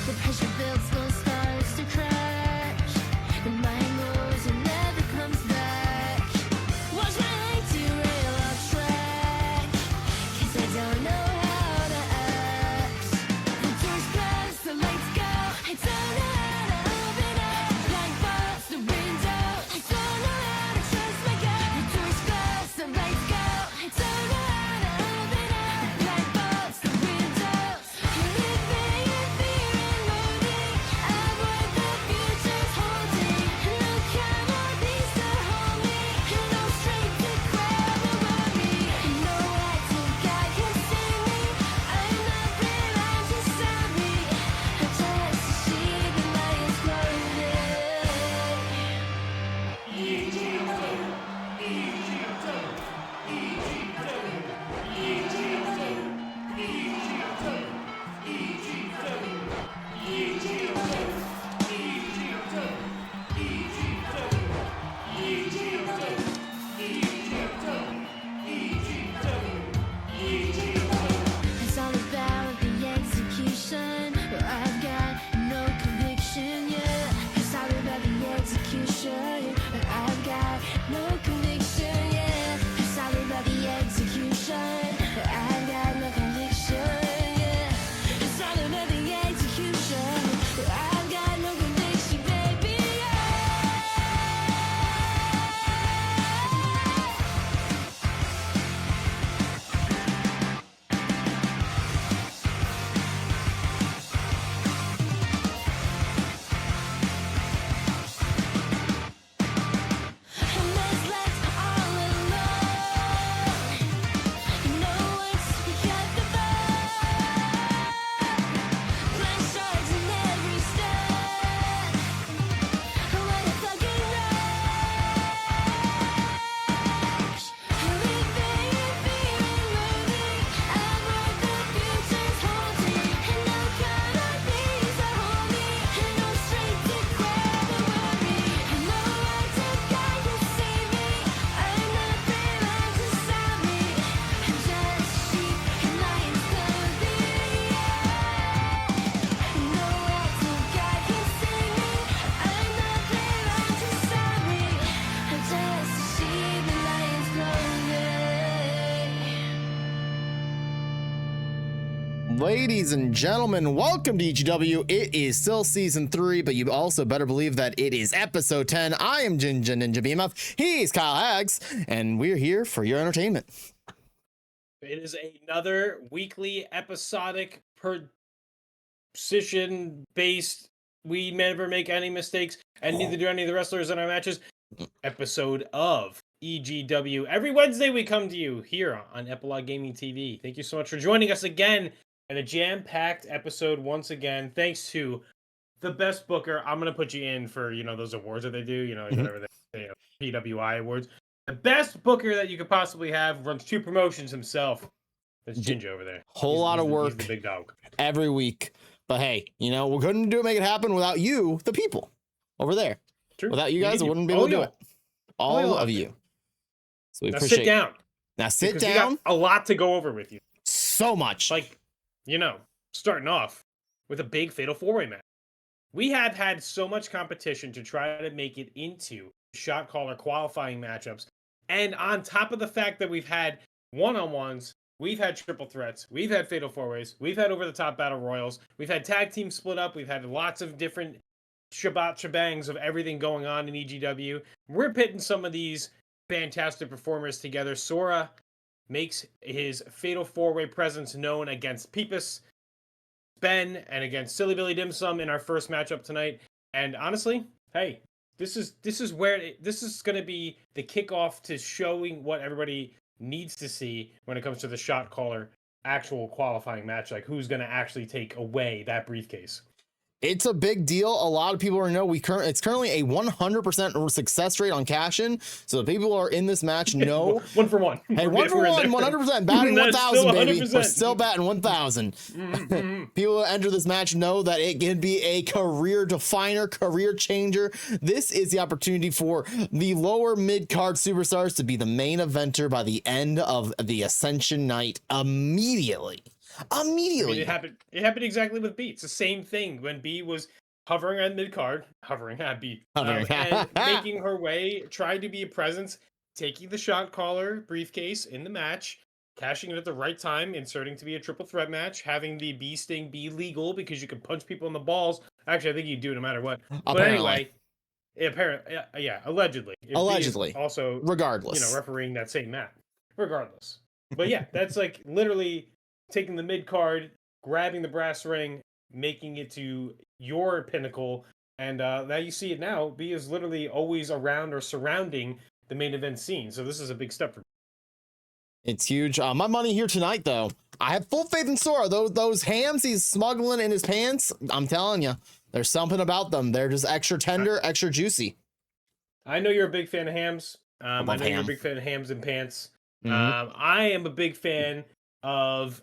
The pressure builds, slow starts to crash. The mind goes and never comes back. Watch my life derail off track, 'cause I don't know how to act. The doors close, the lights go. I don't know how to open up. Blind spots, the window. I don't know how to trust my gut. The doors close, the lights go. I don't know how to open up. Blind spots, the windows. Living in fear and loathing. Avoid the future's haunting. Look how more things to hold me. No strength to grab or worry. No acting guy can save me. I'm not around to stop me. I just see the lights closing. It's all about the execution. I've got no conviction yet. It's all about the execution. I've got no conviction yet. It's all about the execution. I've got no conviction yet. It's all about the execution. I've got no conviction, baby. I'm just left all alone. No one's got the bug. Blind stars in every step. What a fucking rush. Living in fear and loathing. Avoid the future's haunting. No counter things to hold me. No strength to grab or worry. No active guy can save me. I'm not around to stop me. I'm just sheep in lion's clothing. No active guy can save me. I'm not around to stop me. I'm just sheep in lion's clothing. Ladies and gentlemen, welcome to EGW. It is still season 3, but you also better believe that it is episode 10. I am Jinja Ninja Beamup. He's Kyle Hags, and we're here for your entertainment. It is another weekly episodic precision based. We never make any mistakes, and neither do any of the wrestlers in our matches. Episode of EGW. Every Wednesday we come to you here on Epilogue Gaming TV. Thank you so much for joining us again in a jam-packed episode once again. Thanks to the best booker. I'm gonna put you in for those awards that they do. Like whatever they say, PWI awards. The best booker that you could possibly have runs 2 promotions himself. That's Ginger over there. Whole lot of work. He's the big dog. Every week. But hey, we couldn't make it happen without you, the people over there. True. Without you guys, I wouldn't be able to do it. All of you. So we Now appreciate sit down. Now sit Because we down. got a lot to go over with you. So much. Starting off with a big Fatal 4-Way match. We have had so much competition to try to make it into shot caller qualifying matchups. And on top of the fact that we've had one-on-ones, we've had triple threats, we've had Fatal 4-Ways, we've had over-the-top battle royals, we've had tag team split up, we've had lots of different shebangs of everything going on in EGW. We're pitting some of these fantastic performers together. Sora makes his Fatal 4-Way presence known against Pipis, Ben, and against Silly Billy Dimsum in our first matchup tonight. And honestly, hey, this is going to be the kickoff to showing what everybody needs to see when it comes to the shot caller actual qualifying match, like who's going to actually take away that briefcase. It's a big deal. A lot of people already know it's currently a 100% success rate on cash-in. So the people who are in this match know. 1 for 1. Hey, 1 for 1, 100%. Batting 1,000, baby. We're still batting 1,000. People who enter this match know that it can be a career definer, career changer. This is the opportunity for the lower mid-card superstars to be the main eventer by the end of the Ascension night immediately. Immediately. I mean, it happened exactly with B. It's the same thing when B was hovering on mid card, hovering at B, and making her way, trying to be a presence, taking the shot caller briefcase in the match, cashing it at the right time, inserting to be a triple threat match, having the B sting be legal because you can punch people in the balls. Actually, I think you do no matter what. But anyway, apparently, yeah, allegedly. Allegedly. Also, regardless. refereeing that same match. Regardless. But yeah, that's like literally taking the mid card, grabbing the brass ring, making it to your pinnacle, and now you see it now. B is literally always around or surrounding the main event scene. So this is a big step for me. It's huge. My money here tonight, though. I have full faith in Sora. Those hams he's smuggling in his pants, I'm telling you, there's something about them. They're just extra tender, extra juicy. I know you're a big fan of hams. I know you're a big fan of hams and pants. I am a big fan of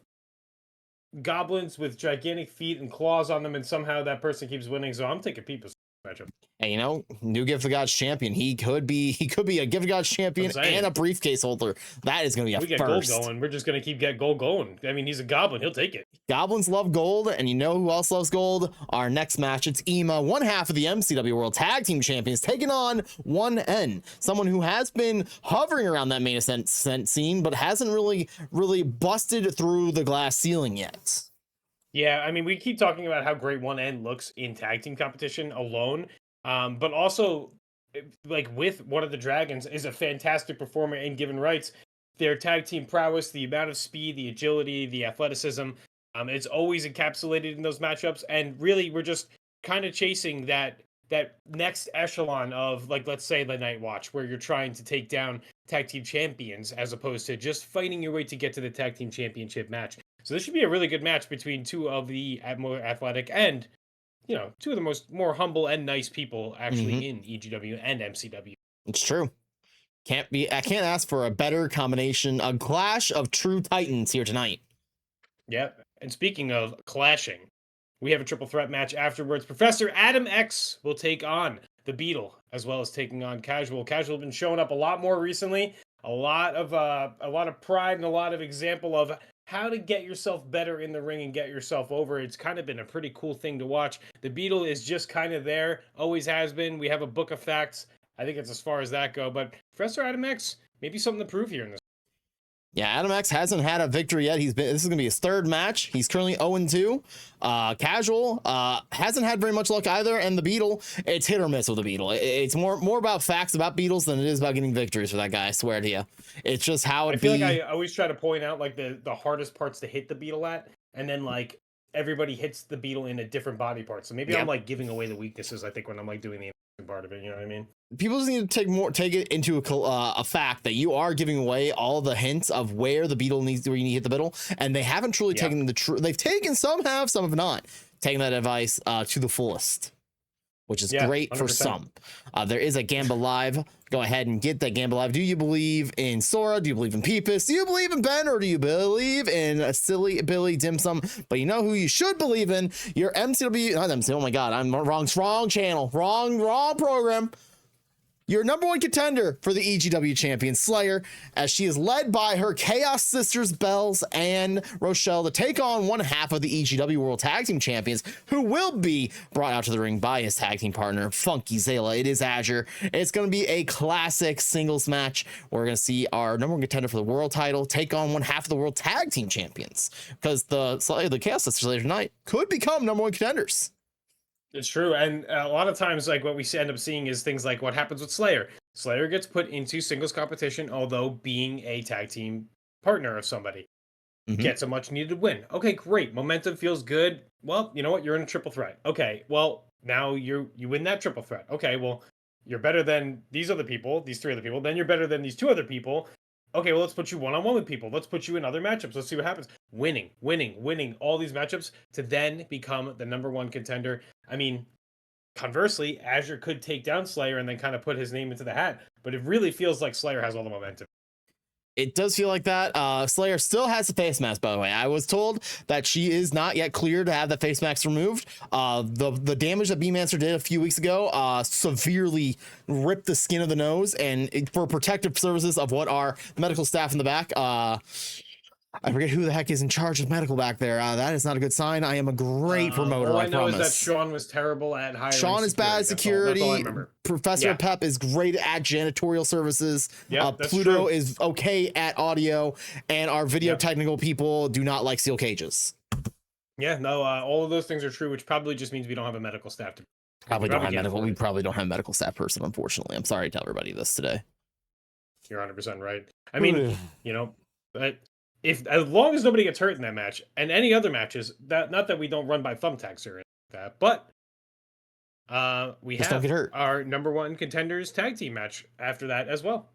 goblins with gigantic feet and claws on them, and somehow that person keeps winning. So I'm taking Pipis matchup. And new Gift of Gods champion. He could be a Gift of Gods champion and a briefcase holder. That is going to be we get first. Gold going. We're just going to get gold going. I mean, he's a goblin. He'll take it. Goblins love gold, and you know who else loves gold? Our next match, it's Ema, one half of the MCW World Tag Team Champions, taking on 1N, someone who has been hovering around that main event scene, but hasn't really busted through the glass ceiling yet. Yeah, I mean, we keep talking about how great 1N looks in tag team competition alone. But also, like with One of the Dragons, is a fantastic performer in given rights. Their tag team prowess, the amount of speed, the agility, the athleticism, it's always encapsulated in those matchups. And really, we're just kind of chasing that next echelon of, like, let's say the Night Watch, where you're trying to take down tag team champions as opposed to just fighting your way to get to the tag team championship match. So this should be a really good match between two of the more athletic and, two of the more humble and nice people actually in EGW and MCW. It's true. I can't ask for a better combination, a clash of true titans here tonight. Yep. And speaking of clashing, we have a triple threat match afterwards. Professor Adam X will take on the Beetle, as well as taking on Casual. Casual has been showing up a lot more recently. A lot of pride and a lot of example of how to get yourself better in the ring and get yourself over. It's kind of been a pretty cool thing to watch. The Beetle is just kind of there, always has been. We have a book of facts. I think it's as far as that go. But Professor Adam X, maybe something to prove here in this. Yeah, Adam X hasn't had a victory yet. This is going to be his third match. He's currently 0-2. Casual hasn't had very much luck either. And the Beetle, it's hit or miss with the Beetle. It's more about facts about Beetles than it is about getting victories for that guy. I swear to you. It's just how it I feel like I always try to point out like the hardest parts to hit the Beetle at, and then like everybody hits the Beetle in a different body part. So maybe I'm like giving away the weaknesses, I think, when I'm like doing the part of it, you know what I mean? People just need to take it into a fact that you are giving away all the hints of where the Beetle needs to, where you need to hit the Beetle, and they haven't truly taken the true. They've taken some have not taken that advice to the fullest, which is great 100%. For some. There is a Gamba Live. Go ahead and get that Gamba Live. Do you believe in Sora? Do you believe in Pipis? Do you believe in Ben, or do you believe in silly Billy Dimsum? But you know who you should believe in? Your MCW. Not MCW. Oh my God, I'm wrong channel. Wrong program. Your number one contender for the EGW champion, Slayyy-er, as she is led by her Chaos Sisters, Bells and Rochelle, to take on one half of the EGW World Tag Team Champions, who will be brought out to the ring by his tag team partner, Funky Zayla. It is Azure. It's going to be a classic singles match. We're going to see our number one contender for the world title take on one half of the World Tag Team Champions, because the Chaos Sisters later tonight could become number one contenders. It's true, and a lot of times, like, what we end up seeing is things like what happens with Slayyy-er. Slayyy-er gets put into singles competition, although being a tag team partner of somebody. Gets a much-needed win. Okay, great. Momentum feels good. Well, you know what? You're in a triple threat. Okay, well, now you win that triple threat. Okay, well, you're better than these other people, these three other people. Then you're better than these two other people. Okay, well, let's put you one-on-one with people. Let's put you in other matchups. Let's see what happens. Winning all these matchups to then become the number one contender. I mean, conversely, Azure could take down Slayyy-er and then kind of put his name into the hat, but it really feels like Slayyy-er has all the momentum. It does feel like that. Slayyy-er still has the face mask, by the way. I was told that she is not yet cleared to have the face mask removed. The damage that Beatmaster did a few weeks ago severely ripped the skin of the nose, and for protective services of what our medical staff in the back I forget who the heck is in charge of medical back there. That is not a good sign. I am a great promoter. All I I know promise. is that Sean was terrible at hiring. Sean is bad at security. That's all I remember. Professor Pep is great at janitorial services. Yeah, that's Pluto true. is okay at audio, and our video technical people do not like steel cages. Yeah, no, all of those things are true, which probably just means we don't have a medical staff. We probably don't have medical staff person, unfortunately. I'm sorry to tell everybody this today. You're 100% right. I mean, you know, but as long as nobody gets hurt in that match and any other matches, that not that we don't run by thumbtacks or anything like that, but we Just have don't get hurt. our number one contenders tag team match after that as well.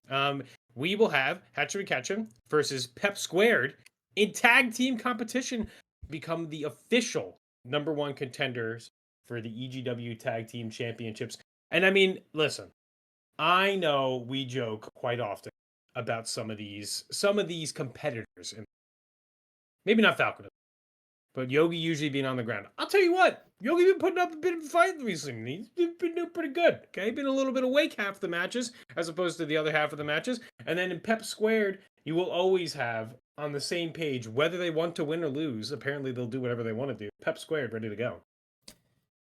We will have Hatchery Ketchum versus Pep Squared in tag team competition, become the official number one contenders for the EGW Tag Team Championships. And I mean, listen, I know we joke quite often about some of these competitors, and maybe not Falcon, but Yogi usually being on the ground. I'll tell you what, Yogi been putting up a bit of a fight recently. He's been doing pretty good. Okay, been a little bit awake half the matches as opposed to the other half of the matches. And then in Pep Squared, you will always have on the same page whether they want to win or lose. Apparently, they'll do whatever they want to do. Pep Squared, ready to go.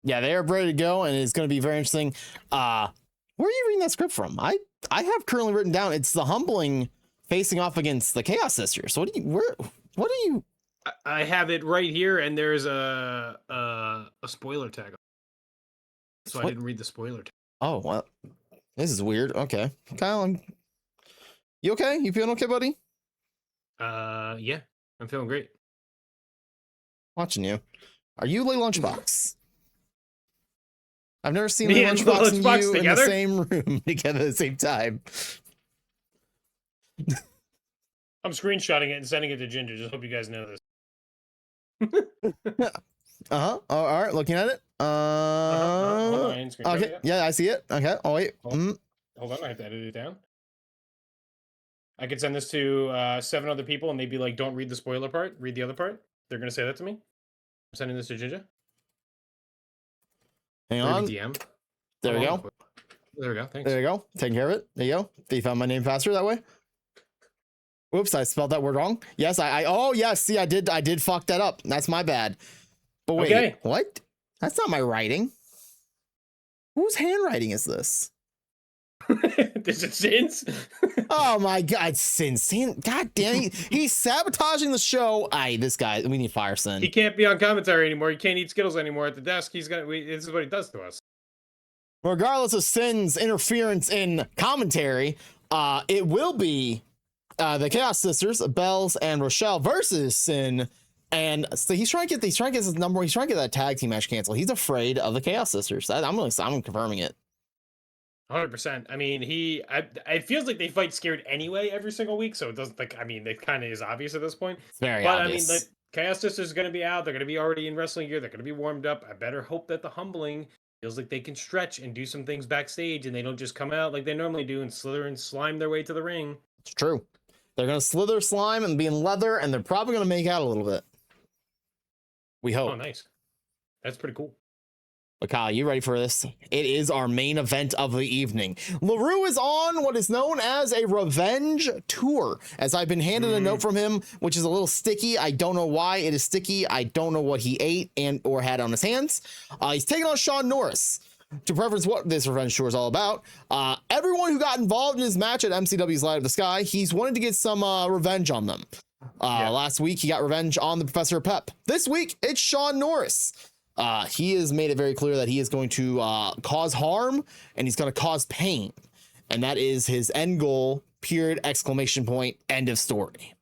Yeah, they are ready to go, and it's going to be very interesting. Where are you reading that script from? I have currently written down it's the Humbling facing off against the Chaos Sisters. So what are you? I have it right here, and there's a spoiler tag. So I didn't read the spoiler tag. Oh, well, this is weird. Okay, Kyle, you okay? You feeling okay, buddy? Yeah, I'm feeling great. Watching you. Are you Lay Lunchbox? I've never seen Me Lay and Lunchbox and Lunchbox you in together? the same room together at the same time. I'm screenshotting it and sending it to Ginger. Just hope you guys know this. Oh, all right, looking at it. Hold on, I didn't screenshot it Okay, yet. yeah, I see it. Okay, oh wait. Hold on, I have to edit it down. I could send this to 7 other people, and they'd be like, "Don't read the spoiler part. Read the other part." They're gonna say that to me. I'm sending this to Ginger. Hang on. DM. There we go. There we go. Thanks. There you go. Taking care of it. There you go. You found my name faster that way. Whoops, I spelled that word wrong. Yes, oh yes, see, I did fuck that up. That's my bad. But wait, Okay. What? That's not my writing. Whose handwriting is this? This is Sin's. Oh my god, Sin. God damn it. He's sabotaging the show. This guy, we need to fire Sin. He can't be on commentary anymore. He can't eat Skittles anymore at the desk. This is what he does to us. Regardless of Sin's interference in commentary, it will be the Chaos Sisters, Bells and Rochelle versus Sin. And so he's trying to get his number. He's trying to get that tag team match canceled. He's afraid of the Chaos Sisters. I'm confirming it. 100%. I mean, it feels like they fight scared anyway every single week, so it doesn't like. I mean, it kind of is obvious at this point. It's very but obvious. I mean, the Chaos Sisters are going to be out. They're going to be already in wrestling gear. They're going to be warmed up. I better hope that the Humbling feels like they can stretch and do some things backstage, and they don't just come out like they normally do and slither and slime their way to the ring. It's true. They're gonna slither, slime, and be in leather, and they're probably gonna make out a little bit. We hope. Oh, nice. That's pretty cool. But Kyle, you ready for this? It is our main event of the evening. Lahroo is on what is known as a revenge tour, as I've been handed a note from him, which is a little sticky. I don't know why it is sticky. I don't know what he ate and or had on his hands. He's taking on Sean Norris. To preference what this revenge tour is all about. Everyone who got involved in his match at MCW's Light of the Sky, he's wanted to get some revenge on them. Last week, he got revenge on the Professor Pep. This week, it's Sean Norris. He has made it very clear that he is going to cause harm and he's going to cause pain. And that is his end goal, period, exclamation point, end of story.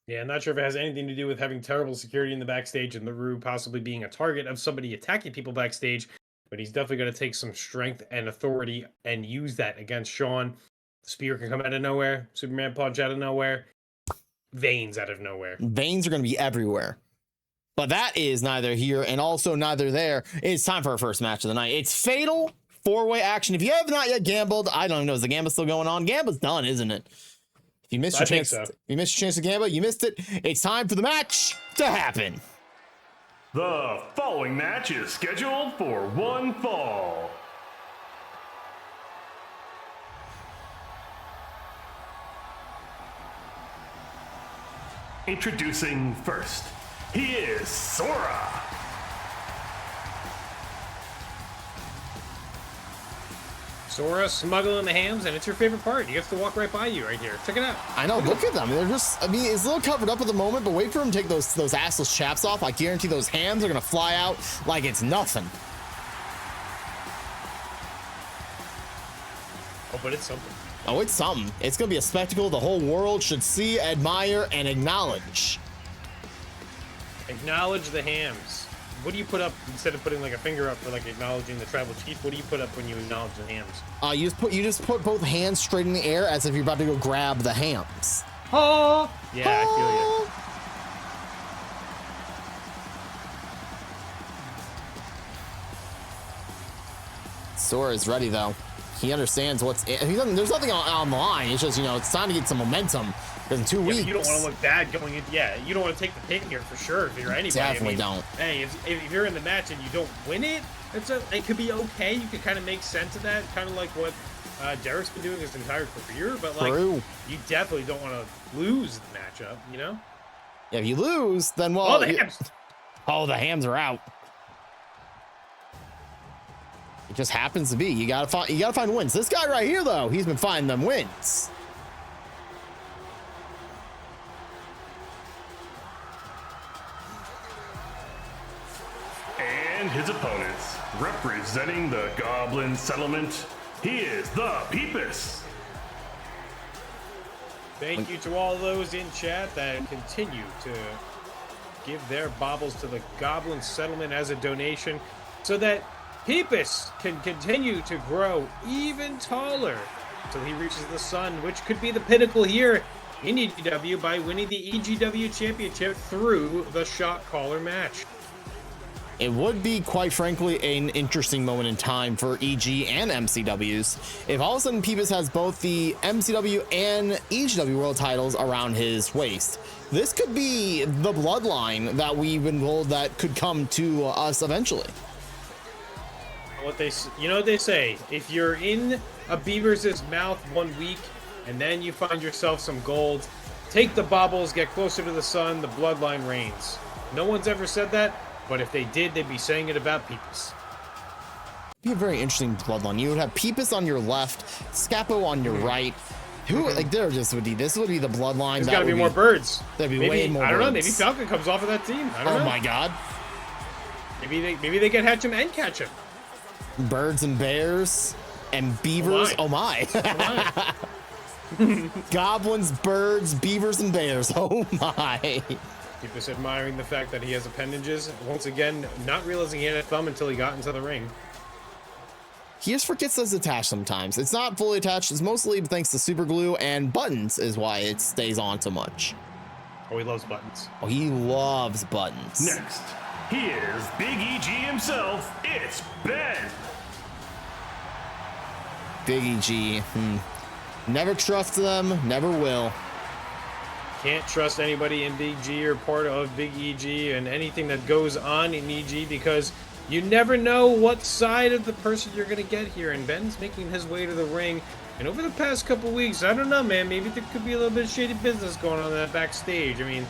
Yeah, I'm not sure if it has anything to do with having terrible security in the backstage and Lahroo possibly being a target of somebody attacking people backstage, but he's definitely going to take some strength and authority and use that against Sean. The spear can come out of nowhere, Superman punch out of nowhere, veins out of nowhere. Veins are going to be everywhere. But that is neither here and also neither there. It's time for our first match of the night. It's Fatal 4-way action. If you have not yet gambled, I don't even know, is the gambit still going on? Gambit's done, isn't it? If you missed your chance, so. if you missed your chance to gamble, you missed it. It's time for the match to happen. The following match is scheduled for one fall. Introducing first, he is Sora. Sora smuggling the hams, and it's your favorite part. He gets to walk right by you right here. Check it out. I know, look at them. They're just, I mean, it's a little covered up at the moment, but wait for him to take those assless chaps off. I guarantee those hams are gonna fly out like it's nothing. Oh, but it's something. Oh, it's something. It's gonna be a spectacle the whole world should see, admire, and acknowledge. Acknowledge the hams. What do you put up instead of putting like a finger up for like acknowledging the tribal chief? What do you put up when you acknowledge the hams? You just put both hands straight in the air as if you're about to go grab the hams. Oh, yeah, I feel you. Sora is ready though. He understands what's. There's nothing on the line. It's just, you know, it's time to get some momentum. In 2 weeks. You don't want to look bad going into. Yeah, you don't want to take the pick here for sure. If you're anybody, Definitely don't. Hey, if you're in the match and you don't win it, it could be okay. You could kind of make sense of that, kind of like what Derek's been doing his entire career. But like, True. You definitely don't want to lose the matchup. You know. Yeah, if you lose, then well. Oh, the hams. Oh, the hams are out. It just happens to be. You gotta find wins. This guy right here, though, he's been finding them wins. And his opponents, representing the Goblin Settlement, he is the Pipis. Thank you to all those in chat that continue to give their baubles to the Goblin Settlement as a donation so that Pipis can continue to grow even taller until he reaches the sun, which could be the pinnacle here in EGW by winning the EGW Championship through the shot caller match. It would be, quite frankly, an interesting moment in time for EG and MCWs if all of a sudden Pipis has both the MCW and EGW world titles around his waist. This could be the bloodline that we've been told that could come to us eventually. What they say, if you're in a beaver's mouth 1 week and then you find yourself some gold, take the baubles, get closer to the sun, the bloodline reigns. No one's ever said that. But if they did, they'd be saying it about Pipis. Be a very interesting bloodline. You would have Pipis on your left, Scapo on your right. Who like this would be the bloodline. There's got to be more birds. There'd be way more. I don't birds. know. Maybe Falcon comes off of that team. I don't know. Oh my God. Maybe they get Hatchem and Catchem. Birds and bears and beavers. Oh my. Goblins, birds, beavers, and bears. Oh my. Pipis admiring the fact that he has appendages. Once again, not realizing he had a thumb until he got into the ring. He just forgets it's attached sometimes. It's not fully attached. It's mostly thanks to super glue and buttons is why it stays on so much. Oh, he loves buttons. Oh, he loves buttons. Next, he is Big EG himself. It's Ben. Big EG. Never trust them. Never will. Can't trust anybody in Big G or part of Big EG and anything that goes on in EG because you never know what side of the person you're going to get here. And Ben's making his way to the ring. And over the past couple weeks, I don't know, man, maybe there could be a little bit of shady business going on in that backstage. I mean,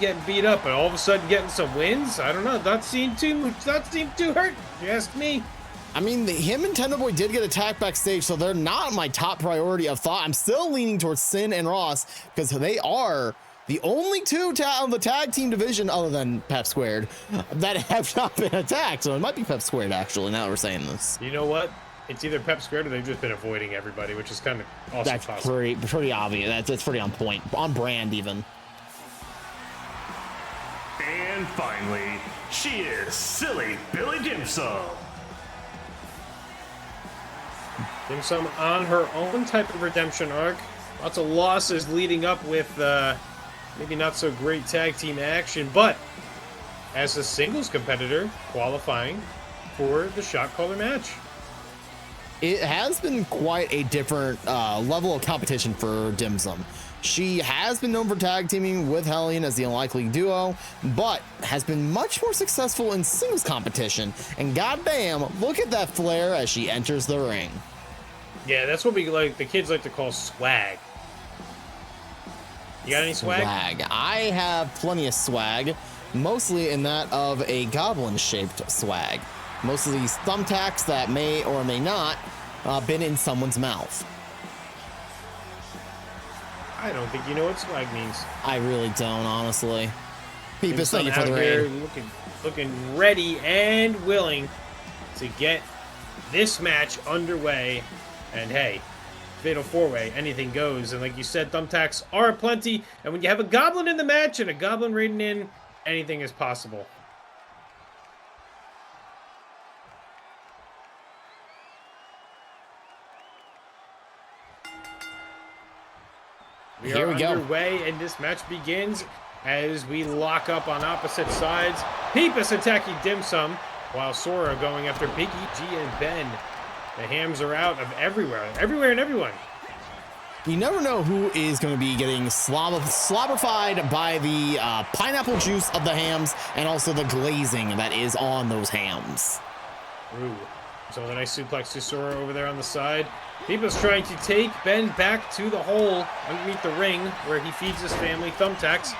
getting beat up, but all of a sudden getting some wins? I don't know. That seemed too hurt, if you ask me. I mean, him and Tender Boy did get attacked backstage, so they're not my top priority of thought. I'm still leaning towards Sin and Ross because they are the only two of the tag team division, other than Pep Squared, that have not been attacked. So it might be Pep Squared, actually, now that we're saying this. You know what? It's either Pep Squared or they've just been avoiding everybody, which is kind of also That's possible. pretty obvious. That's pretty on point, on brand even. And finally, she is Silly Billy Dimsum. Dimsum on her own type of redemption arc. Lots of losses leading up with maybe not so great tag team action, but as a singles competitor qualifying for the shot caller match. It has been quite a different level of competition for Dimsum. She has been known for tag teaming with Hellion as the unlikely duo, but has been much more successful in singles competition. And goddamn, look at that flair as she enters the ring. Yeah, that's what we like. The kids like to call swag. You got any swag? I have plenty of swag, mostly in that of a goblin-shaped swag. Most of these thumbtacks that may or may not been in someone's mouth. I don't think you know what swag means. I really don't, honestly. Pipis, thank you for the raid. raid. Looking ready and willing to get this match underway. And hey, fatal four-way, anything goes. And like you said, thumbtacks are aplenty. And when you have a goblin in the match and a goblin raiding in, anything is possible. Here we go. Underway, and this match begins as we lock up on opposite sides. Pipis attacking Dimsum, while Sora going after Big EG and Ben. The hams are out of everywhere and everyone. You never know who is going to be getting slobberfied by the pineapple juice of the hams and also the glazing that is on those hams. Ooh. So the nice suplex to Sora over there on the side. Pipis trying to take Ben back to the hole underneath the ring where he feeds his family. Thumbtacks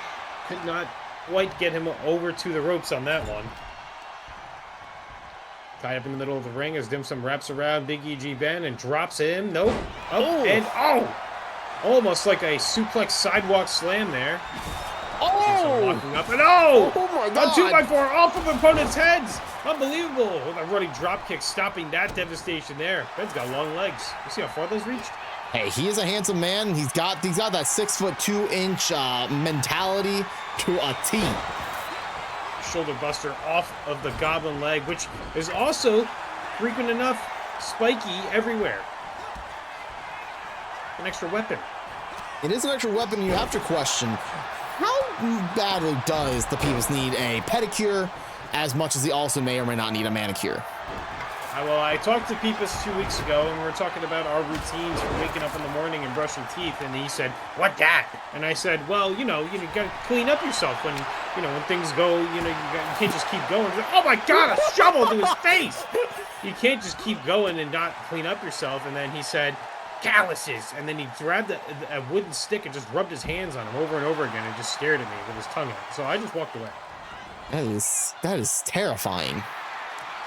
could not quite get him over to the ropes on that one. Tied up in the middle of the ring as Dimsum wraps around Big EG Ben and drops him. Nope. Up and almost like a suplex sidewalk slam there. Walking up and oh my God. A 2x4 off of opponent's heads. Unbelievable. With a running drop kick stopping that devastation there. Ben's got long legs. You see how far those reached? Hey, he is a handsome man. He's got that 6'2" mentality to a T. Shoulder buster off of the goblin leg, which is also frequent enough spiky everywhere. An extra weapon. It is an extra weapon. You have to question, how badly does the Pipis need a pedicure as much as he also may or may not need a manicure? Well, I talked to Pipis 2 weeks ago, and we were talking about our routines for waking up in the morning and brushing teeth, and he said, "What that?" And I said, "Well, you gotta clean up yourself when, when things go, you can't just keep going." He's like, "Oh my God, a shovel to his face!" You can't just keep going and not clean up yourself. And then he said, "Calluses," and then he grabbed a wooden stick and just rubbed his hands on him over and over again and just stared at me with his tongue out. So I just walked away. That is terrifying.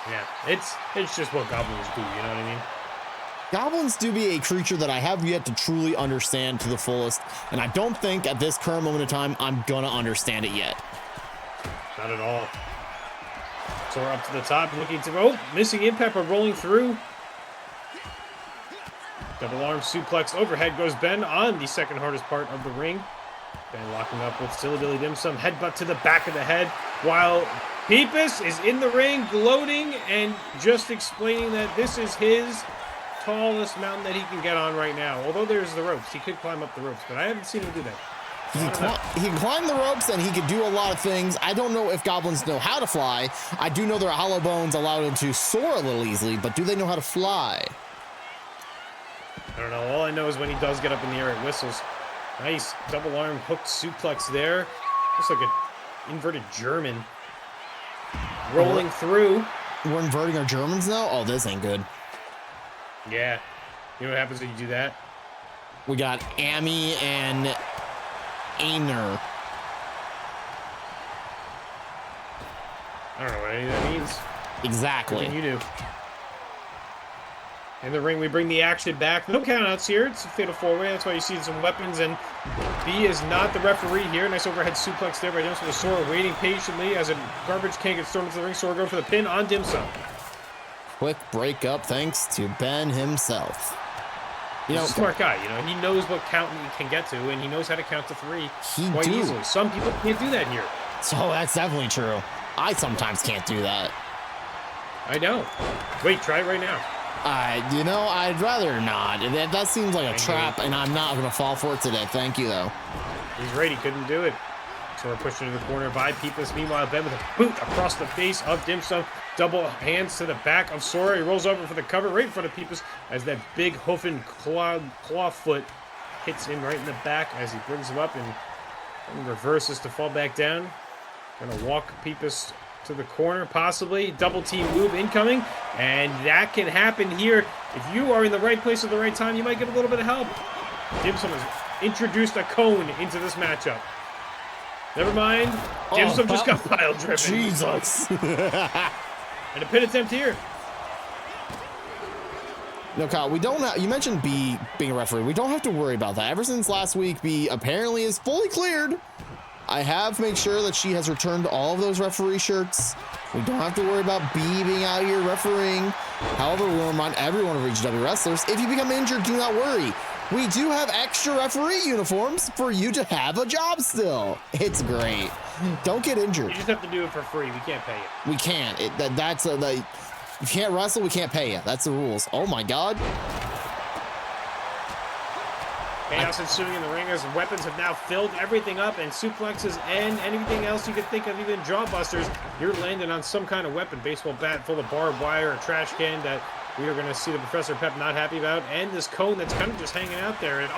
Yeah, it's just what goblins do, you know what I mean? Goblins do be a creature that I have yet to truly understand to the fullest, and I don't think at this current moment in time I'm gonna understand it yet. Not at all. Sora up to the top, looking to missing impact but rolling through. Double arm suplex overhead goes Ben on the second hardest part of the ring. Ben locking up with Silly Billy Dimsum, headbutt to the back of the head, while Pipis is in the ring, gloating and just explaining that this is his tallest mountain that he can get on right now. Although there's the ropes. He could climb up the ropes, but I haven't seen him do that. He can climb the ropes and he can do a lot of things. I don't know if goblins know how to fly. I do know their hollow bones allow them to soar a little easily, but do they know how to fly? I don't know. All I know is when he does get up in the air, it whistles. Nice double arm hooked suplex there. Looks like an inverted German. Rolling through. We're inverting our Germans now? Oh, this ain't good. Yeah. You know what happens when you do that? We got Amy and Aner. I don't know what any of that means. Exactly. What can you do? In the ring, we bring the action back. No countouts here. It's a fatal four-way. That's why you see some weapons. And B is not the referee here. Nice overhead suplex there by Dimsum with Sora waiting patiently as a garbage can gets thrown into the ring. Sora going for the pin on Dimsum. Quick breakup thanks to Ben himself. He's a smart guy. He knows what count he can get to, and he knows how to count to three quite easily. Some people can't do that here. So that's definitely true. I sometimes can't do that. I know. Wait, try it right now. I'd rather not. That seems like a trap, and I'm not going to fall for it today. Thank you, though. He's right. He couldn't do it. Sora pushed into the corner by Pipis. Meanwhile, Ben with a boot across the face of Dimsum. Double hands to the back of Sora. He rolls over for the cover right in front of Pipis as that big hoofing claw foot hits him right in the back as he brings him up and reverses to fall back down. Gonna walk Pipis to the corner, possibly. Double team move incoming, and that can happen here. If you are in the right place at the right time, you might get a little bit of help. Dimsum is introduced a cone into this matchup. Never mind. Dimsum just got pile driven. Jesus. And a pin attempt here. No, Kyle, we don't have, you mentioned B being a referee. We don't have to worry about that. Ever since last week, B apparently is fully cleared. I have made sure that she has returned all of those referee shirts. We don't have to worry about B being out here refereeing. However, we will remind everyone of EGW wrestlers, if you become injured, do not worry. We do have extra referee uniforms for you to have a job still. It's great. Don't get injured. You just have to do it for free. We can't pay you. We can't. If you can't wrestle, we can't pay you. That's the rules. Oh my God. Chaos ensuing in the ring as weapons have now filled everything up, and suplexes and anything else you could think of, even jawbusters. You're landing on some kind of weapon, baseball bat full of barbed wire, a trash can that we are going to see the Professor Pep not happy about, and this cone that's kind of just hanging out there. And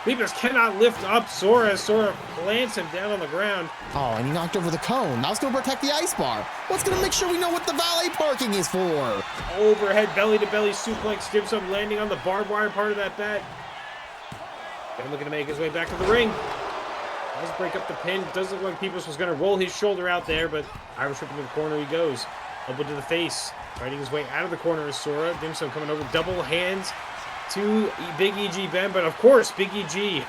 Pipis cannot lift up Sora. Sora plants him down on the ground. Oh, and he knocked over the cone. Now it's going to protect the ice bar. What's going to make sure we know what the valet parking is for? Overhead belly-to-belly suplex. Dimsum landing on the barbed wire part of that bat. Ben looking to make his way back to the ring. Does break up the pin. Doesn't look like Pipis was going to roll his shoulder out there, but Irish whip into the corner he goes. Elbow to the face. Fighting his way out of the corner is Sora. Dimsum coming over. Double hands to Big EG Ben, but of course, Big EG.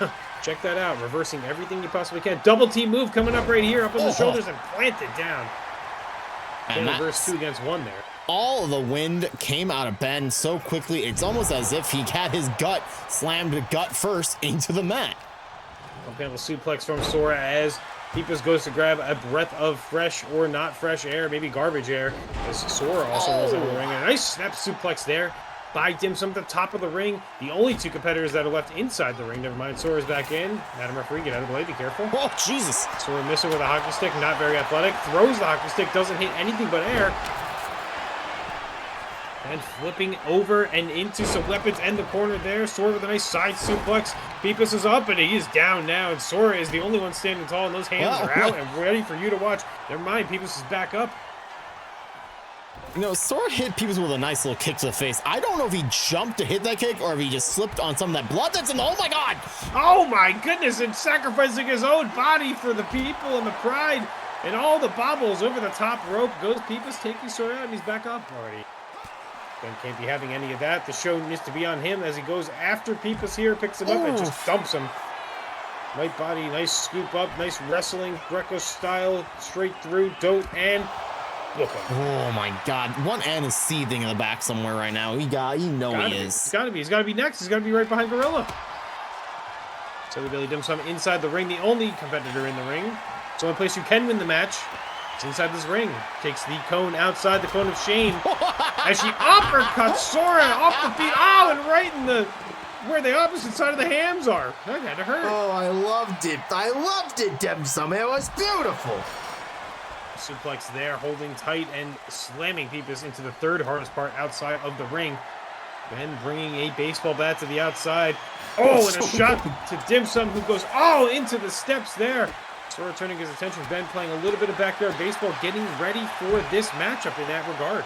Check that out. Reversing everything you possibly can. Double team move coming up right here. Up on the shoulders and planted down. And reverse 2 against 1 there. All the wind came out of Ben so quickly, it's almost as if he had his gut slammed gut first into the mat. One panel suplex from Sora as Pipis goes to grab a breath of fresh or not fresh air, maybe garbage air, as Sora also rolls out of the ring. And a nice snap suplex there by Dimsum at the top of the ring. The only 2 competitors that are left inside the ring. Never mind, Sora's back in. Madam Referee, get out of the way, be careful. Oh, Jesus. Sora missing with a hockey stick, not very athletic. Throws the hockey stick, doesn't hit anything but air. And flipping over and into some weapons and the corner there. Sora with a nice side suplex. Pipis is up and he is down now. And Sora is the only one standing tall and those hands are out and ready for you to watch. Never mind, Pipis is back up. You know, Sora hit Pipis with a nice little kick to the face. I don't know if he jumped to hit that kick or if he just slipped on some of that blood that's in the, oh my God. Oh my goodness, and sacrificing his own body for the people and the pride. And all the bobbles over the top rope goes Pipis taking Sora out and he's back up already. Ben can't be having any of that. The show needs to be on him as he goes after Pipis here, picks him up and just dumps him. Right body, nice scoop up, nice wrestling, Greco style, straight through, dote, and look up. Oh my God, one N is seething in the back somewhere right now. He is. He's got to be next. He's got to be right behind Gorilla. So Billy Dimsum inside the ring, the only competitor in the ring. It's the only place you can win the match. It's inside this ring. Takes the cone outside, the cone of shame. As she uppercuts Sora off the feet. Oh, and right in the where the opposite side of the hams are. That had to hurt. Oh, I loved it. I loved it, Dimsum. It was beautiful. Suplex there, holding tight and slamming Pipis into the third hardest part outside of the ring. Ben bringing a baseball bat to the outside. Oh, and a shot to Dimsum, who goes into the steps there. Sora turning his attention. Ben playing a little bit of backyard baseball, getting ready for this matchup in that regard.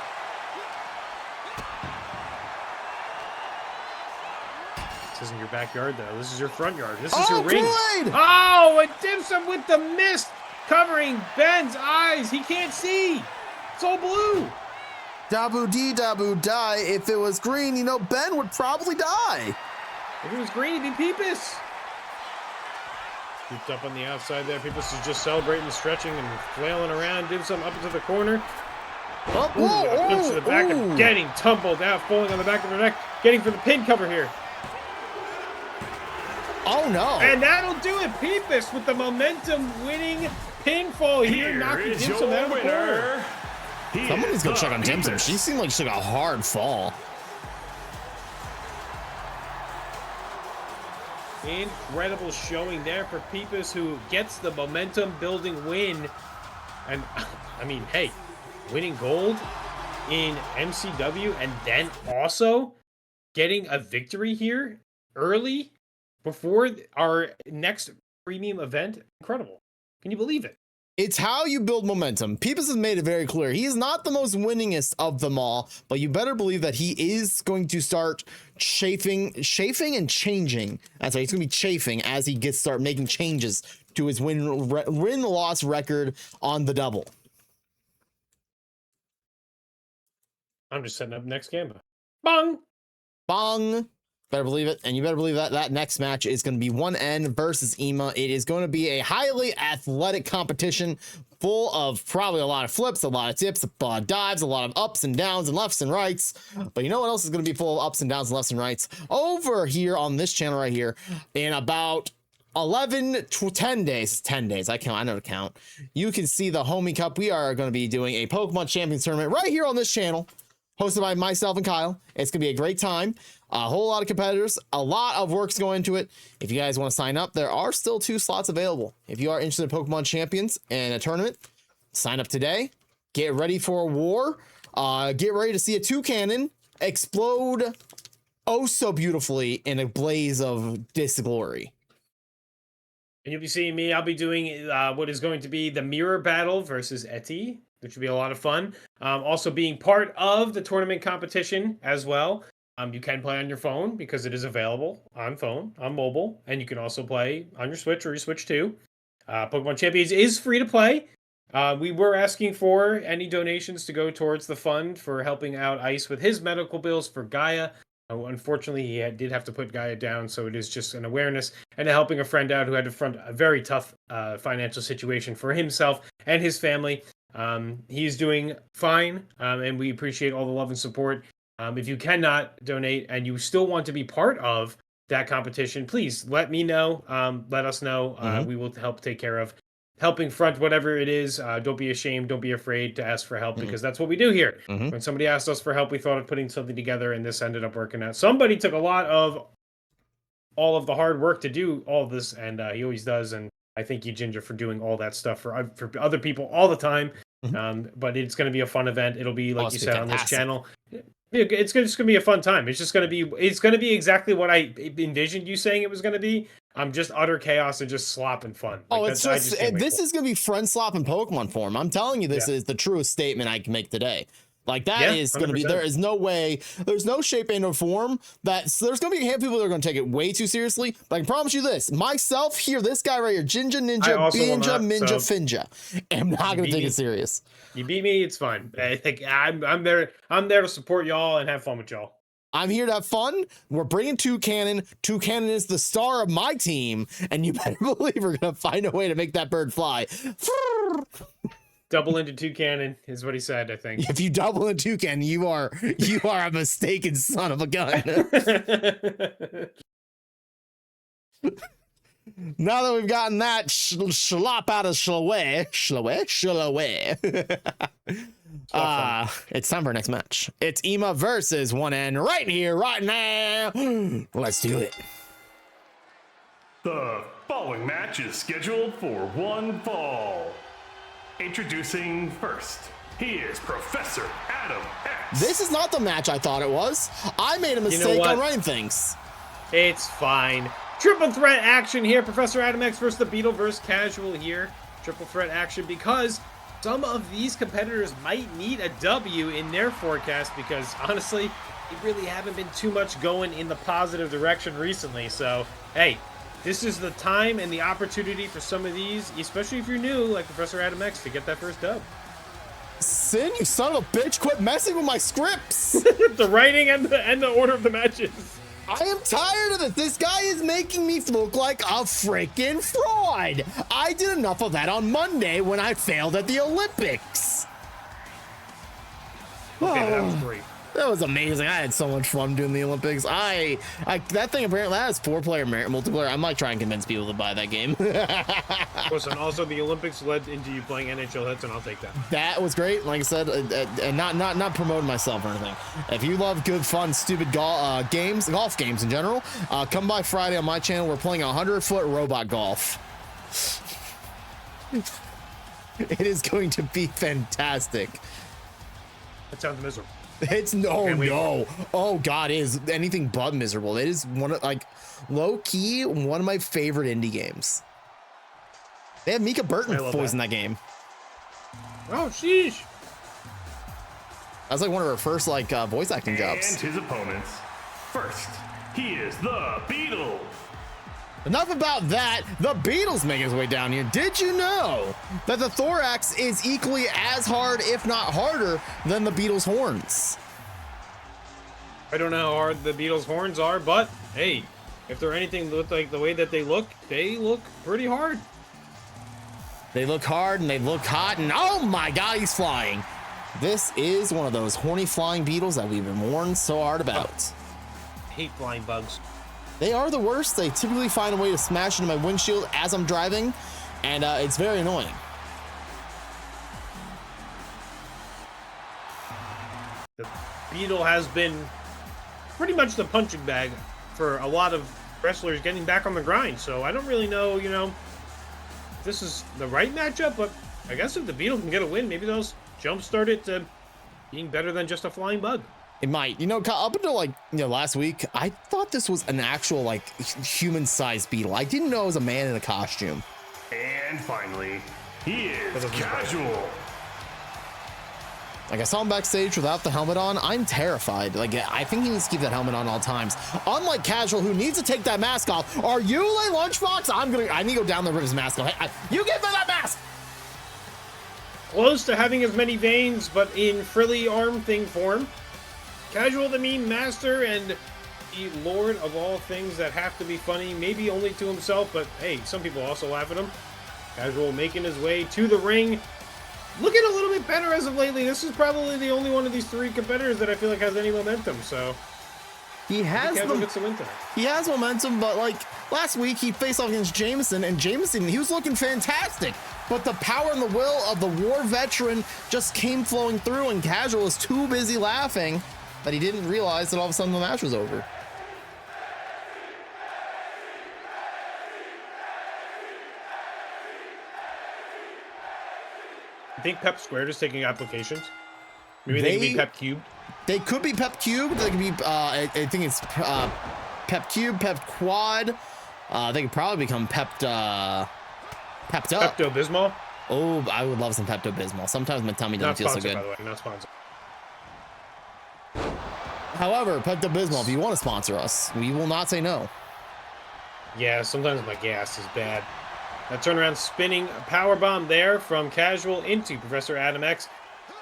This isn't your backyard, though. This is your front yard. This is your ring. Kool-Aid! Oh, and Dimsum with the mist covering Ben's eyes. He can't see. It's all blue. Dabu dee dabu die. If it was green, you know, Ben would probably die. If it was green, it'd be Pipis. Scooped up on the outside there. Pipis is just celebrating, stretching, and flailing around. Dimsum up into the corner. Oh, Punch to the back and getting tumbled out, falling on the back of her neck, getting for the pin cover here. Oh no! And that'll do it. Pipis with the momentum-winning pinfall here, knocking Dimsum out of the corner. Somebody's gonna check on Dimsum. She seemed like she took a hard fall. Incredible showing there for Pipis, who gets the momentum-building win. And, I mean, hey, winning gold in MCW and then also getting a victory here early before our next premium event. Incredible. Can you believe it? It's how you build momentum. Pipis has made it very clear. He is not the most winningest of them all, but you better believe that he is going to start chafing and changing. That's right. He's going to be chafing as he start making changes to his win-loss record on the double. I'm just setting up next Gamba. Bong! Bong! Better believe it. And you better believe that that next match is going to be 1N versus EMA. It is going to be a highly athletic competition full of probably a lot of flips, a lot of tips, a lot of dives, a lot of ups and downs and lefts and rights. But you know what else is going to be full of ups and downs and lefts and rights? Over here on this channel right here in about 11 to 10 days. 10 days. I know to count. You can see the Homie Cup. We are going to be doing a Pokemon Champions Tournament right here on this channel, hosted by myself and Kyle. It's going to be a great time. A whole lot of competitors, a lot of work's going into it. If you guys want to sign up, there are still 2 slots available. If you are interested in Pokemon Champions and a tournament, sign up today. Get ready for a war. Get ready to see a Toucannon explode oh so beautifully in a blaze of disglory. And you'll be seeing me. I'll be doing what is going to be the mirror battle versus Eti, which will be a lot of fun. Also being part of the tournament competition as well. You can play on your phone because it is available on phone, on mobile, and you can also play on your Switch or your Switch 2. Pokemon Champions is free to play. We were asking for any donations to go towards the fund for helping out Ice with his medical bills for Gaia. Unfortunately, he did have to put Gaia down, so it is just an awareness and helping a friend out who had to front a very tough financial situation for himself and his family. He's doing fine, and we appreciate all the love and support. If you cannot donate and you still want to be part of that competition, please let me know. Let us know. We will help take care of helping front whatever it is. Don't be ashamed. Don't be afraid to ask for help because that's what we do here. When somebody asked us for help, we thought of putting something together and this ended up working out. Somebody took a lot of all of the hard work to do all of this, and he always does. And I thank you, Ginger, for doing all that stuff for other people all the time. But it's going to be a fun event. It'll be, like you said, on this channel. It's just gonna be a fun time. It's gonna be exactly what I envisioned you saying it was gonna be. Just utter chaos and just slop and fun. This is gonna be friend slop in Pokemon form. I'm telling you, this is the truest statement I can make today. Like that is going to be, there is no way, there's no shape and no form that there's going to be a handful of people that are going to take it way too seriously. But I can promise you this, myself here, this guy right here, Jinja, Ninja, Binja, Minja, Finja, am not going to take it serious. You beat me, it's fine. I think I'm there to support y'all and have fun with y'all. I'm here to have fun. We're bringing Toucannon. Toucannon is the star of my team, and you better believe we're going to find a way to make that bird fly. Double into Toucannon is what he said, I think. If you double into Toucannon, you are a mistaken son of a gun. Now that we've gotten that schlop out of Slayyy, it's time for our next match. It's EMA versus 1N right here, right now. Let's do it. The following match is scheduled for one fall. Introducing first, he is Professor Adam X. This is not the match I thought it was. I made a mistake on running things. It's fine. Triple threat action here. Professor Adam X versus the Beetle versus Casual here. Triple threat action because some of these competitors might need a W in their forecast because honestly, they really haven't been too much going in the positive direction recently. So, hey, this is the time and the opportunity for some of these, especially if you're new, like Professor Adam X, to get that first dub. Sin, you son of a bitch, quit messing with my scripts. The writing and the order of the matches. I am tired of this. This guy is making me look like a freaking fraud. I did enough of that on Monday when I failed at the Olympics. Okay, that was great. That was amazing. I had so much fun doing the Olympics. That thing apparently has 4-player multiplayer. I might try and convince people to buy that game. Listen, also the Olympics led into you playing NHL hits, and I'll take that. That was great. Like I said, and not promoting myself or anything. If you love good, fun, stupid golf games in general, come by Friday on my channel. We're playing 100-foot robot golf. It is going to be fantastic. That sounds miserable. It's no. Oh God, it is anything but miserable. It is low key one of my favorite indie games. They had Mika Burton voice in that game. Oh, sheesh. That's like one of her first like voice acting jobs. And his opponents. First, he is the Beetle. Enough about that. The Beetle's making his way down here. Did you know that the thorax is equally as hard, if not harder, than the Beetle's horns? I don't know how hard the Beetle's horns are, but hey, if they're anything look like the way that they look pretty hard. They look hard and they look hot, and oh my god, he's flying. This is one of those horny flying beetles that we've been warned so hard about. I hate flying bugs. They are the worst. They typically find a way to smash into my windshield as I'm driving, and it's very annoying. The Beetle has been pretty much the punching bag for a lot of wrestlers getting back on the grind, so I don't really know, you know, if this is the right matchup, but I guess if the Beetle can get a win, maybe they'll jumpstart it to being better than just a flying bug. It might. You know, up until like, you know, last week, I thought this was an actual like human-sized beetle. I didn't know it was a man in a costume. And finally, he is Casual. Like, I saw him backstage without the helmet on. I'm terrified. Like, I think he needs to keep that helmet on all times. Unlike Casual, who needs to take that mask off. Are you a lunchbox? I need to go down there with his mask off. Hey, you give me that mask! Close to having as many veins, but in frilly arm thing form. Casual, the meme master, and the lord of all things that have to be funny, maybe only to himself, but hey, some people also laugh at him. Casual making his way to the ring. Looking a little bit better as of lately. This is probably the only one of these three competitors that I feel like has any momentum, so he has momentum, but like last week he faced off against Jameson, and Jameson, he was looking fantastic, but the power and the will of the war veteran just came flowing through, and Casual was too busy laughing that he didn't realize that all of a sudden the match was over. I think Pep Squared is taking applications. Maybe they can be Pep Cubed. They could be Pep Cubed. They could be, I think it's Pep Cube, Pep Quad. They could probably become Pepped up. Pepto-Bismol? Oh, I would love some Pepto-Bismol. Sometimes my tummy doesn't feel so good. By the way, not sponsored. However, Pepto-Bismol, if you want to sponsor us, we will not say no. Yeah, sometimes my gas is bad. That turnaround spinning power bomb there from Casual into Professor Adam X,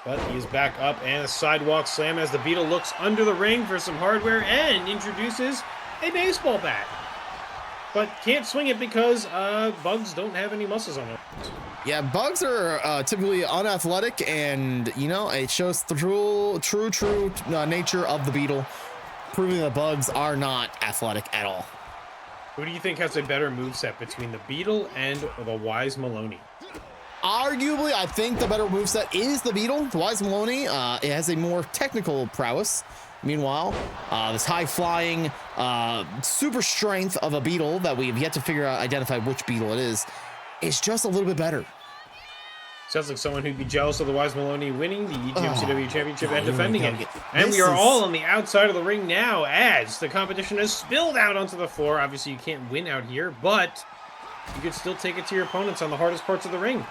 but he is back up and a sidewalk slam as the Beetle looks under the ring for some hardware and introduces a baseball bat. But can't swing it because bugs don't have any muscles on it. Yeah, bugs are typically unathletic, and you know, it shows the true nature of the Beetle, proving that bugs are not athletic at all. Who do you think has a better moveset between the Beetle and the Wise Maloney? Arguably, I think the better moveset is the Beetle. The Wise Maloney, it has a more technical prowess. Meanwhile, this high-flying, super strength of a Beetle that we've yet to identify which Beetle it is just a little bit better. Sounds like someone who'd be jealous of the Wise Maloney winning the EGW Championship and defending it. And This we are is- all on the outside of the ring now as the competition has spilled out onto the floor. Obviously, you can't win out here, but you could still take it to your opponents on the hardest parts of the ring.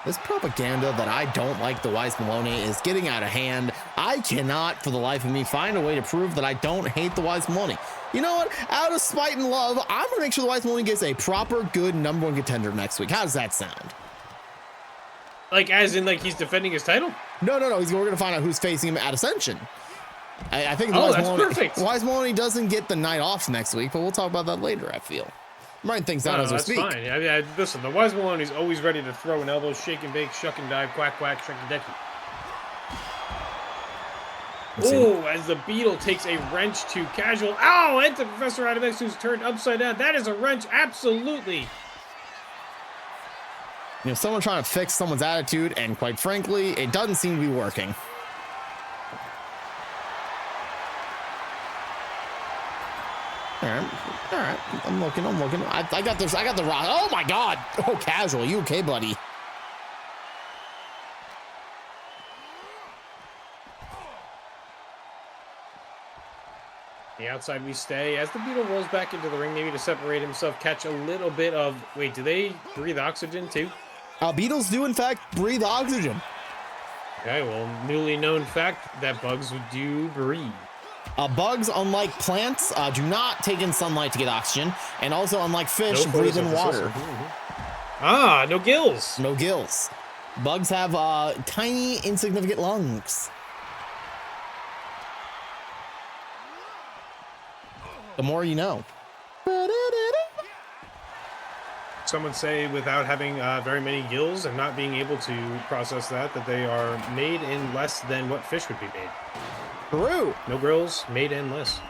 This propaganda that I don't like the Wise Maloney is getting out of hand. I cannot, for the life of me, find a way to prove that I don't hate the Wise Maloney. You know what? Out of spite and love, I'm going to make sure the Wise Maloney gets a proper, good #1 contender next week. How does that sound? Like, as in, like, he's defending his title? No. We're going to find out who's facing him at Ascension. I think Oh, that's perfect. Wise Maloney doesn't get the night off next week, but we'll talk about that later, I feel. I'm writing things down as we that's speak. fine. I mean, listen, the Wise Maloney's always ready to throw an elbow, shake and bake, shuck and dive, quack, quack, shuck and decky. Oh, as the Beetle takes a wrench to Casual. Ow! And to Professor Adam X, who's turned upside down. That is a wrench, absolutely. You know, someone trying to fix someone's attitude, and quite frankly, it doesn't seem to be working. All right. I'm looking. I got this. I got the rock. Oh my God! Oh, Casual, you okay, buddy? The outside we stay as the Beetle rolls back into the ring, maybe to separate himself, catch a little bit of... Wait, do they breathe oxygen too? Beetles do, in fact, breathe oxygen. Okay, well, newly known fact that bugs do breathe. Bugs, unlike plants, do not take in sunlight to get oxygen, and also, unlike fish, No breathe in photosynthesis. water. Ah, no gills. No gills. Bugs have tiny, insignificant lungs. The more you know. Some would say without having very many gills and not being able to process that they are made in less than what fish would be made. True. No grills, made in less.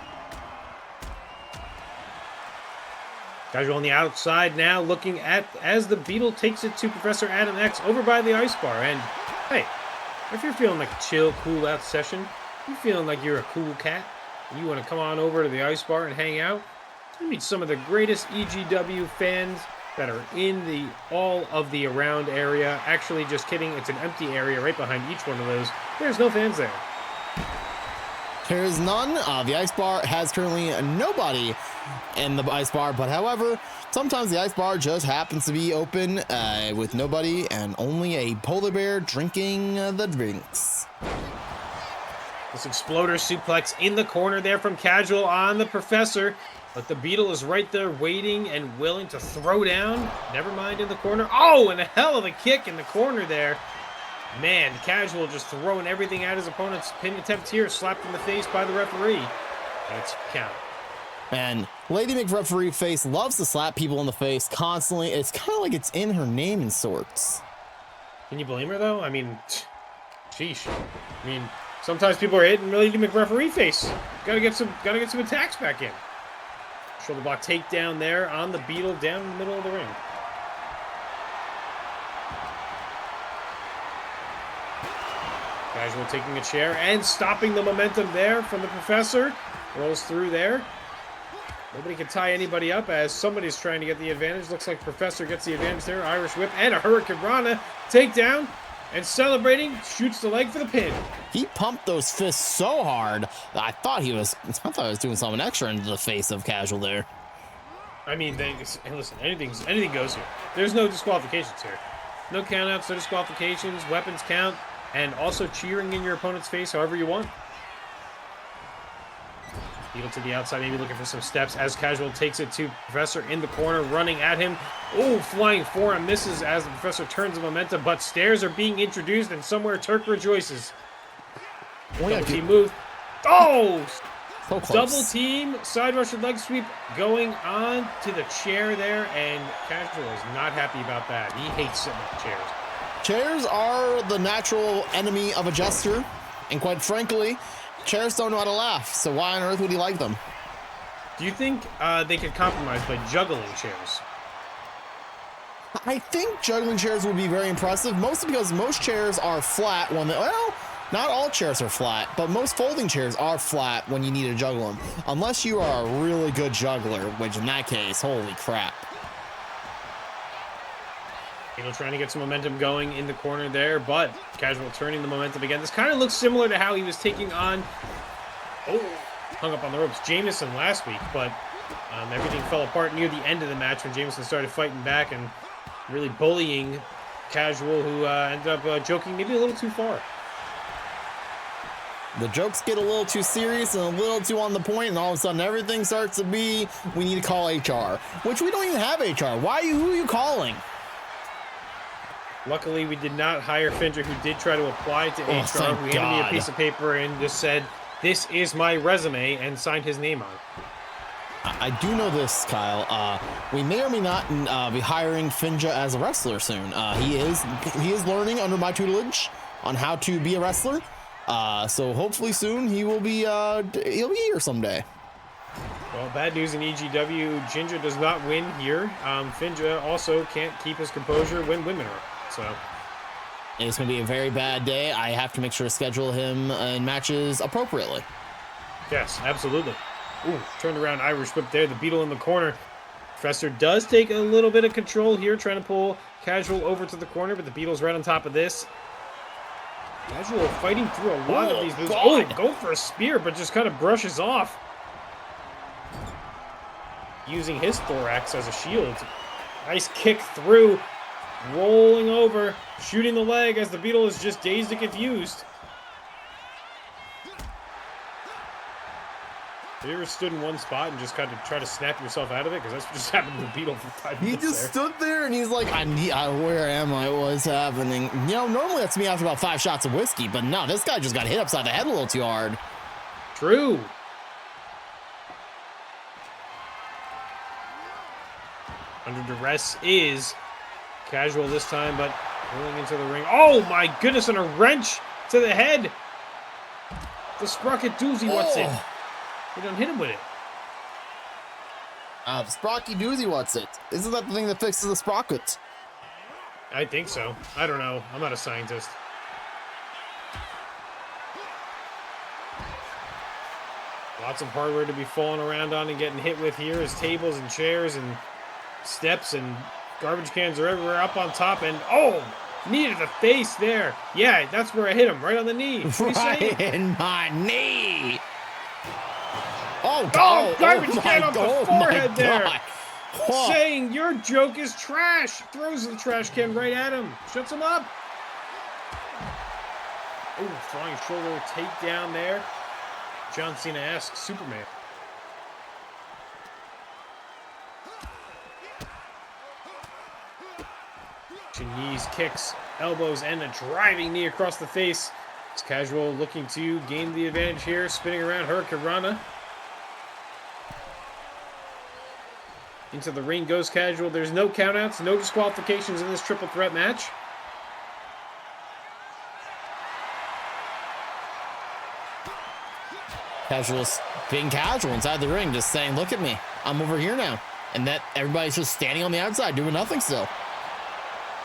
Casual on the outside now, looking at as the Beetle takes it to Professor Adam X over by the ice bar. And hey, if you're feeling like a chill, cool out session, you're feeling like you're a cool cat, and you want to come on over to the ice bar and hang out, you meet some of the greatest EGW fans that are in all of the around area. Actually, just kidding, it's an empty area right behind each one of those. There's no fans there. There is none. The ice bar has currently nobody in the ice bar, but however, sometimes the ice bar just happens to be open with nobody and only a polar bear drinking the drinks. This exploder suplex in the corner there from Casual on the Professor, but the Beetle is right there waiting and willing to throw down. Never mind in the corner. Oh, and a hell of a kick in the corner there. Man, Casual just throwing everything at his opponent's pin attempt here, slapped in the face by the referee. And it's count. And Lady McReferee Face loves to slap people in the face constantly. It's kind of like it's in her name in sorts. Can you blame her though? I mean, sheesh. I mean, sometimes people are hitting Lady McReferee Face. Gotta get some attacks back in. Shoulder block takedown there on the Beetle down in the middle of the ring. Casual taking a chair and stopping the momentum there from the Professor. Rolls through there. Nobody can tie anybody up as somebody's trying to get the advantage. Looks like Professor gets the advantage there. Irish whip and a Hurricane Rana. Takedown and celebrating. Shoots the leg for the pin. He pumped those fists so hard. I thought he was doing something extra into the face of Casual there. I mean, listen, anything goes here. There's no disqualifications here. No countouts, no disqualifications. Weapons count. And also cheering in your opponent's face however you want. Beetle to the outside, maybe looking for some steps as Casual takes it to Professor in the corner, running at him. Oh, flying forearm misses as the Professor turns the momentum, but stairs are being introduced, and somewhere Turk rejoices. Double team move. Oh! So close. Double team, side Russian leg sweep going on to the chair there, and Casual is not happy about that. He hates sitting on chairs. Chairs are the natural enemy of a jester, and quite frankly, chairs don't know how to laugh, so why on earth would he like them? Do you think they could compromise by juggling chairs? I think juggling chairs would be very impressive, mostly because most chairs are flat when well, not all chairs are flat, but most folding chairs are flat when you need to juggle them, unless you are a really good juggler, which in that case, holy crap. Beetle trying to get some momentum going in the corner there, but Casual turning the momentum again. This kind of looks similar to how he was taking on, hung up on the ropes, Jameson last week, but everything fell apart near the end of the match when Jameson started fighting back and really bullying Casual, who ended up joking maybe a little too far. The jokes get a little too serious and a little too on the point, and all of a sudden everything starts to be, we need to call HR, which we don't even have HR. Who are you calling? Luckily, we did not hire Findra, who did try to apply to HR. Thank Who handed God. me a piece of paper and just said, "This is my resume," and signed his name on it. I do know this, Kyle. We may or may not be hiring Finja as a wrestler soon. He is learning under my tutelage on how to be a wrestler. So hopefully soon he'll be here someday. Well, bad news in EGW. Ginger does not win here. Finja also can't keep his composure when women are up. So it's going to be a very bad day. I have to make sure to schedule him in matches appropriately. yes, absolutely. Ooh, turned around Irish whip there. The Beetle in the corner. Professor does take a little bit of control here, trying to pull Casual over to the corner, but the Beetle's right on top of this. Casual fighting through a lot of these moves. God. Oh, going for a spear, but just kind of brushes off. using his thorax as a shield. Nice kick through, rolling over, shooting the leg as the Beetle is just dazed and confused. Have you ever stood in one spot and just kind of try to snap yourself out of it? Because that's what just happened to the Beetle for 5 minutes. He just stood there and he's like, where am I? What's happening? You know, normally that's me after about 5 shots of whiskey, but no, this guy just got hit upside the head a little too hard. True. Under duress is Casual this time, but rolling into the ring. Oh my goodness, and a wrench to the head. The sprocket doozy, what's it? We don't hit him with it. Sprocky doozy, what's it? Isn't that the thing that fixes the sprocket? I think so. I don't know. I'm not a scientist. Lots of hardware to be falling around on and getting hit with here as tables and chairs and steps and garbage cans are everywhere up on top. And oh, knee to the face there. Yeah, that's where I hit him, right on the knee. Right in my knee. Oh, God. Oh, garbage can on the forehead there. Huh. Saying your joke is trash. Throws the trash can right at him. Shuts him up. Oh, flying shoulder takedown there. John Cena asks Superman. Knees, kicks, elbows, and a driving knee across the face. It's Casual looking to gain the advantage here, spinning around Hurricane Rana. Into the ring goes Casual. There's no countouts, no disqualifications in this triple threat match. Casual's being casual inside the ring, just saying, look at me, I'm over here now. And that everybody's just standing on the outside doing nothing still.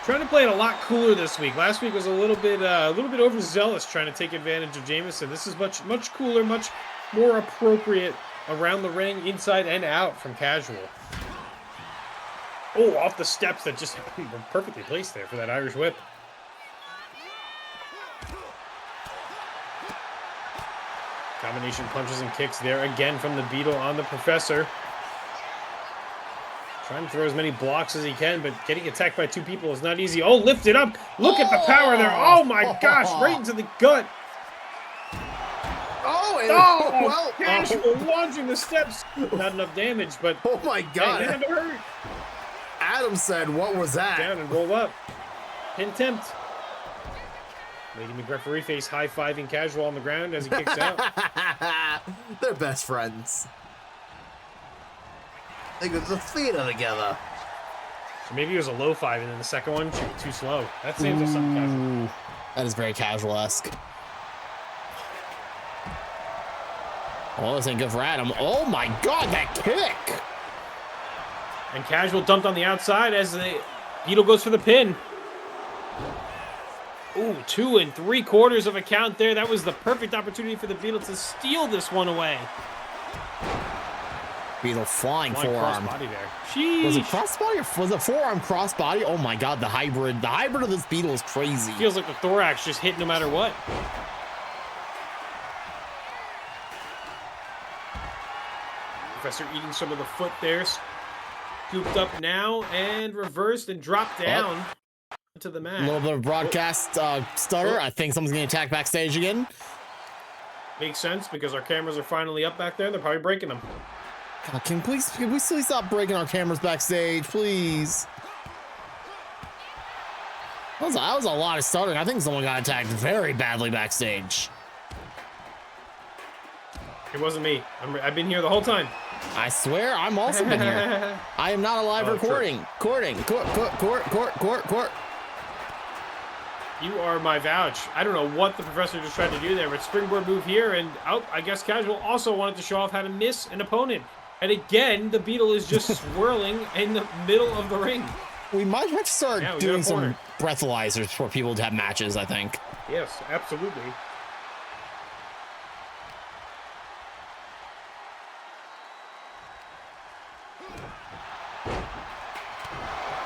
Trying to play it a lot cooler this week. Last week was a little bit overzealous trying to take advantage of Jameson. This is much cooler, much more appropriate around the ring, inside and out from Casual. Oh, off the steps that just were perfectly placed there for that Irish whip. Combination punches and kicks there again from the Beetle on the Professor. Trying to throw as many blocks as he can, but getting attacked by 2 people is not easy. Oh, lift it up. Look at the power there. Oh, my gosh. Right into the gut. Well, Casual launching the steps. Not enough damage, but oh, my God. It had to hurt. Adam said, what was that? Down and roll up. Pin attempt. Lady McReferee face high-fiving Casual on the ground as he kicks out. They're best friends. They go to the theater together. So maybe it was a low 5, and then the second one too slow. That seems like something Casual. That is very Casual-esque. Oh, this ain't good for Adam. Oh my God, that kick! And Casual dumped on the outside as the Beetle goes for the pin. Ooh, 2 3/4 of a count there. That was the perfect opportunity for the Beetle to steal this one away. Beetle flying forearm. Crossbody there. Sheesh. Was it crossbody or was it forearm crossbody? Oh my God, the hybrid of this Beetle is crazy. Feels like the thorax just hit no matter what. Professor eating some of the foot there. Scooped up now and reversed and dropped down to the mat. A little bit of broadcast stutter. I think someone's getting attacked backstage again. Makes sense because our cameras are finally up back there. They're probably breaking them. God, can we please stop breaking our cameras backstage, please? That was a lot of stuttering. I think someone got attacked very badly backstage. It wasn't me. I've been here the whole time. I swear, I'm also been here. I am not a live recording. Court. You are my vouch. I don't know what the Professor just tried to do there, but springboard move here, and I guess Casual also wanted to show off how to miss an opponent. And again, the Beetle is just swirling in the middle of the ring. We might have to start doing some breathalyzers for people to have matches, I think. Yes, absolutely.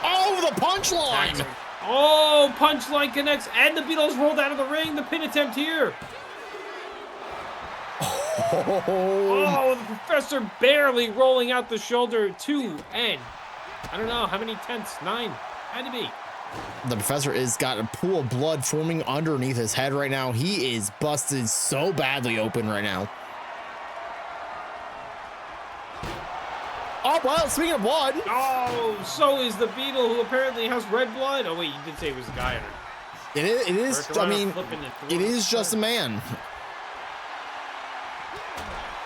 Oh, the punchline! Oh, punchline connects, and the Beetle's rolled out of the ring. The pin attempt here. Oh, the Professor barely rolling out the shoulder. 2 and I don't know how many tenths. 9 had to be. The Professor is got a pool of blood forming underneath his head right now. He is busted so badly open right now. Oh, well, speaking of blood. Oh, so is the Beetle, who apparently has red blood. Oh, wait, you did say it was a guy. It is, I mean, it is just a man.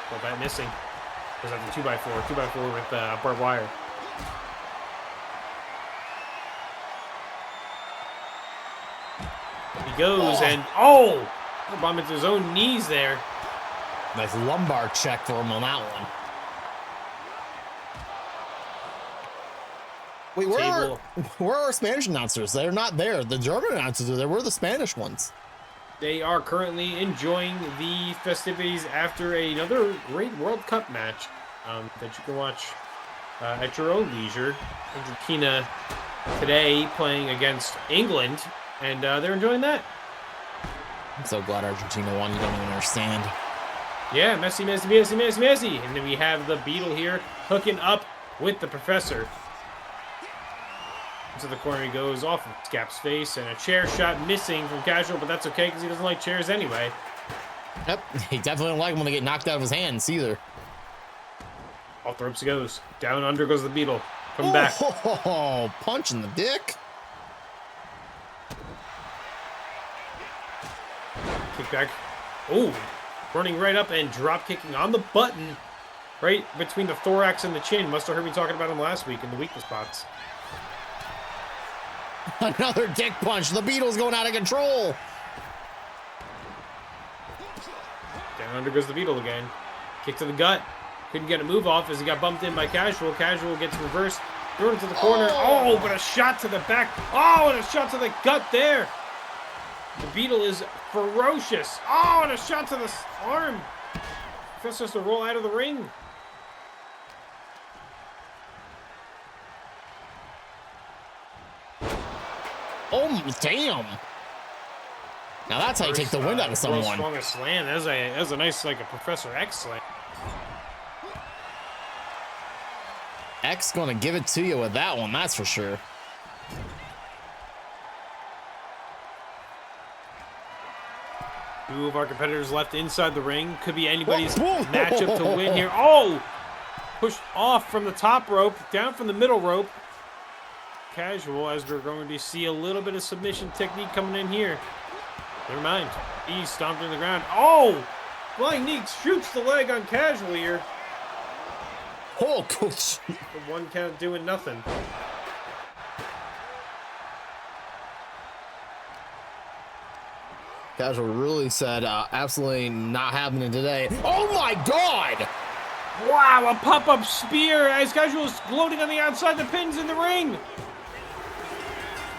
Well, that missing. Goes after 2x4. 2x4 with barbed wire. He goes and bomb into his own knees there. Nice lumbar check for him on that one. Wait, where are our Spanish announcers? They're not there. The German announcers are there. Where are the Spanish ones? They are currently enjoying the festivities after another great World Cup match that you can watch at your own leisure. Argentina today playing against England, and they're enjoying that. I'm so glad Argentina won. You don't even understand. Yeah, Messi, Messi, Messi, Messi, Messi. And then we have the Beetle here hooking up with the Professor. To the corner he goes, off of Scap's face, and a chair shot missing from Casual, but that's okay because he doesn't like chairs anyway. Yep, he definitely don't like when they get knocked out of his hands either. Off the ropes he goes. Down under goes the Beetle. Coming back. Oh, punch in the dick. Kick back. Oh, running right up and drop kicking on the button right between the thorax and the chin. Must have heard me talking about him last week in the weakness spots. Another dick punch. The Beetle's going out of control. Down under goes the Beetle again. Kick to the gut. Couldn't get a move off as he got bumped in by Casual. Casual gets reversed. Thrown into the corner. Oh, but a shot to the back. Oh, and a shot to the gut there. The Beetle is ferocious. Oh, and a shot to the arm. Professor has to roll out of the ring. Oh, damn. Now that's how you take the wind out of someone. Strongest slam. That was a nice, like a Professor X slam. X gonna give it to you with that one, that's for sure. Two of our competitors left inside the ring. Could be anybody's matchup to win here. Oh! Pushed off from the top rope, down from the middle rope. Casual, as we're going to see a little bit of submission technique coming in here. Never mind. He's stomped in the ground. Oh! Flying knee shoots the leg on Casual here. Oh, coach. The 1 count doing nothing. Casual really said, absolutely not happening today. Oh my God! Wow, a pop-up spear as Casual is gloating on the outside. The pin's in the ring.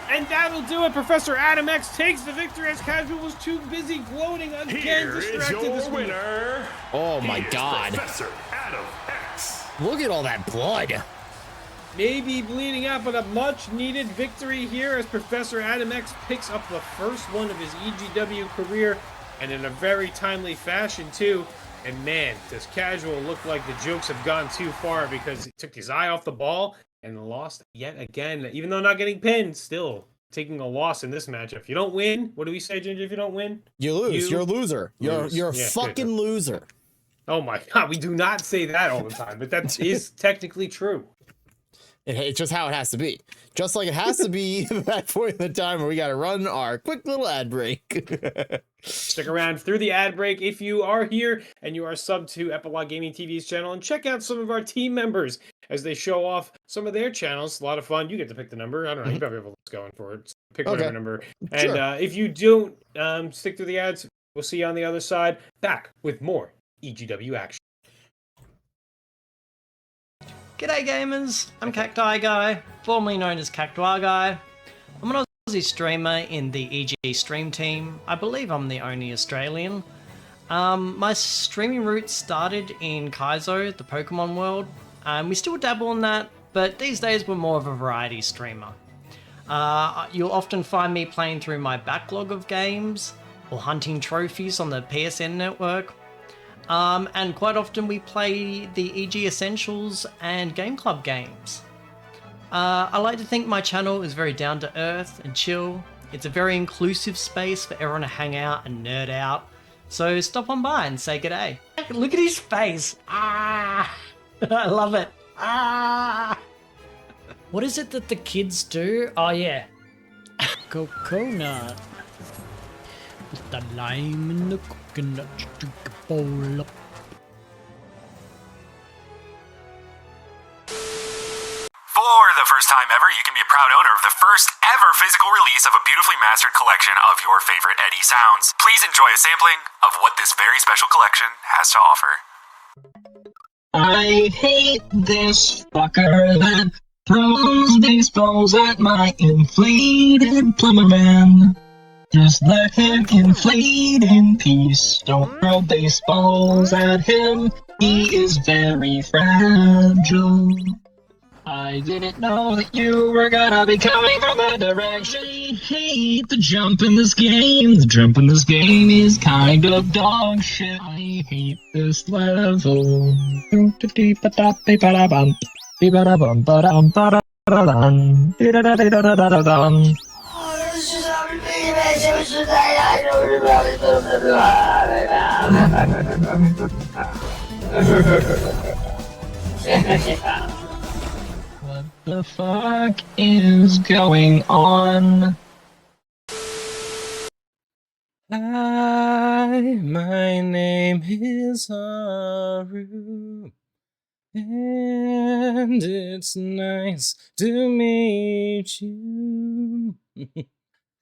And that'll do it. Professor Adam X takes the victory as Casual was too busy gloating again. Here is Distracted your this week. winner. Oh my God. Professor Adam X. Look at all that blood. Maybe bleeding out, but a much-needed victory here as Professor Adam X picks up the first one of his EGW career, and in a very timely fashion, too. And man, does Casual look like the jokes have gone too far because he took his eye off the ball and lost yet again. Even though not getting pinned, still taking a loss in this matchup. If you don't win, what do we say, Ginger? If you don't win? You lose. You're a loser. You're a fucking loser. Oh my God, we do not say that all the time, but that is technically true. It's just how it has to be. Just like it has to be that point in the time where we got to run our quick little ad break. Stick around through the ad break if you are here and you are subbed to Epilogue Gaming TV's channel, and check out some of our team members as they show off some of their channels. A lot of fun. You get to pick the number. I don't know. You probably have what's going for it. Pick whatever number. And Sure. If you don't stick through the ads, we'll see you on the other side. Back with more EGW action. G'day gamers, I'm Cacti Guy, formerly known as Cactuar Guy. I'm an Aussie streamer in the EG stream team. I believe I'm the only Australian. My streaming roots started in Kaizo, the Pokemon world. We still dabble in that, but these days we're more of a variety streamer. You'll often find me playing through my backlog of games, or hunting trophies on the PSN network. And quite often we play the EG Essentials and Game Club games. I like to think my channel is very down to earth and chill. It's a very inclusive space for everyone to hang out and nerd out. So stop on by and say g'day. Look at his face. Ah, I love it. Ah. What is it that the kids do? Oh yeah. Coconut. With the lime and the coconut, you drink a bowl up. For the first time ever, you can be a proud owner of the first ever physical release of a beautifully mastered collection of your favorite Eddie sounds. Please enjoy a sampling of what this very special collection has to offer. I hate this fucker that throws baseballs at my inflated plumber man. Just let him inflate in peace. Don't throw baseballs at him. He is very fragile. I didn't know that you were gonna be coming from that direction. I hate the jump in this game. The jump in this game is kind of dog shit. I hate this level. What the fuck is going on? Hi, my name is Lahroo, and it's nice to meet you.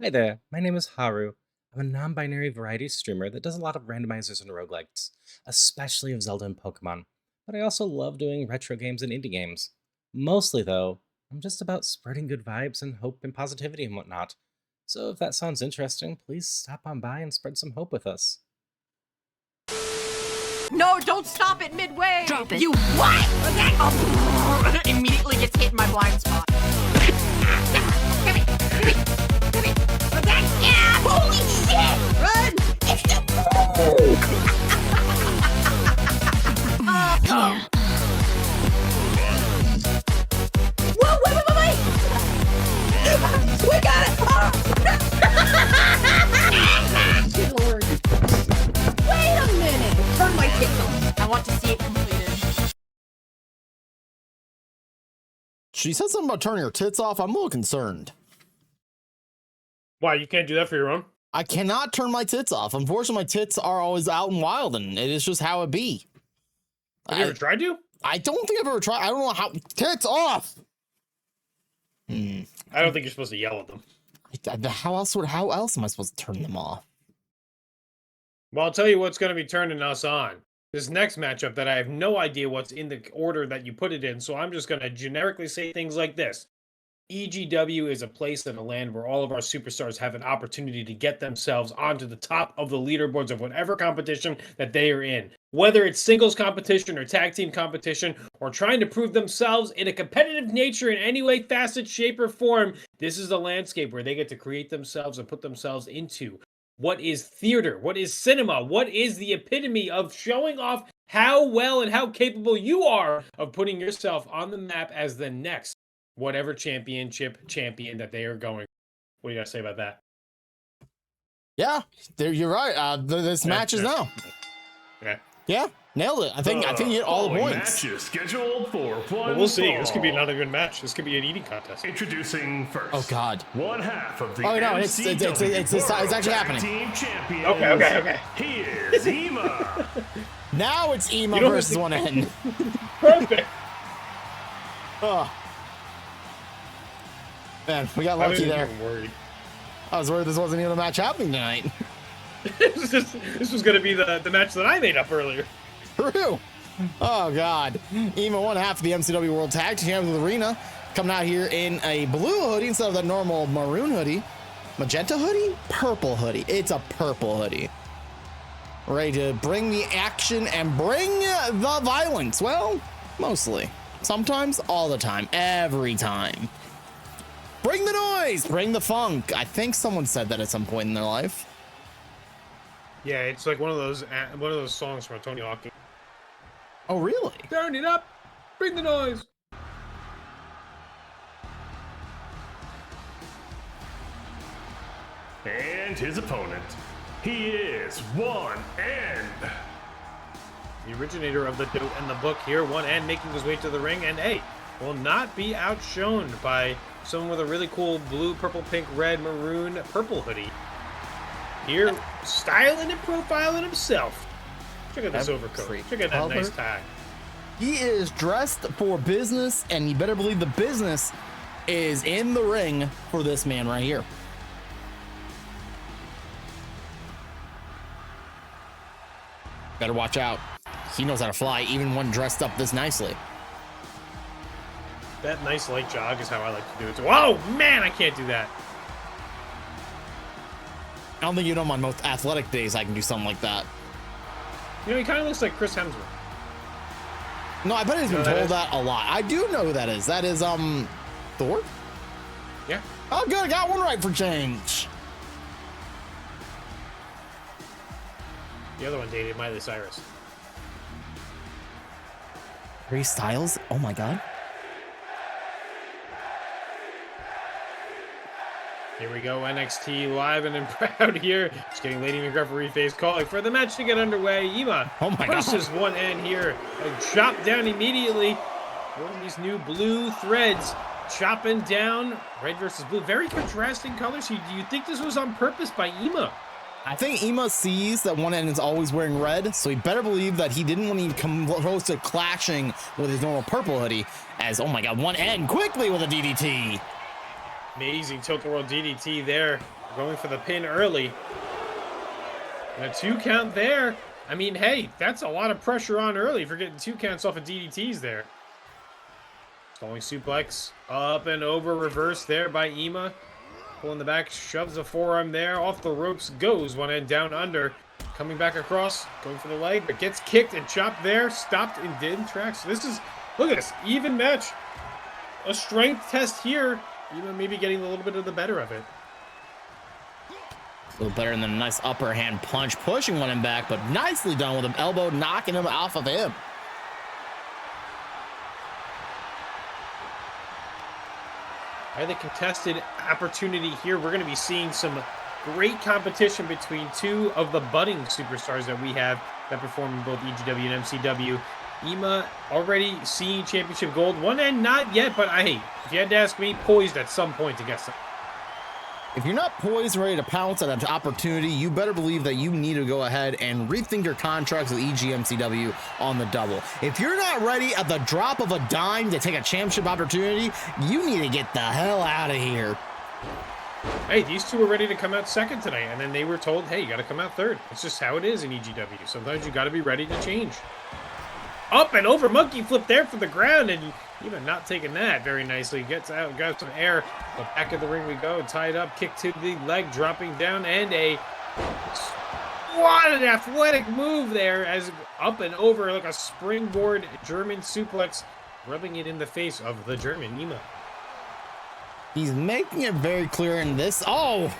Hi there, my name is Haru. I'm a non-binary variety streamer that does a lot of randomizers and roguelikes, especially of Zelda and Pokemon, but I also love doing retro games and indie games. Mostly, though, I'm just about spreading good vibes and hope and positivity and whatnot. So if that sounds interesting, please stop on by and spread some hope with us. No, don't stop it midway! Drop it. You what? That immediately gets hit in my blind spot. Come here, come here, come here. Yeah, holy shit! Run! It's the Yeah. Whoa, wait! We got it! Good lord. Wait a minute! Turn my tits off. I want to see it completed. She said something about turning her tits off. I'm a little concerned. Why, you can't do that for your own? I cannot turn my tits off. Unfortunately, my tits are always out and wild, and it is just how it be. Have you ever tried to? I don't think I've ever tried. I don't know how. Tits off! I don't think you're supposed to yell at them. How else am I supposed to turn them off? Well, I'll tell you what's going to be turning us on. This next matchup that I have no idea what's in the order that you put it in, so I'm just going to generically say things like this. EGW is a place in a land where all of our superstars have an opportunity to get themselves onto the top of the leaderboards of whatever competition that they are in. Whether it's singles competition or tag team competition or trying to prove themselves in a competitive nature in any way, facet, shape, or form, this is a landscape where they get to create themselves and put themselves into what is theater, what is cinema, what is the epitome of showing off how well and how capable you are of putting yourself on the map as the next whatever championship champion that they are going. What do you got to say about that? Yeah, you're right. This match is now. Yeah, nailed it. I think you hit all the Following points. match is scheduled for one Well, we'll see. This could be fall. another good match. This could be an eating contest. Introducing first. Oh God. One half of the Oh, no, it's MCW actually World happening. Tag Team Champions. Okay. He is Ema. Now it's Ema You don't versus have one to- end. Perfect. Oh. Man, we got I lucky wasn't there. even worried. I was worried this wasn't even a match happening tonight. This was going to be the match that I made up earlier. True. Oh God. Ema, one half of the MCW World Tag Team Champions of the Arena, coming out here in a blue hoodie instead of the normal maroon hoodie. Magenta hoodie? Purple hoodie. It's a purple hoodie. Ready to bring the action and bring the violence. Well, mostly. Sometimes, all the time. Every time. Bring the noise! Bring the funk. I think someone said that at some point in their life. Yeah, it's like one of those songs from Tony Hawk. Oh, really? Turn it up, bring the noise. And his opponent, he is 1N. The originator of the note and the book here, 1N, making his way to the ring, and hey, will not be outshone by someone with a really cool blue, purple, pink, red, maroon, purple hoodie. Here, styling and profiling himself. Check out this overcoat. Check out that nice tie. He is dressed for business, and you better believe the business is in the ring for this man right here. Better watch out. He knows how to fly, even when dressed up this nicely. That nice light jog is how I like to do it. So, oh man, I can't do that. I don't think you know on most athletic days I can do something like that. You know, he kind of looks like Chris Hemsworth. No, I bet he's been told that a lot. I do know who that is. That is, Thor? Yeah. Oh, good. I got one right for change. The other one dated Miley Cyrus. Harry Styles? Oh my god. Here we go, NXT live and proud here. Just getting Lady McReferee face calling for the match to get underway. Ema versus 1N here. A chop down immediately. One of these new blue threads chopping down. Red versus blue. Very contrasting colors. Do you think this was on purpose by Ema? I think Ema sees that 1N is always wearing red, so he better believe that he didn't want to come close to clashing with his normal purple hoodie. As, oh my god, 1N quickly with a DDT. Amazing tilt-a-whirl DDT there. Going for the pin early. And a 2 count there. I mean, hey, that's a lot of pressure on early for getting 2 counts off of DDTs there. Stalling suplex. Up and over reverse there by Ema. Pulling the back, shoves the forearm there. Off the ropes goes 1N down under. Coming back across. Going for the leg, but gets kicked and chopped there. Stopped in dead tracks. This is, look at this, even match. A strength test here. Ema maybe getting a little bit of the better of it. A little better than a nice upper hand punch, pushing 1N back, but nicely done with an elbow, knocking him off of him. The contested opportunity here. We're going to be seeing some great competition between 2 of the budding superstars that we have that perform in both EGW and MCW. Ema already seeing championship gold. 1N not yet, but hey, if you had to ask me, poised at some point to get some. If you're not poised and ready to pounce at an opportunity, you better believe that you need to go ahead and rethink your contracts with EGMCW on the double. If you're not ready at the drop of a dime to take a championship opportunity, you need to get the hell out of here. Hey, these 2 were ready to come out second tonight, and then they were told, hey, you got to come out third. It's just how it is in EGW. Sometimes you got to be ready to change. Up and over, monkey flip there for the ground, and even not taking that very nicely. Gets out, got some air, but back of the ring we go. Tied up, kick to the leg, dropping down, and what an athletic move there, as up and over like a springboard German suplex, rubbing it in the face of the German Ema. He's making it very clear in this. Oh,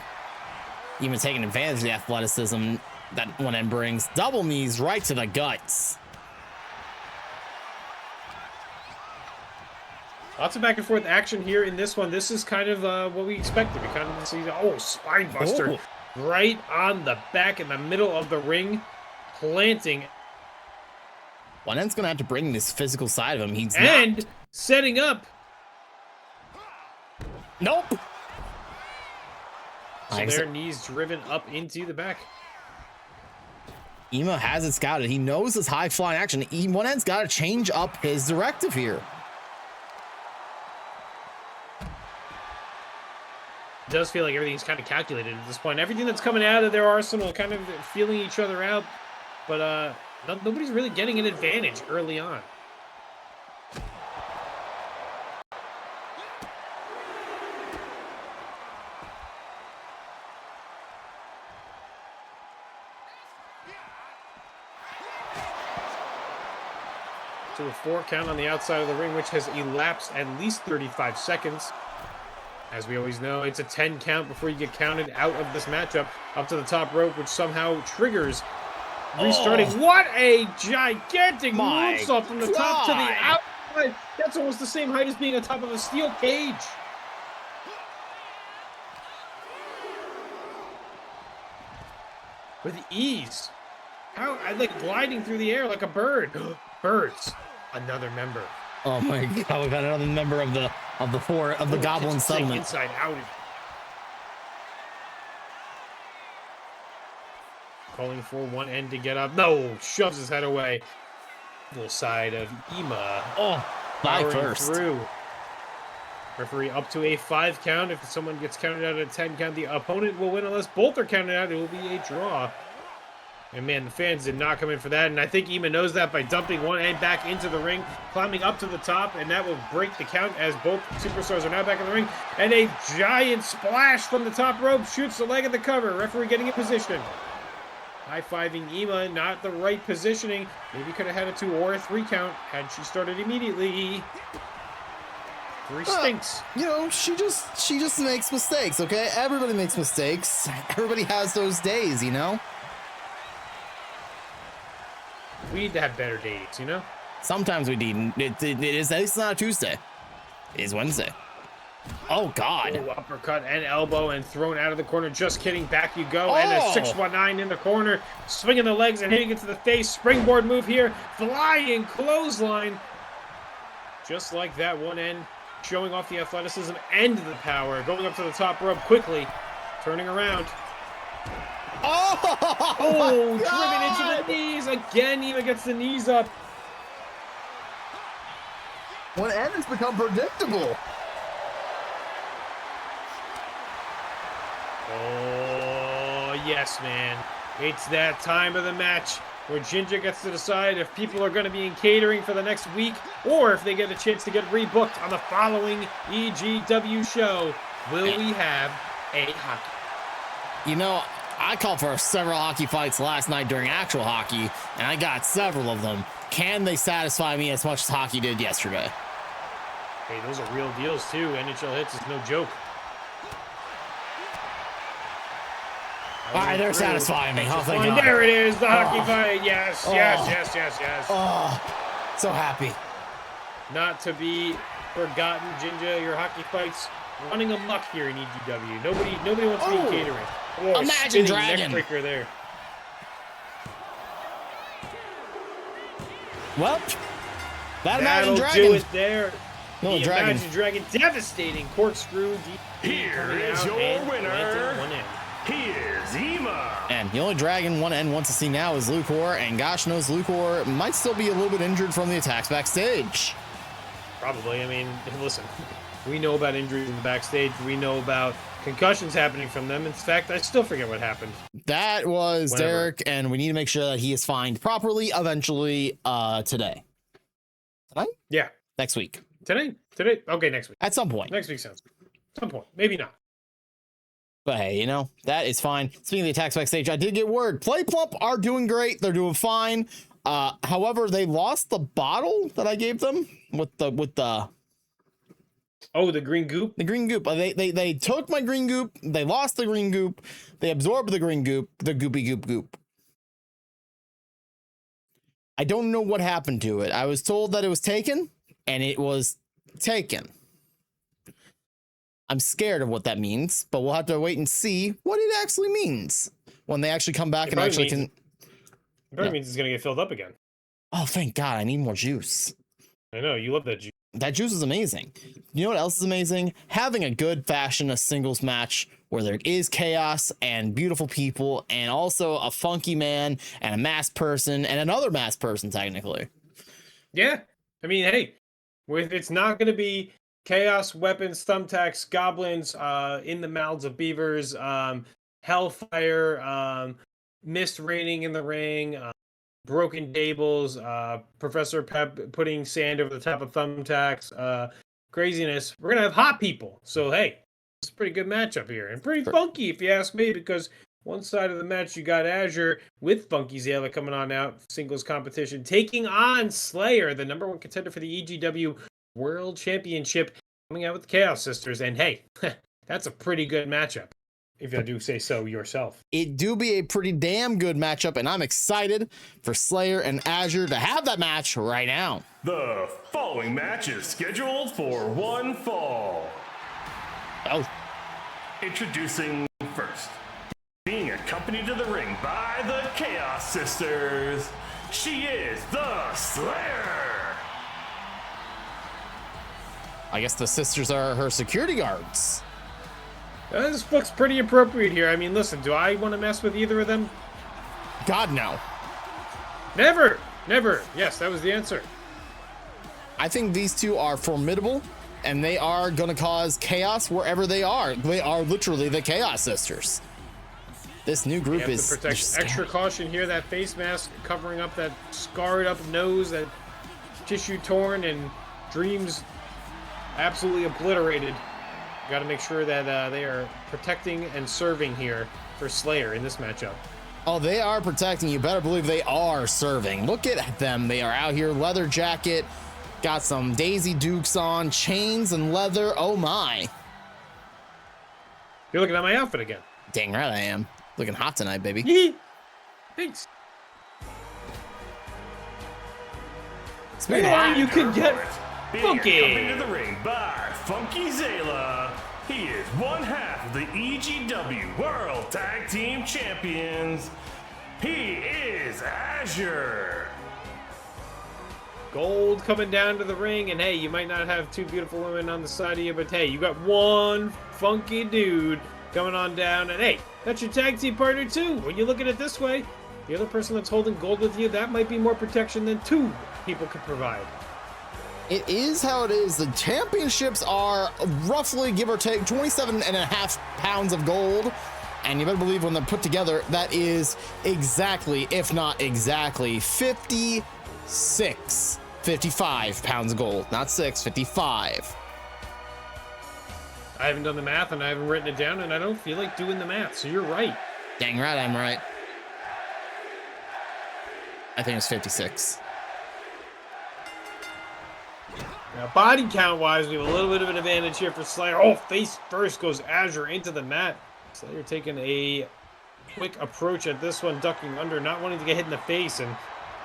even taking advantage of the athleticism that 1N brings. Double knees right to the guts. Lots of back and forth action here in this one. This is kind of what we expected. We kind of see, spine buster right on the back in the middle of the ring, planting. 1N's gonna have to bring this physical side of him. He's not setting up. Nope. So their knees driven up into the back. Ema has it scouted. He knows this high flying action. 1N's got to change up his directive here. It does feel like everything's kind of calculated at this point. Everything that's coming out of their arsenal kind of feeling each other out, but nobody's really getting an advantage early on. To a 4 count on the outside of the ring, which has elapsed at least 35 seconds. As we always know, it's a 10 count before you get counted out of this matchup up to the top rope, which somehow triggers restarting. What a gigantic moonsault from the top to the outside. That's almost the same height as being on top of a steel cage. With ease. How, like gliding through the air like a bird. Birds. Another member. Oh my god, we got another member of the goblin settlement. Inside out. Calling for one end to get up. No, shoves his head away. Full side of Ema. Oh, by first. Through. Referee up to a 5 count. If someone gets counted out at a 10 count, the opponent will win. Unless both are counted out, it will be a draw. And man, the fans did not come in for that. And I think Ema knows that by dumping one end back into the ring, climbing up to the top, and that will break the count as both superstars are now back in the ring. And a giant splash from the top rope shoots the leg of the cover. Referee getting in position. High-fiving Ema, not the right positioning. Maybe could have had a 2 or a 3 count had she started immediately. 3 stinks. You know, she just makes mistakes, okay? Everybody makes mistakes. Everybody has those days, you know? We need to have better days, you know? Sometimes we need. It's not a Tuesday. It's Wednesday. Oh, God. Ooh, uppercut and elbow and thrown out of the corner. Just kidding. Back you go. And a 619 in the corner. Swinging the legs and hitting it to the face. Springboard move here. Flying clothesline. Just like that, one end. Showing off the athleticism and the power. Going up to the top rope quickly. Turning around. Oh, driven into the knees. Again, Ema gets the knees up. One end has become predictable. Oh, yes, man. It's that time of the match where Ginger gets to decide if people are going to be in catering for the next week or if they get a chance to get rebooked on the following EGW show. Will we have a hockey? You know, I called for several hockey fights last night during actual hockey, and I got several of them. Can they satisfy me as much as hockey did yesterday? Hey, those are real deals, too. NHL hits is no joke. All right, they're satisfying me. Oh, thank God. There it is, the hockey fight. Yes, yes. Oh, so happy. Not to be forgotten, Ginger, your hockey fights running amok here in EGW. Nobody wants to be catering. Oh, Imagine Dragon. Neckbreaker there. Well, that That'll Imagine Dragon. do it there. No, the Dragon. Imagine Dragon, devastating corkscrew. Here is your winner. He is Ema. And the only Dragon one end wants to see now is Lahroo, and gosh knows Lahroo might still be a little bit injured from the attacks backstage. Probably. I mean, listen, we know about injuries in the backstage. We know about concussions happening from them. In fact, I still forget what happened. That was Derek, and we need to make sure that he is fined properly eventually today. Tonight? Yeah. Next week. Today? Okay, next week. At some point. Next week sounds good. Some point. Maybe not. But hey, you know, that is fine. Speaking of the attacks backstage, I did get word. Play Plump are doing great. They're doing fine. However, they lost the bottle that I gave them with the Oh, the green goop? The green goop. They took my green goop. They lost the green goop. They absorbed the green goop. The goopy goop. I don't know what happened to it. I was told that it was taken, and it was taken. I'm scared of what that means, but we'll have to wait and see what it actually means when they actually come back and actually can. It probably means it's going to get filled up again. Oh, thank God. I need more juice. I know. You love that juice. That juice is amazing. You know what else is amazing? Having a good fashion, a singles match where there is chaos and beautiful people and also a funky man and a masked person and another masked person, technically. Yeah. I mean, hey, it's not going to be chaos, weapons, thumbtacks, goblins, in the mouths of beavers, hellfire, mist raining in the ring, broken tables, Professor Pep putting sand over the top of thumbtacks, craziness. We're gonna have hot people. So hey, it's a pretty good matchup here, and pretty funky if you ask me, because one side of the match you got Azure with Funky Zayla coming on out, singles competition, taking on Slayyy-er, the #1 contender for the EGW World Championship. coming out with the Chaos Sisters, and hey, that's a pretty good matchup, if I do say so yourself. It do be a pretty damn good matchup, and I'm excited for Slayyr and Azure to have that match right now. The following match is scheduled for one fall. Oh. Introducing first, being accompanied to the ring by the Chaos Sisters, she is the Slayyr. I guess the sisters are her security guards. This looks pretty appropriate here. I mean, listen, do I want to mess with either of them? God, no. Never! Never! Yes, that was the answer. I think these two are formidable, and they are going to cause chaos wherever they are. They are literally the Chaos Sisters. This new group is... to protect extra caution here. That face mask covering up that scarred up nose, that tissue torn, and dreams absolutely obliterated. Got to make sure that they are protecting and serving here for Slayyr in this matchup. Oh, they are protecting. You better believe they are serving. Look at them. They are out here, leather jacket, got some Daisy Dukes on, chains and leather. Oh my. You're looking at my outfit again. Dang right I am. Looking hot tonight, baby. Thanks. Speaking of hot, you can get Being funky. accompanied to the ring by Funky Zayla, he is one half of the EGW World Tag Team Champions. He is Azure. Gold coming down to the ring, and hey, you might not have two beautiful women on the side of you, but hey, you got one funky dude coming on down, and hey, that's your tag team partner too. When you look at it this way, the other person that's holding gold with you, that might be more protection than two people could provide. it is how it is. The championships are roughly, give or take, 27.5 pounds of gold. And you better believe when they're put together, that is exactly, if not exactly, 55 pounds of gold. Not 55. I haven't done the math, and I haven't written it down, and I don't feel like doing the math, so you're right. Dang right, I'm right. I think it's 56. Now, body count-wise, we have a little bit of an advantage here for Slayyr. Oh, face first goes Azure into the mat. Slayyr taking a quick approach at this one, ducking under, not wanting to get hit in the face. And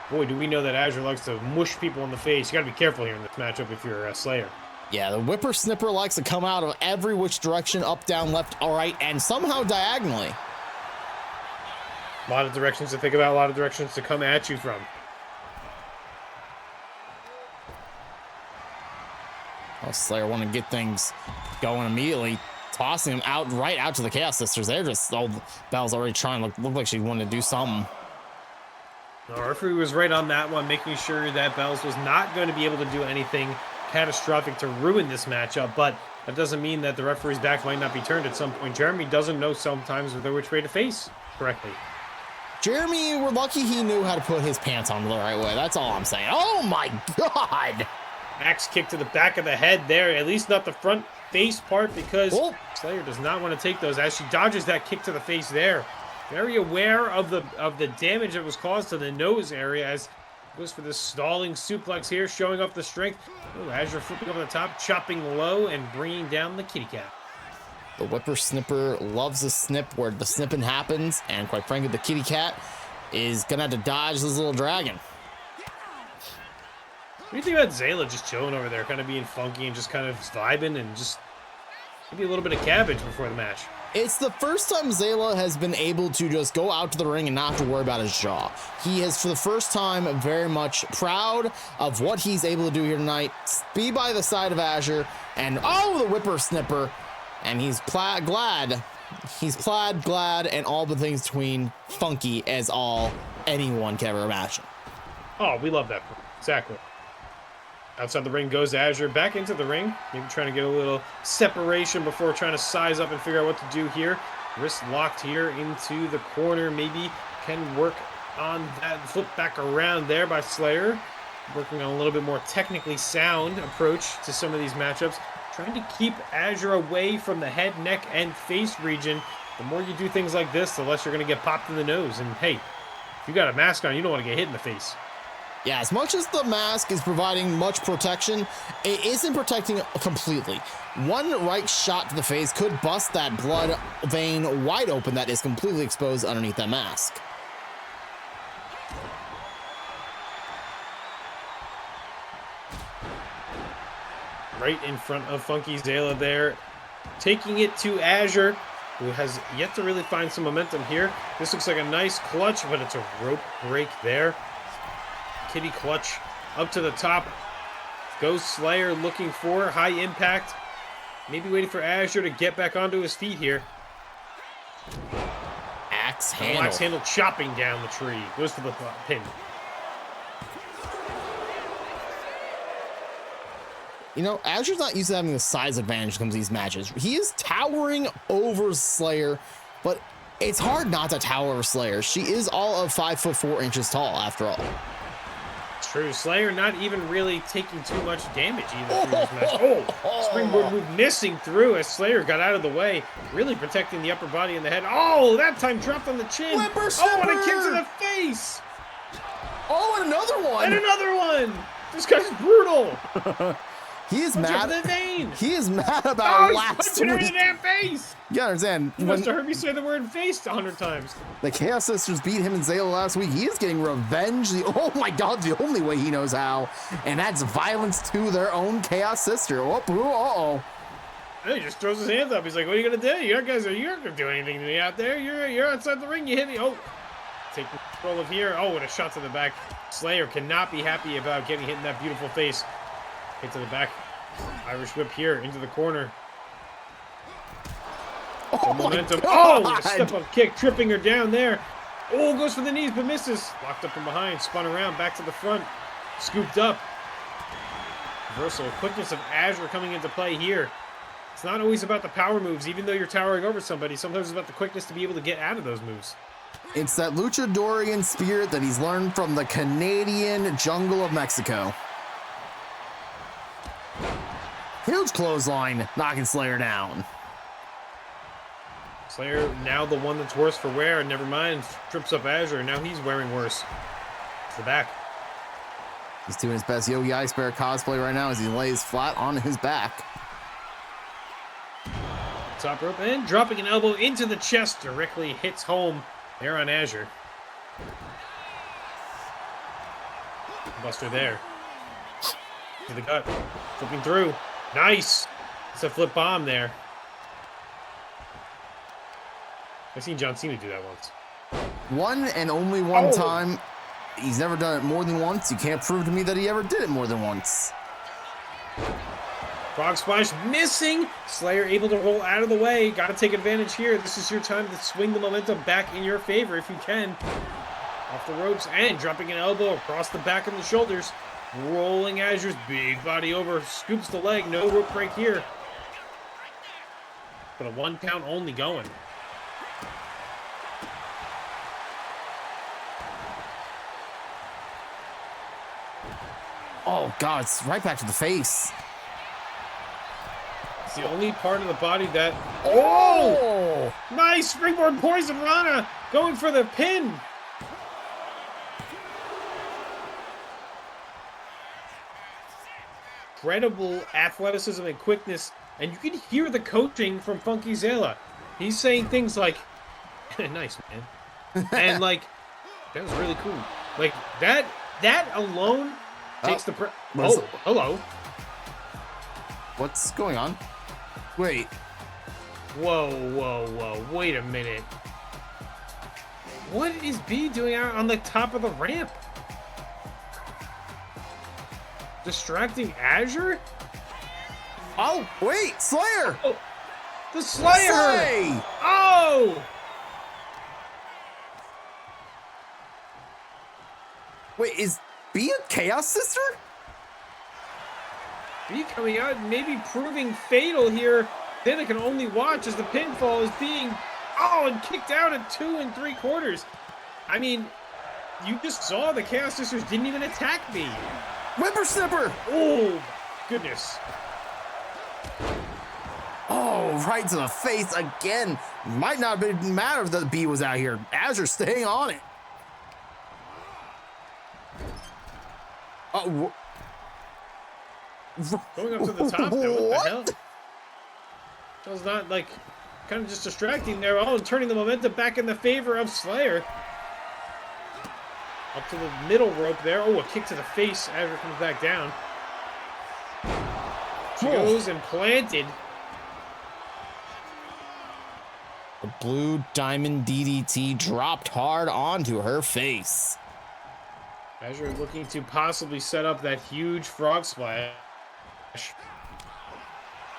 boy, do we know that Azure likes to mush people in the face. You got to be careful here in this matchup if you're Slayyr. Yeah, the whippersnipper likes to come out of every which direction, up, down, left, all right, and somehow diagonally. A lot of directions to think about, a lot of directions to come at you from. Oh, Slayyr want to get things going immediately, tossing him out, right out to the Chaos Sisters. They're just, oh, Belle's already trying to look like she wanted to do something. The referee was right on that one, making sure that Bells was not going to be able to do anything catastrophic to ruin this matchup, but that doesn't mean that the referee's back might not be turned at some point. Jeremy doesn't know sometimes which way to face correctly. Jeremy, we're lucky he knew how to put his pants on the right way. That's all I'm saying. Oh my God! Axe kick to the back of the head there, at least not the front face part, because Slayyr does not want to take those as she dodges that kick to the face there. Very aware of the damage that was caused to the nose area as goes for this stalling suplex here, showing off the strength. Oh, Azure flipping over the top, chopping low and bringing down the kitty cat. The whippersnipper loves the snip where the snipping happens, and quite frankly, the kitty cat is gonna have to dodge this little dragon. What do you think about Zayla just chilling over there, kind of being funky and just kind of vibing and just maybe a little bit of cabbage before the match? It's the first time Zayla has been able to just go out to the ring and not have to worry about his jaw. He is, for the first time, very much proud of what he's able to do here tonight. Be by the side of Azure, and oh, the whippersnipper. And he's glad. He's glad, and all the things between funky as all anyone can ever imagine. Oh, we love that. Exactly. Outside the ring goes Azure, back into the ring. Maybe trying to get a little separation before trying to size up and figure out what to do here. Wrist locked here into the corner. Maybe can work on that flip back around there by Slayyr. Working on a little bit more technically sound approach to some of these matchups. Trying to keep Azure away from the head, neck, and face region. The more you do things like this, the less you're going to get popped in the nose. And hey, if you got a mask on, you don't want to get hit in the face. Yeah, as much as the mask is providing much protection, it isn't protecting completely. One right shot to the face could bust that blood vein wide open that is completely exposed underneath that mask. Right in front of Funky Zayla there, taking it to Azure, who has yet to really find some momentum here. This looks like a nice clutch, but it's a rope break there. Kitty clutch up to the top. Goes Slayyy-er looking for high impact. Maybe waiting for Azure to get back onto his feet here. Axe handle. Axe handle chopping down the tree. Goes for the pin. You know, Azure's not used to having the size advantage when it comes to these matches. He is towering over Slayyy-er, but it's hard not to tower over Slayyy-er. She is all of 5'4" tall, after all. True. Slayyy-er not even really taking too much damage either through this match. Oh, springboard move missing through as Slayyy-er got out of the way, really protecting the upper body and the head. Oh, that time dropped on the chin. Oh, and a kick to the face. Oh, and another one. And another one. This guy's brutal. He is mad. The vein. He is mad about last week. Her in the damn face. You gotta understand. You must have heard me say the word face 100 times. The Chaos Sisters beat him and Zayla last week. He is getting revenge. Oh my God, the only way he knows how, and that's violence to their own Chaos Sister. Oh. He just throws his hands up. He's like, "What are you gonna do? You guys you're not gonna do anything to me out there. You're outside the ring. You hit me. Oh, take control of here. Oh, and a shot to the back. Slayyy-er cannot be happy about getting hit in that beautiful face. Hit to the back. Irish whip here into the corner. Oh, momentum. Oh, a step up kick, tripping her down there. Oh, goes for the knees, but misses. Locked up from behind, spun around, back to the front. Scooped up. Reversal. Quickness of Azure coming into play here. It's not always about the power moves, even though you're towering over somebody. Sometimes it's about the quickness to be able to get out of those moves. It's that luchadorian spirit that he's learned from the Canadian jungle of Mexico. Huge clothesline, knocking Slayyy-er down. Slayyy-er now the one that's worse for wear, and never mind, trips up Azure, and now he's wearing worse. To the back. He's doing his best Yogi Ice Bear cosplay right now as he lays flat on his back. Top rope and dropping an elbow into the chest, directly hits home there on Azure. Buster there. To the gut, flipping through. Nice! It's a flip bomb there. I've seen John Cena do that once. One and only one time. He's never done it more than once. You can't prove to me that he ever did it more than once. Frog splash missing. Slayyy-er able to roll out of the way. Got to take advantage here. This is your time to swing the momentum back in your favor if you can. Off the ropes and dropping an elbow across the back and the shoulders. Rolling Azure's big body over, scoops the leg, no rope break here. But a 1 count only going. Oh God, it's right back to the face. It's the only part of the body that... Oh! Nice springboard poison Rana going for the pin. Incredible athleticism and quickness, and you can hear the coaching from Funky Zayla. He's saying things like, "Nice, man," and like, "That was really cool." Like that alone takes the. Hello. What's going on? Wait. Whoa! Wait a minute. What is B doing out on the top of the ramp? Distracting Azure? Oh, wait, Slayyy-er! Oh, the Slayyy-er! Oh! Wait, is B a Chaos Sister? B coming out, maybe proving fatal here. Then I can only watch as the pinfall is being, and kicked out at 2 3/4. I mean, you just saw the Chaos Sisters didn't even attack me. Whippersnipper! Oh, goodness. Oh, right to the face again. Might not have been matter if the B was out here. Azure staying on it. Oh, Going up to the top there, what the hell? That was not like, kind of just distracting there. Oh, and turning the momentum back in the favor of Slayyr. Up to the middle rope there. Oh, a kick to the face. Azure comes back down. She goes and planted. The blue diamond DDT dropped hard onto her face. Azure looking to possibly set up that huge frog splash.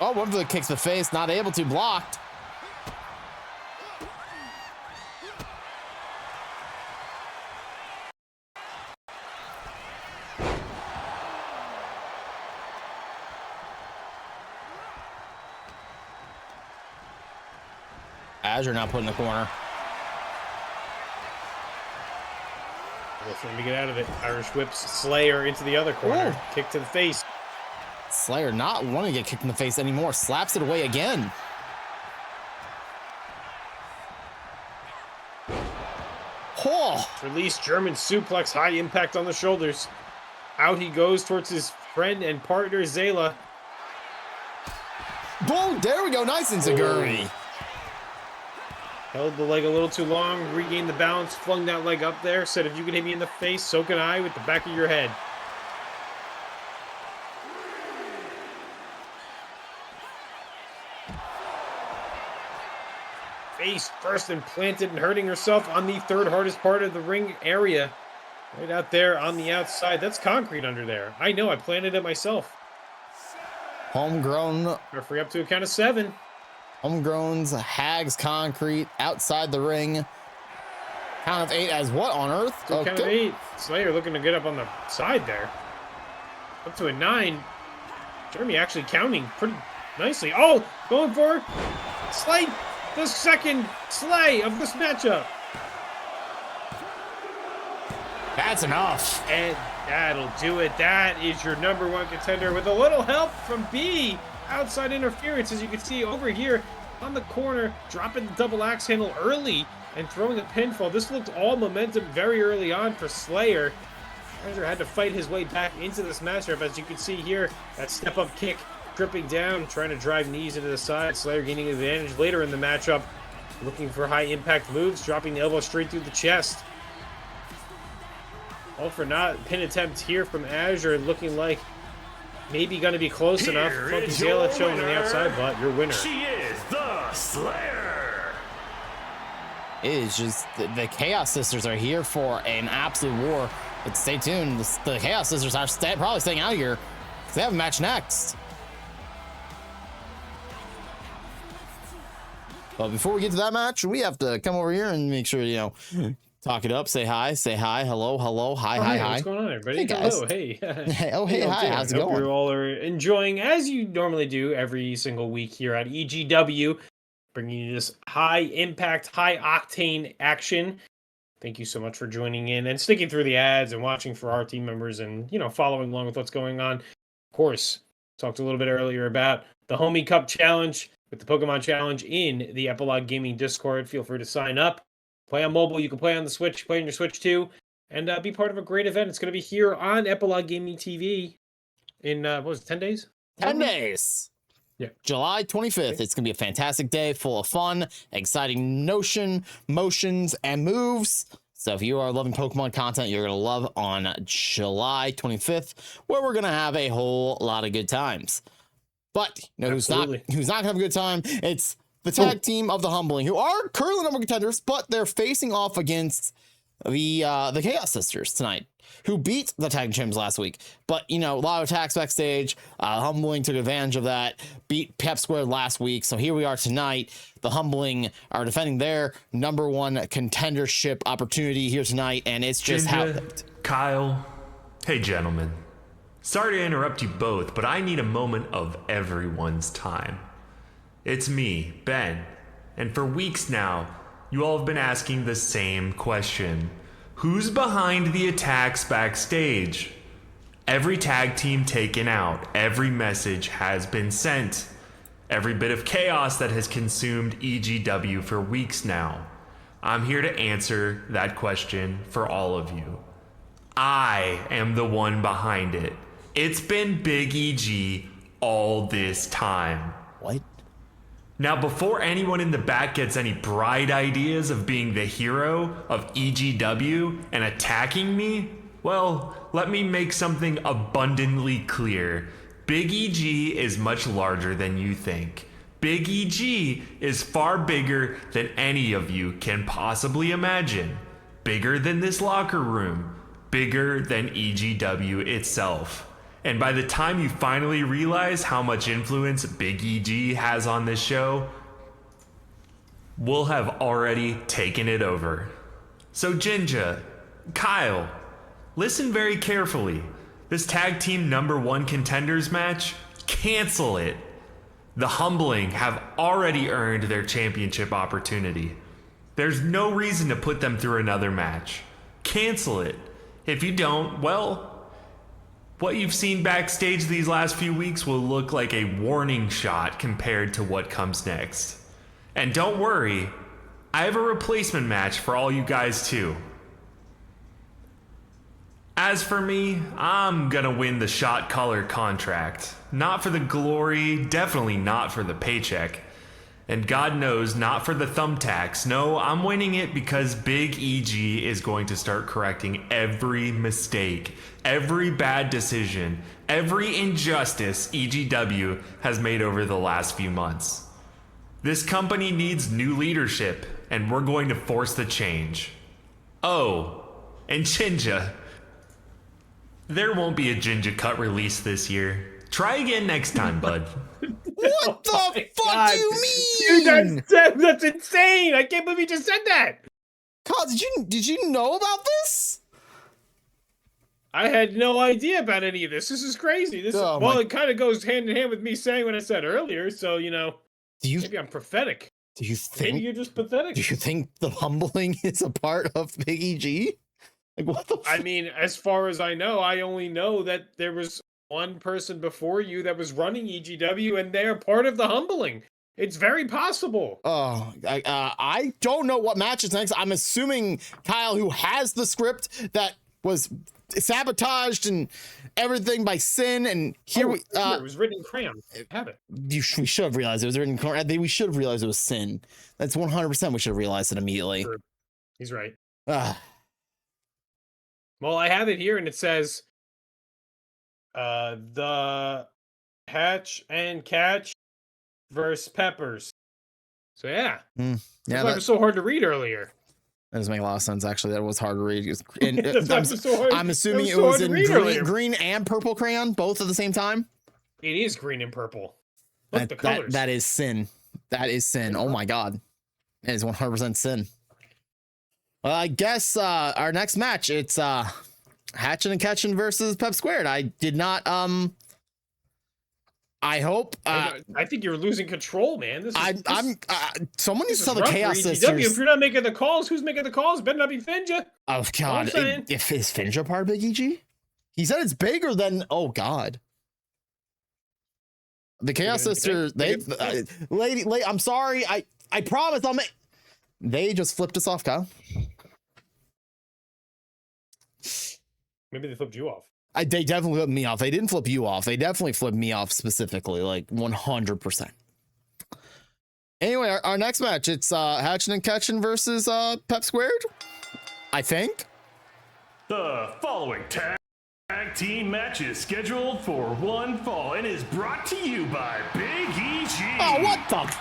Oh, one of the kicks to the face, not able to, blocked. Azure now put in the corner. Looking to get out of it. Irish whips Slayyr into the other corner. Ooh. Kick to the face. Slayyr not wanting to get kicked in the face anymore. Slaps it away again. Oh. Release German suplex. High impact on the shoulders. Out he goes towards his friend and partner Zayla. Boom! There we go. Nice and Zaguri. Held the leg a little too long. Regained the balance. Flung that leg up there. Said, if you can hit me in the face, so can I with the back of your head. Face first and planted and hurting herself on the third hardest part of the ring area. Right out there on the outside. That's concrete under there. I know, I planted it myself. Homegrown. Referee up to a count of 7. Homegrown's Hags concrete outside the ring. Count of 8 as what on earth? Count of 8. Slayyr looking to get up on the side there. Up to a 9. Jeremy actually counting pretty nicely. Oh, going for Slayyy. The second Slayyy of this matchup. That's enough. And that'll do it. That is your #1 contender with a little help from B. Outside interference, as you can see over here on the corner, dropping the double axe handle early and throwing a pinfall. This looked all momentum very early on for Slayyr. Azure had to fight his way back into this matchup. As you can see here, that step-up kick dripping down, trying to drive knees into the side. Slayyr gaining advantage later in the matchup, looking for high-impact moves, dropping the elbow straight through the chest. All for naught. Pin attempt here from Azure, looking like maybe going to be close enough. Funky Zayla showing on the outside, but your winner. She is the Slayyr. It is just the Chaos Sisters are here for an absolute war. But stay tuned. The Chaos Sisters are probably staying out here because they have a match next. But before we get to that match, we have to come over here and make sure, talk it up, say hi, hello, hi, hi. What's going on, everybody? Hey, guys. Hello, hey. Hey, hi, how's it Hope going? you all are enjoying, as you normally do every single week here at EGW, bringing you this high-impact, high-octane action. Thank you so much for joining in and sticking through the ads and watching for our team members and, following along with what's going on. Of course, talked a little bit earlier about the Homie Cup Challenge with the Pokemon Challenge in the Epilogue Gaming Discord. Feel free to sign up. Play on mobile. You can play on the Switch, play on your Switch too, and be part of a great event. It's going to be here on Epilogue Gaming TV in, 10 days? 10 days. Yeah. July 25th. It's going to be a fantastic day full of fun, exciting motions, and moves. So if you are loving Pokemon content, you're going to love on July 25th, where we're going to have a whole lot of good times. But who's not going to have a good time? It's the tag team of the Humbling, who are currently #1 contenders, but they're facing off against the Chaos Sisters tonight, who beat the tag champs last week. But a lot of attacks backstage. Humbling took advantage of that, beat Pep Squared last week. So here we are tonight. The Humbling are defending their #1 contendership opportunity here tonight, and it's just Kyle. Hey, gentlemen. Sorry to interrupt you both, but I need a moment of everyone's time. It's me, Ben, and for weeks now, you all have been asking the same question. Who's behind the attacks backstage? Every tag team taken out, every message has been sent. Every bit of chaos that has consumed EGW for weeks now. I'm here to answer that question for all of you. I am the one behind it. It's been Big EG all this time. What? Now, before anyone in the back gets any bright ideas of being the hero of EGW and attacking me, well, let me make something abundantly clear. Big EG is much larger than you think. Big EG is far bigger than any of you can possibly imagine. Bigger than this locker room. Bigger than EGW itself. And by the time you finally realize how much influence Big EG has on this show, we'll have already taken it over. So Jinja, Kyle, listen very carefully. This tag team #1 contenders match, cancel it. The Humbling have already earned their championship opportunity. There's no reason to put them through another match. Cancel it. If you don't, well, what you've seen backstage these last few weeks will look like a warning shot compared to what comes next. And don't worry, I have a replacement match for all you guys too. As for me, I'm gonna win the shot caller contract. Not for the glory, definitely not for the paycheck. And God knows, not for the thumbtacks. No, I'm winning it because Big EG is going to start correcting every mistake, every bad decision, every injustice EGW has made over the last few months. This company needs new leadership, and we're going to force the change. Oh, and Jinja. There won't be a Jinja Cut release this year. Try again next time, bud. What the fuck do you mean? Dude, that's insane. I can't believe you just said that. Kyle, did you know about this? I had no idea about any of this. This is crazy. It kind of goes hand in hand with me saying what I said earlier. So, maybe I'm prophetic. Do you think? Maybe you're just pathetic. Do you think the Humbling is a part of Big EG? Like, what the I mean, as far as I know, I only know that there was one person before you that was running EGW, and they're part of the Humbling. It's very possible. Oh, I don't know what match is next. I'm assuming Kyle, who has the script that was sabotaged and everything by Sin, and here it was written in crayon. Have it. We should have realized it was written in crayon. We should have realized it was Sin. That's 100%. We should have realized it immediately. True. He's right. Well, I have it here, and it says, the Hatch and Catch versus Peppers. So yeah, yeah, that's why it was so hard to read earlier. That doesn't make a lot of sense. Actually, that was hard to read. I'm assuming it so was in green and purple crayon, both at the same time. It is green and purple. Look, the colors. That is Sin. That is Sin. Oh my god, it is 100% Sin. Well, I guess our next match, it's Hatchin' and Catchin' versus Pep Squared. I did not I hope I think you're losing control, man. Someone needs to tell the Chaos Sisters. If you're not making the calls, who's making the calls? Better not be Finja. Oh god, if is Finja part of Big EG? He said it's bigger than, oh god. The Chaos Sisters, lady, I'm sorry. I promise I'll make. They just flipped us off, Kyle. Maybe they flipped you off. They definitely flipped me off. They didn't flip you off. They definitely flipped me off specifically, like 100%. Anyway, our next match, it's Hatchin' and Catchin' versus Pep Squared, I think. The following tag team match is scheduled for one fall and is brought to you by Big EG. Oh, what the?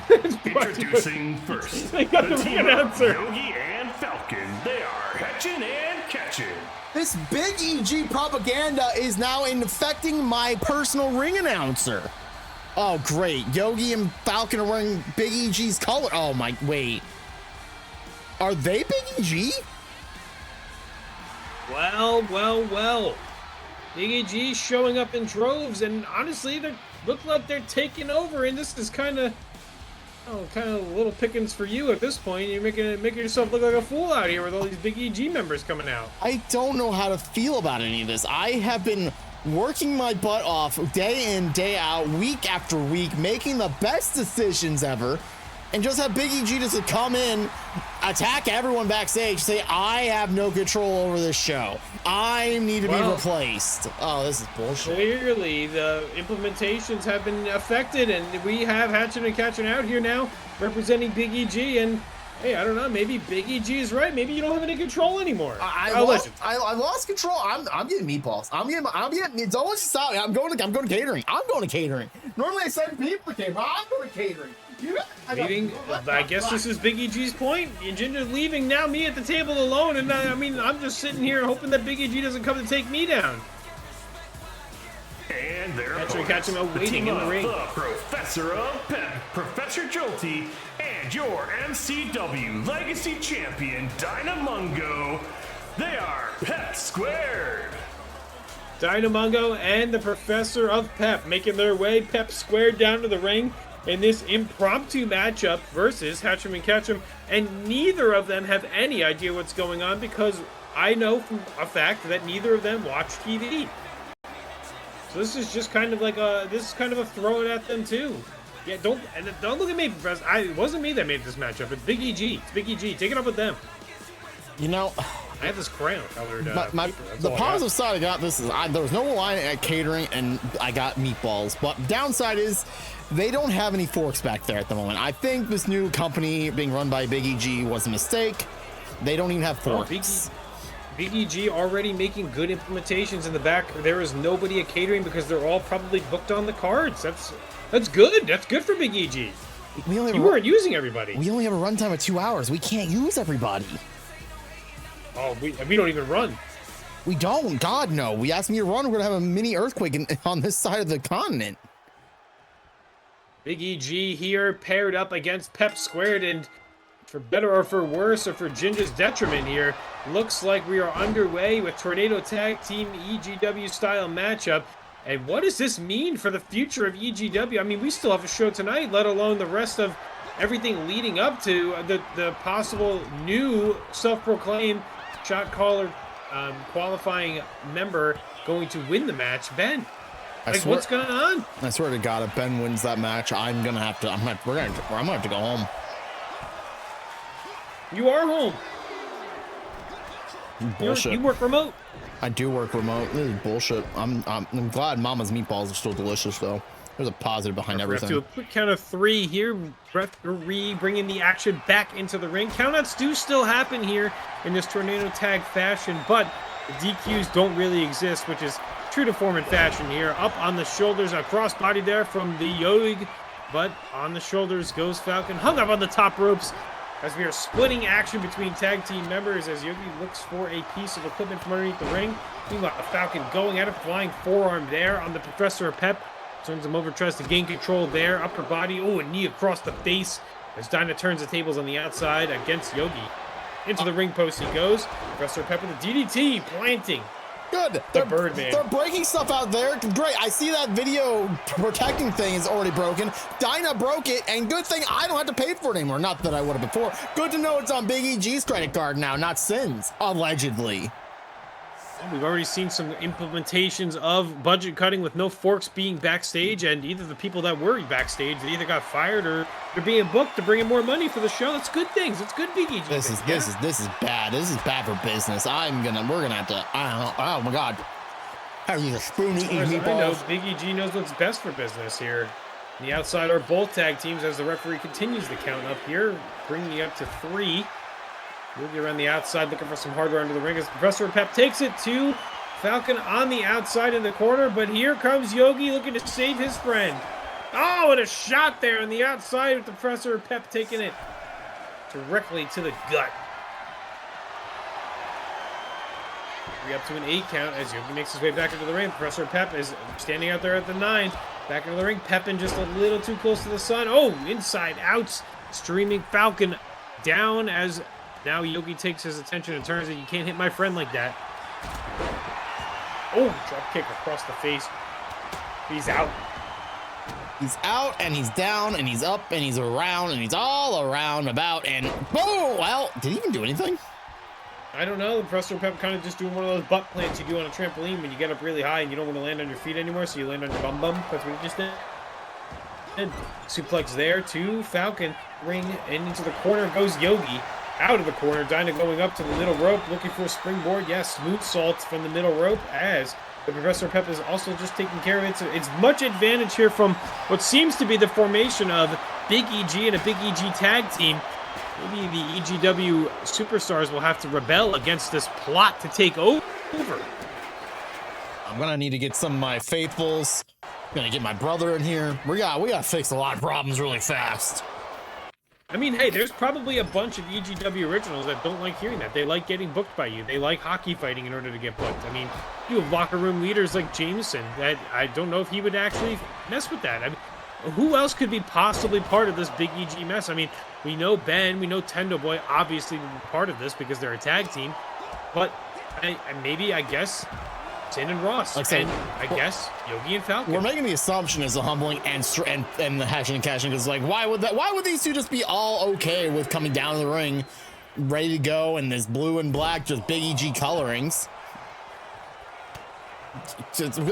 Introducing first, the team of Yogi and Falcon. They are Hatchin' and Catchin'. This Big EG propaganda is now infecting my personal ring announcer. Oh, great. Yogi and Falcon are wearing Big EG's color. Oh, my, wait. Are they Big EG? Well. Big EG showing up in droves, and honestly, they look like they're taking over, and this is kind of little pickings for you at this point. You're making yourself look like a fool out here with all these Big EG members coming out. I don't know how to feel about any of this. I have been working my butt off day in, day out, week after week, making the best decisions ever. and just have Big EG just come in, attack everyone backstage, say, I have no control over this show. I need to be replaced. Oh, this is bullshit. Clearly, the implementations have been affected, and we have Hatchin and Catchin out here now representing Big EG, and hey, I don't know, maybe Big EG is right. Maybe you don't have any control anymore. I lost control. I'm getting meatballs. I'm getting. Don't let you stop me. I'm going to catering. I'm going to catering. Normally I send people to catering. I'm going to catering. I guess this is Big EG's point. Ginger's leaving now. Me at the table alone, and I mean, I'm just sitting here hoping that Big EG doesn't come to take me down. And their Catch him waiting in the ring. The Professor of Pep, Professor Jolty, and your MCW Legacy Champion, Dynamungo. They are Pep Squared. Dynamungo and the Professor of Pep making their way Pep Squared down to the ring in this impromptu matchup versus Hatcham and Catcham, and neither of them have any idea what's going on because I know from a fact that neither of them watch TV. So this is just kind of like a throw it at them too. Yeah, don't look at me, Professor. It wasn't me that made this matchup. It's Big EG. It's Big EG. Take it up with them. You know, I have this crayon colored. The positive side I got this is there was no line at catering and I got meatballs. But downside is they don't have any forks back there at the moment. I think this new company being run by Big EG was a mistake. They don't even have forks. Big EG already making good implementations in the back. There is nobody at catering because they're all probably booked on the cards. That's good. That's good for Big EG. You weren't using everybody. We only have a runtime of 2 hours. We can't use everybody. Oh, we don't even run. We don't. God, no. We asked me to run. We're going to have a mini earthquake on this side of the continent. Big EG here paired up against Pep Squared, and for better or for worse or for Ginger's detriment here, looks like we are underway with Tornado Tag Team EGW style matchup. And what does this mean for the future of EGW? I mean, we still have a show tonight, let alone the rest of everything leading up to the possible new self-proclaimed shot caller qualifying member going to win the match, Ben. What's going on? I swear to God, if Ben wins that match, I'm gonna have to go home. You are home. Bullshit. You work remote. I do work remote. This is bullshit. I'm glad Mama's meatballs are still delicious though. There's a positive behind everything. To a quick count of 3 here. Referee bringing the action back into the ring. Countouts do still happen here in this tornado tag fashion, but the DQs don't really exist, which is true to form and fashion here. Up on the shoulders, a crossbody there from the Yogi, but on the shoulders goes Falcon, hung up on the top ropes as we are splitting action between tag team members as Yogi looks for a piece of equipment from underneath the ring. Meanwhile, the Falcon going at it, flying forearm there on the Professor of Pep. Turns him over, tries to gain control there. Upper body, oh, a knee across the face as Dinah turns the tables on the outside against Yogi. Into the ring post he goes. Professor Pep with a DDT, planting. Good. They're breaking stuff out there. Great. I see that video protecting thing is already broken. Dinah broke it, and good thing I don't have to pay for it anymore. Not that I would have before. Good to know it's on Big EG's credit card now, not Sin's, allegedly. We've already seen some implementations of budget cutting with no forks being backstage, and either the people that were backstage, they either got fired or they're being booked to bring in more money for the show. That's good things. It's good Big EG. This is bad. This is bad for business. We're gonna have to. I don't know. Oh my God. How are you a spoon eating meatballs? I know Big EG knows what's best for business here. On the outside are both tag teams as the referee continues the count up here, bringing it up to 3. Moving around the outside, looking for some hardware under the ring as Professor Pep takes it to Falcon on the outside in the corner, but here comes Yogi looking to save his friend. Oh, and a shot there on the outside with the Professor Pep taking it directly to the gut. We're up to an 8 count as Yogi makes his way back into the ring. Professor Pep is standing out there at the 9. Back into the ring, Pep just a little too close to the sun. Oh, inside outs, streaming Falcon down as now Yogi takes his attention and turns it. You can't hit my friend like that. Oh, drop kick across the face. He's out. He's out, and he's down, and he's up, and he's around, and he's all around about, and boom! Well, did he even do anything? I don't know. The Professor Pep kind of just doing one of those butt plants you do on a trampoline when you get up really high and you don't want to land on your feet anymore, so you land on your bum. That's what he just did. And suplex there to Falcon. ring and into the corner goes Yogi. Out of the corner, Dinah going up to the middle rope, looking for a springboard. Yes, smooth salt from the middle rope as the Professor Pep is also just taking care of it. So it's much advantage here from what seems to be the formation of Big EG and a Big EG tag team. Maybe the EGW superstars will have to rebel against this plot to take over. I'm gonna need to get some of my faithfuls. Gonna get my brother in here. We gotta fix a lot of problems really fast. I mean, hey, there's probably a bunch of EGW originals that don't like hearing that. They like getting booked by you. They like hockey fighting in order to get booked. I mean, you have locker room leaders like Jameson that I don't know if he would actually mess with that. I mean, who else could be possibly part of this Big EG mess? I mean, we know Ben, we know Tendo Boy, obviously part of this because they're a tag team. But I guess Sin and Ross, and I guess Yogi and Falcon. We're making the assumption as a humbling and the hashing and cashing because like why would these two just be all okay with coming down to the ring, ready to go, and this blue and black just Big EG colorings? Was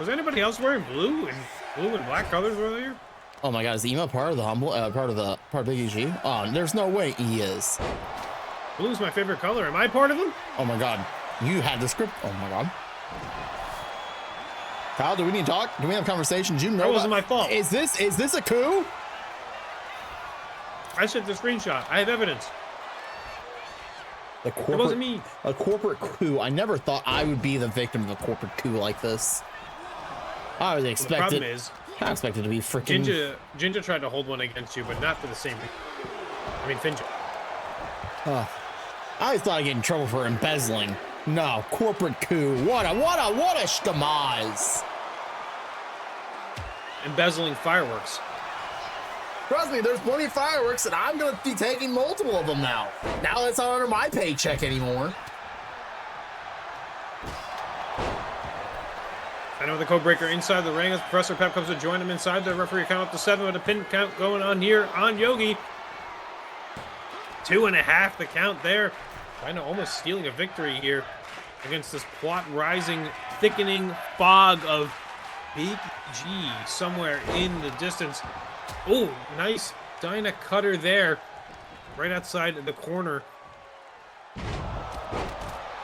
anybody else wearing blue and black colors earlier? Oh my God, is Ema part of the part of Big EG? Oh, there's no way he is. Blue's my favorite color. Am I part of them? Oh my God. You had the script. Oh my God. Kyle, do we need to talk? Do we have conversations? You know that wasn't my fault. Is this a coup? I sent the screenshot. I have evidence. It wasn't me. A corporate coup. I never thought I would be the victim of a corporate coup like this. I was expected. The problem is, I expected to be freaking. Ginger tried to hold one against you, but not for the same reason. I mean, Finja. I thought I'd get in trouble for embezzling. No, corporate coup. What a schmaz. Embezzling fireworks. Trust me, there's plenty of fireworks, and I'm gonna be taking multiple of them now. Now that's not under my paycheck anymore. I know the code breaker inside the ring as Professor Pep comes to join him inside. The referee count up to 7 with a pin count going on here on Yogi. 2.5 the count there. Kind of almost stealing a victory here against this plot rising, thickening fog of Big G somewhere in the distance. Oh, nice Dinah cutter there, right outside the corner.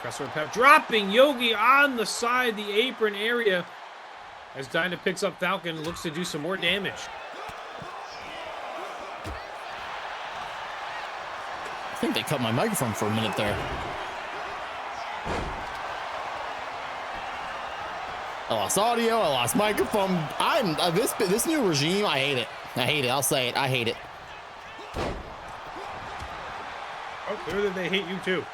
Professor Pep dropping Yogi on the side, the apron area, as Dinah picks up Falcon, looks to do some more damage. I think they cut my microphone for a minute there. I lost audio, I lost microphone. This new regime, I hate it. I hate it. I'll say it. I hate it. Oh, clearly they hate you too.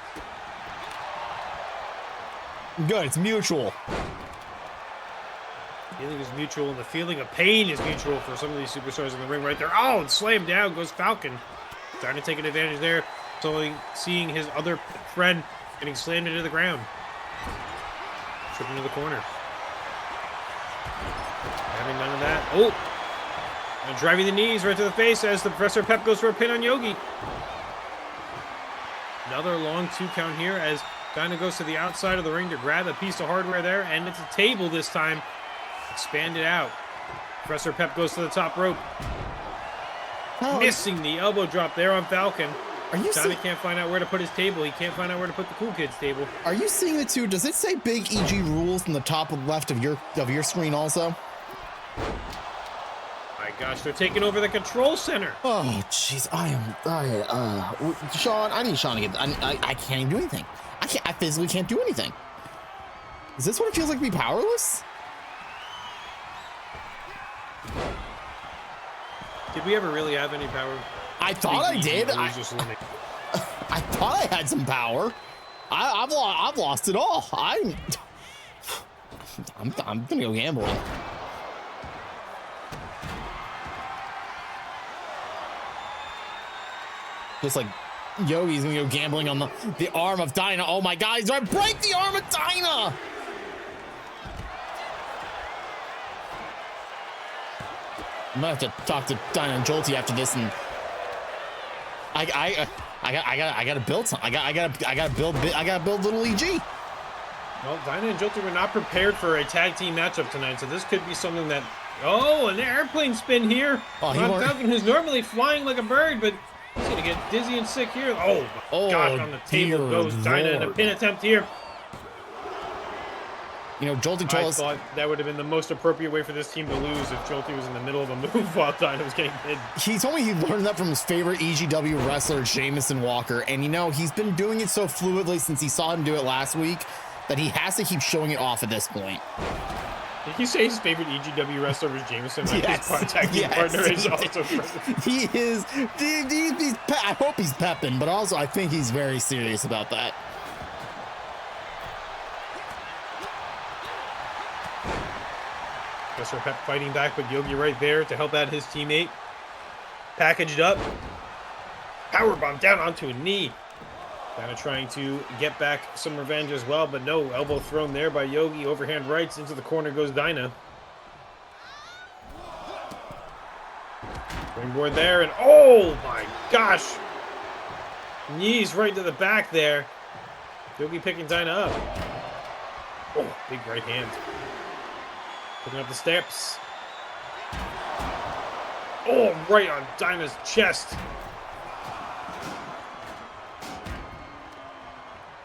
Good, it's mutual. Feeling is mutual, and the feeling of pain is mutual for some of these superstars in the ring right there. Oh, and slammed down goes Falcon. Trying to take an advantage there. So seeing his other friend getting slammed into the ground. Tripping to the corner. Having none of that. Oh! And driving the knees right to the face as the Professor Pep goes for a pin on Yogi. Another long 2 count here as Dinah goes to the outside of the ring to grab a piece of hardware there, and it's a table this time. Expanded out. Professor Pep goes to the top rope. Missing the elbow drop there on Falcon. Johnny can't find out where to put his table. He can't find out where to put the Cool Kids table. Are you seeing it too? Does it say Big EG rules in the top left of your screen also? My gosh, they're taking over the control center. Oh jeez, Sean, I need Sean to get. I can't even do anything. I physically can't do anything. Is this what it feels like to be powerless? Did we ever really have any power? I thought I did. I thought I had some power. I've lost it all. I'm gonna go gambling. Just like Yogi's gonna go gambling on the arm of Dinah. Oh my God, he's gonna break the arm of Dinah! I'm gonna have to talk to Dinah and Jolty after this, and I gotta build something. I gotta build little EG. Well, Dinah and Jolty were not prepared for a tag team matchup tonight, so this could be something that Oh, an airplane spin here. Oh, Falcon, who's normally flying like a bird, but he's going to get dizzy and sick here. Oh, my God, on the table goes Dinah in a pin attempt here. You know, Jolty told us... I thought that would have been the most appropriate way for this team to lose if Jolty was in the middle of a move while Dinah was getting pinned. He told me he learned that from his favorite EGW wrestler, Jamison Walker. And, you know, he's been doing it so fluidly since he saw him do it last week that he has to keep showing it off at this point. Did he say his favorite EGW wrestler was Jameson? Like Yes, his tag team partner is also He is. I hope he's pepping, but also I think he's very serious about that. Professor Pep fighting back, but Yogi right there to help out his teammate. Packaged up. Powerbomb down onto a knee. Kind of trying to get back some revenge as well, but no. Elbow thrown there by Yogi. Overhand rights. Into the corner goes Dinah. Springboard there, and oh my gosh! Knees right to the back there. Yogi picking Dinah up. Oh, big right hand. Picking up the steps. Oh, right on Dinah's chest.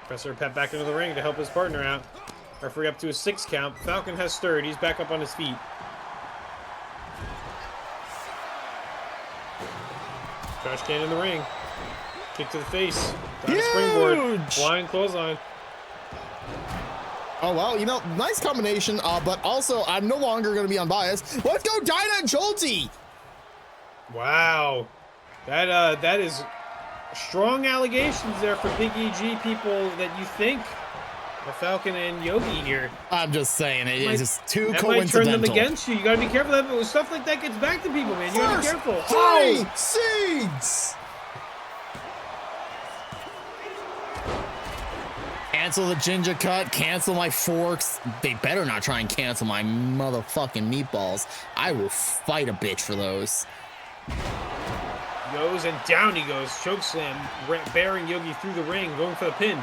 Professor Pep back into the ring to help his partner out. Referee up to a 6 count. Falcon has stirred. He's back up on his feet. Trash can in the ring. Kick to the face. Down to springboard. Flying clothesline. Oh, well, you know, nice combination, but also I'm no longer going to be unbiased. Let's go Dinah and Jolty! Wow. That is strong allegations there for Big EG people that you think the Falcon and Yogi here. I'm just saying, it's just too that coincidental. Might turn them against you. You gotta be careful that stuff like that gets back to people, man. You gotta be careful. 3 Oh! seeds! Cancel the ginger cut, cancel my forks. They better not try and cancel my motherfucking meatballs. I will fight a bitch for those. Goes and down he goes. Chokeslam, bearing Yogi through the ring, going for the pin.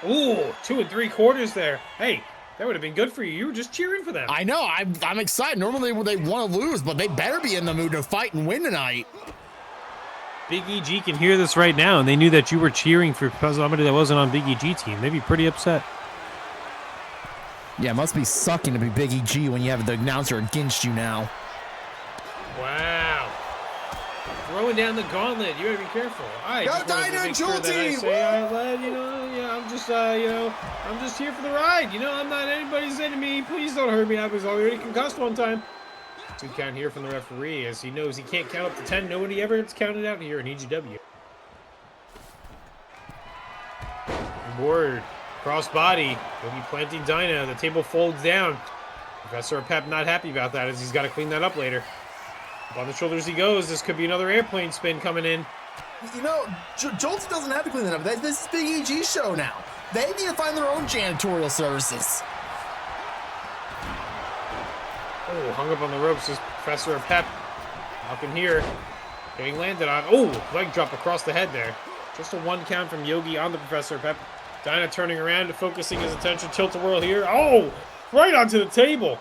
Ooh, 2 3/4 there. Hey, that would have been good for you. You were just cheering for them. I know, I'm excited. Normally they want to lose, but they better be in the mood to fight and win tonight. Big EG can hear this right now, and they knew that you were cheering for somebody that wasn't on Big EG team. They'd be pretty upset. Yeah, it must be sucking to be Big EG when you have the announcer against you now. Wow. Throwing down the gauntlet. You gotta be careful. I just wanted to make sure that I say out loud, you know, yeah, I'm just, I'm just here for the ride. You know, I'm not anybody's enemy. Please don't hurt me. I was already concussed one time. 2 count here from the referee as he knows he can't count up to 10. Nobody ever gets counted out here in EGW. Board. Cross body. He'll be planting Dinah. The table folds down. Professor Pep not happy about that as he's got to clean that up later. Up on the shoulders he goes. This could be another airplane spin coming in. You know, Jolty doesn't have to clean that up. This is Big EG's show now. They need to find their own janitorial services. Oh, hung up on the ropes is Professor Pep. Falcon here. Getting landed on. Oh, leg drop across the head there. Just a 1 count from Yogi on the Professor Pep. Dinah turning around and focusing his attention. Tilt-a-whirl here. Oh, right onto the table.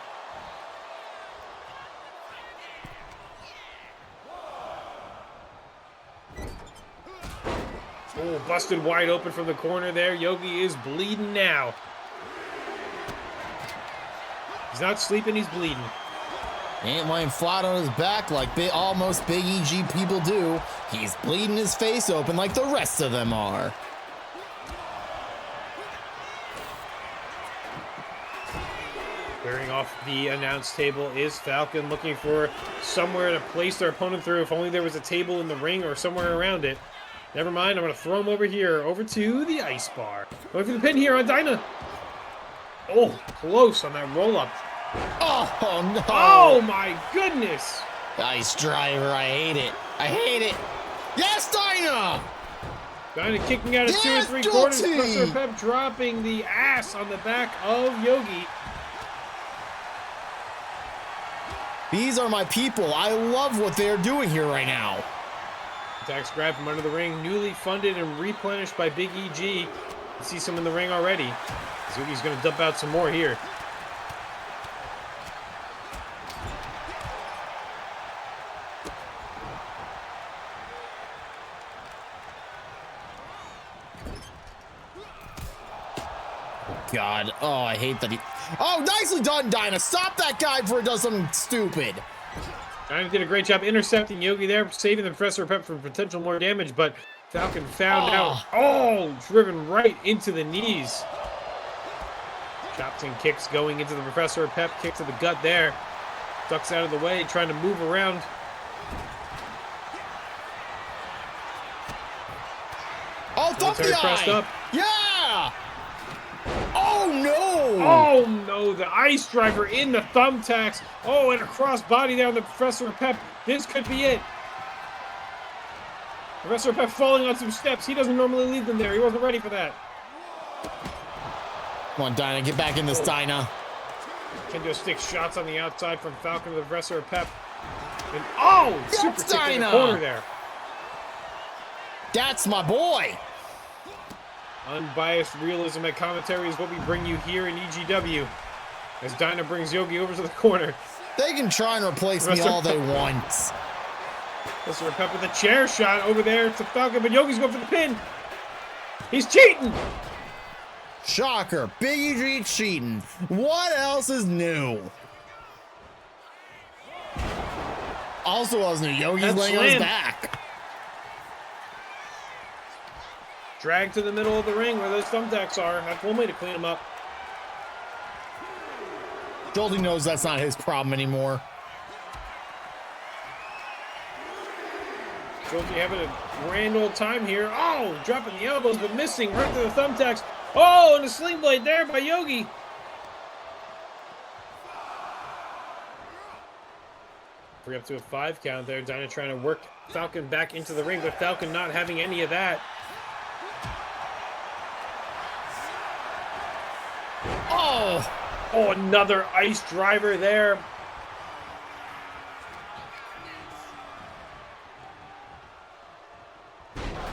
Oh, busted wide open from the corner there. Yogi is bleeding now. He's not sleeping, he's bleeding. Ain't laying flat on his back like almost Big EG people do. He's bleeding his face open like the rest of them are. Clearing off the announce table is Falcon, looking for somewhere to place their opponent through. If only there was a table in the ring or somewhere around it. Never mind, I'm going to throw him over here, over to the ice bar. Going for the pin here on Dinah. Oh, close on that roll-up. Oh, no. Oh, my goodness. Ice driver, I hate it. I hate it. Yes, Dinah! Dinah kicking out of 2 3/4. Professor Pep dropping the ass on the back of Yogi. These are my people. I love what they're doing here right now. Attacks grab from under the ring, newly funded and replenished by Big EG. You see some in the ring already. Yogi's going to dump out some more here. God. Oh, I hate that he... Oh, nicely done, Dinah. Stop that guy before he does something stupid. Dinah did a great job intercepting Yogi there, saving the Professor Pep from potential more damage, but Falcon found out. Oh, driven right into the knees. Chops and kicks going into the Professor Pep. Kick to the gut there. Ducks out of the way, trying to move around. Oh, thump the pressed eye. up. Yeah. Oh, no. Oh, no. The ice driver in the thumbtacks. Oh, and a cross body down the Professor Pep. This could be it. Professor Pep falling on some steps. He doesn't normally leave them there. He wasn't ready for that. Come on, Dinah. Get back in this, Dinah. Kendo stick shots on the outside from Falcon to the Professor Pep. And oh, super kick in the corner there. That's my boy. Unbiased realism at commentary is what we bring you here in EGW. As Dinah brings Yogi over to the corner. They can try and replace me all they want. Professor Pep with a chair shot over there to Falcon, but Yogi's going for the pin. He's cheating. Shocker. Big EG cheating. What else is new? Also else new. Yogi's laying on his back. Drag to the middle of the ring where those thumbtacks are. That's one way to clean them up. Goldie knows that's not his problem anymore. Goldie having a grand old time here. Oh, dropping the elbows, but missing right to the thumbtacks. Oh, and a sling blade there by Yogi. We're up to a 5 count there. Dinah trying to work Falcon back into the ring, but Falcon not having any of that. Oh! Oh, another ice driver there.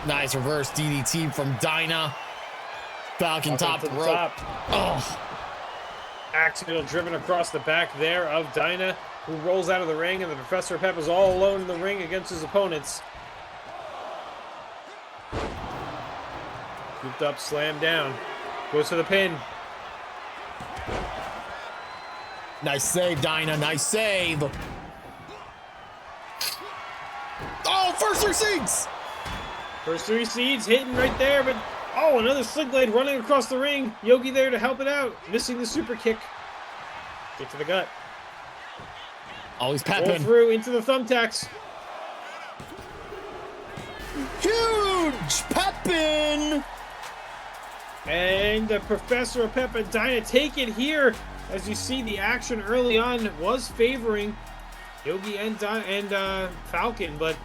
Nice reverse DDT from Dinah. Falcon top to the rope. top. Oh. Accidental driven across the back there of Dinah, who rolls out of the ring, and the Professor Pep is all alone in the ring against his opponents. Scooped up, slammed down. Goes for the pin. Nice save, Dinah. Nice save. Oh, first 3 seeds. First 3 seeds hitting right there, but oh, another sling blade running across the ring. Yogi there to help it out. Missing the super kick. Kick to the gut. Oh, he's Roll pepping. through into the thumbtacks. Huge pepping. And the Professor Pep and Dinah take it here. As you see, the action early on was favoring Yogi and Falcon, but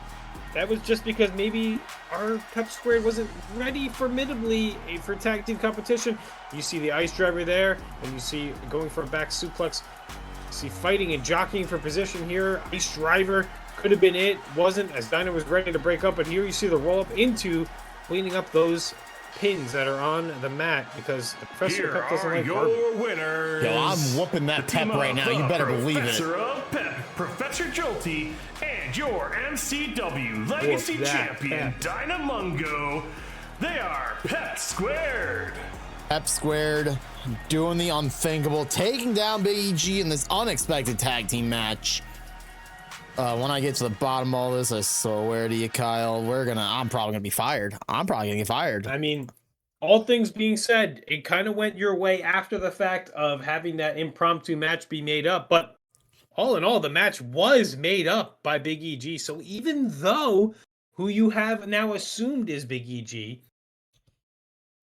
that was just because maybe our Pep Squared wasn't ready formidably for tag team competition. You see the ice driver there, and you see going for a back suplex. You see fighting and jockeying for position here. Ice driver could have been it, wasn't, as Dinah was ready to break up, but here you see the roll up into cleaning up those pins that are on the mat, because the Professor Pep doesn't like your winners. Yo, I'm whooping that Pep right now. You better believe it. Professor of Pep, Professor Jolty, and your MCW Legacy Champion, Dinah Mungo. They are Pep Squared. Pep Squared doing the unthinkable, taking down Big EG in this unexpected tag team match. When I get to the bottom of all this, I swear to you, Kyle, I'm probably gonna be fired. I'm probably gonna get fired. I mean, all things being said, it kind of went your way after the fact of having that impromptu match be made up, but all in all, the match was made up by Big EG. So even though who you have now assumed is Big EG,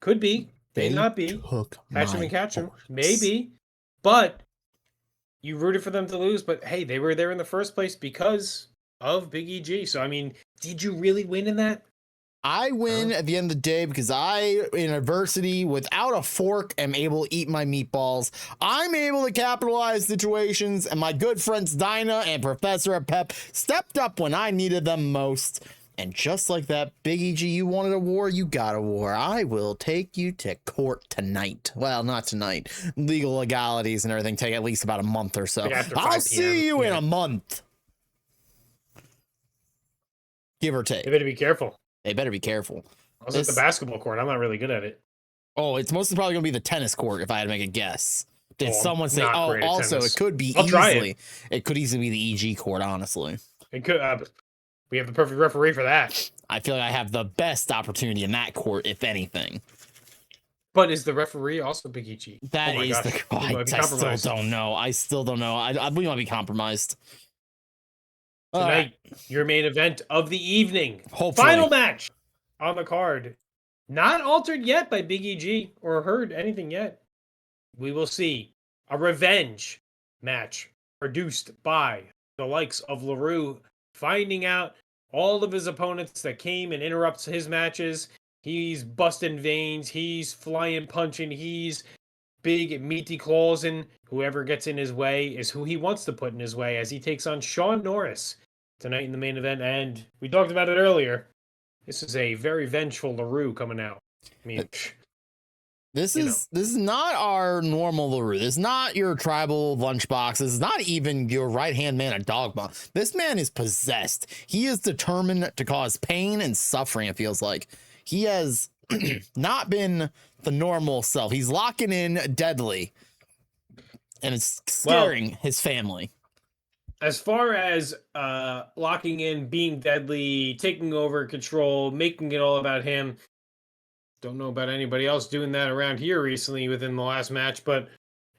could be, may not be, catch him and catch him, maybe, but you rooted for them to lose, but hey, they were there in the first place because of Big EG. So, I mean, did you really win in that? I win at the end of the day because I, in adversity, without a fork, am able to eat my meatballs. I'm able to capitalize situations, and my good friends Dinah and Professor Pep stepped up when I needed them most. And just like that, Big EG, you wanted a war, you got a war. I will take you to court tonight. Well, not tonight. Legal legalities and everything take at least about a month or so. I'll see you in a month. Give or take. They better be careful. They better be careful. I was at the basketball court. I'm not really good at it. Oh, it's mostly probably gonna be the tennis court if I had to make a guess. Did Oh, someone say? not Oh, great at also tennis. it could be I'll try easily. It could easily be the EG court. Honestly, It could. We have the perfect referee for that. I feel like I have the best opportunity in that court, if anything. But is the referee also Big EG? That oh my is gosh. the. We might be I still compromised. don't know. I still don't know. We might be compromised. All Tonight, right. your main event of the evening. Hopefully. Final match on the card. Not altered yet by Big EG or heard anything yet. We will see a revenge match produced by the likes of Lahroo, finding out all of his opponents that came and interrupts his matches. He's busting veins. He's flying, punching. He's big, meaty claws, and whoever gets in his way is who he wants to put in his way as he takes on Sean Norris tonight in the main event. And we talked about it earlier. This is a very vengeful Lahroo coming out. I mean, This is not our normal Lahroo. This is not your tribal lunchbox. This is not even your right-hand man at Dogma. This man is possessed. He is determined to cause pain and suffering, it feels like. He has not been the normal self. He's locking in deadly. And it's scaring his family. As far as locking in, being deadly, taking over control, making it all about him, don't know about anybody else doing that around here recently within the last match, but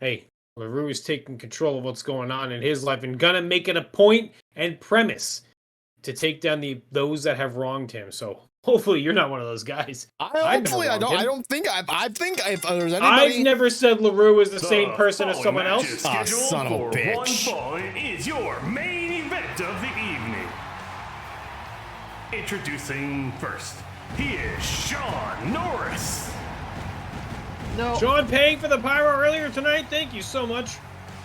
hey, Lahroo is taking control of what's going on in his life and gonna make it a point and premise to take down those that have wronged him. So hopefully you're not one of those guys. I don't think if there's anybody. I've never said Lahroo is the same person as someone else. Son of a bitch. 1 fall is your main event of the evening. Introducing first, he is Sean Norris. No. Sean paying for the pyro earlier tonight. Thank you so much.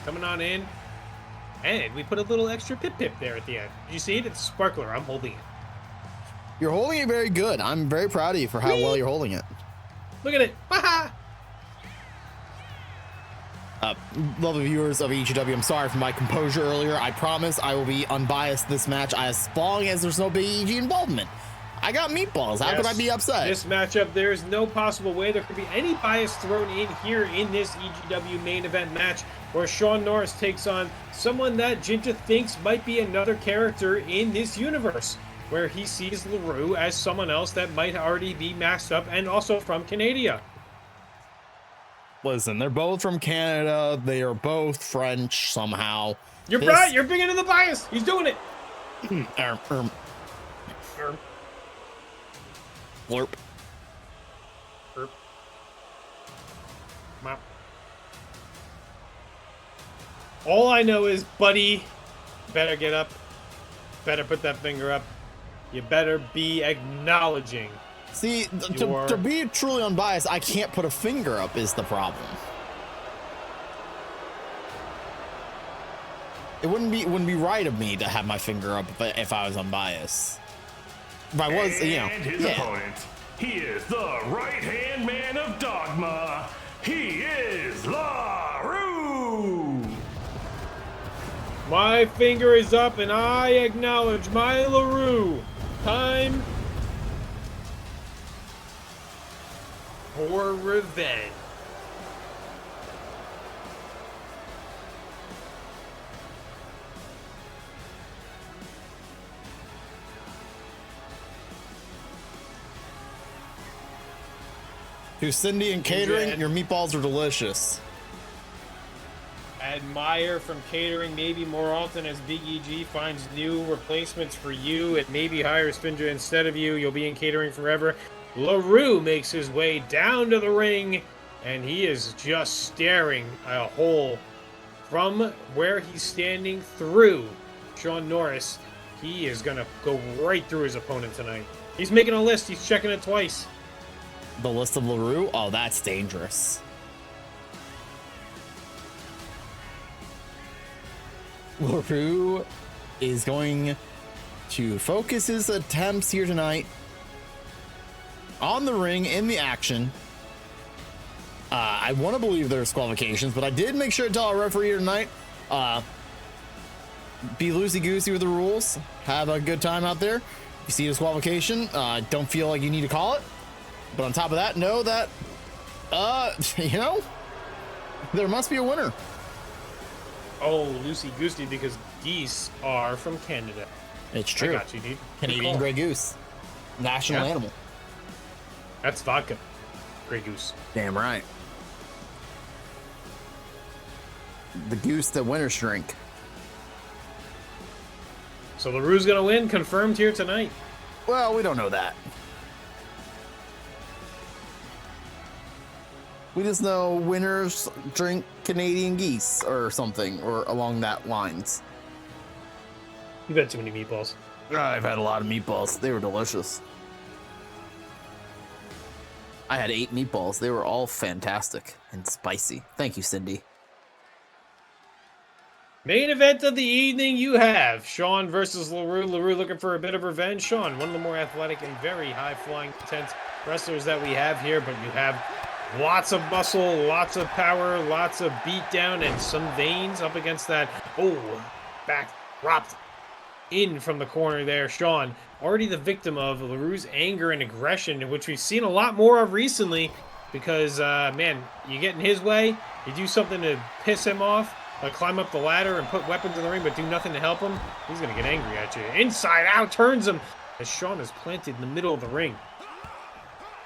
Coming on in. And we put a little extra pip there at the end. Did you see it? It's a sparkler. I'm holding it. You're holding it very good. I'm very proud of you for how well you're holding it. Look at it. Ha Lovely viewers of EGW, I'm sorry for my composure earlier. I promise I will be unbiased this match as long as there's no big EG involvement. I got meatballs. How could I be upset? This matchup, there is no possible way there could be any bias thrown in here in this EGW main event match where Sean Norris takes on someone that Jinja thinks might be another character in this universe, where he sees Lahroo as someone else that might already be maxed up and also from Canada. Listen, they're both from Canada. They are both French somehow. You're right. You're big into the bias. He's doing it. Blurp. Burp. Mop. All I know is, buddy, better get up. Better put that finger up. You better be acknowledging. See, to be truly unbiased, I can't put a finger up is the problem. It wouldn't be right of me to have my finger up if I was unbiased. If I was, And his opponent, he is the right-hand man of Dogma. He is Lahroo. My finger is up and I acknowledge my Lahroo. Time for revenge. To Cindy and catering, your meatballs are delicious. Admire from catering maybe more often as Big EG finds new replacements for you and maybe hires Finja instead of you. You'll be in catering forever. Lahroo makes his way down to the ring and he is just staring a hole from where he's standing through Sean Norris. He is going to go right through his opponent tonight. He's making a list. He's checking it twice. The list of Lahroo? Oh, that's dangerous. Lahroo is going to focus his attempts here tonight on the ring, in the action. I want to believe there's qualifications, but I did make sure to tell our referee here tonight, be loosey-goosey with the rules. Have a good time out there. If you see disqualification, don't feel like you need to call it. But on top of that, know that You know, there must be a winner. Oh, loosey goosey, because geese are from Canada. It's true. I got you, dude. Canadian Grey Goose, national animal. That's vodka. Grey Goose. Damn right. The goose that winners drink. So Lahroo's gonna win, confirmed here tonight. Well, we don't know that. We just know winners drink Canadian geese or something, or along that lines. You've had too many meatballs. I've had a lot of meatballs. They were delicious. I had 8 meatballs. They were all fantastic and spicy. Thank you, Cindy. Main event of the evening, you have Sean versus Lahroo. Lahroo looking for a bit of revenge. Sean, one of the more athletic and very high-flying, intense wrestlers that we have here, but you have lots of muscle, lots of power, lots of beatdown, and some veins up against that. Oh, back dropped in from the corner there. Sean, already the victim of Lahroo's anger and aggression, which we've seen a lot more of recently because, man, you get in his way, you do something to piss him off, like climb up the ladder and put weapons in the ring but do nothing to help him, he's going to get angry at you. Inside out, turns him as Sean is planted in the middle of the ring.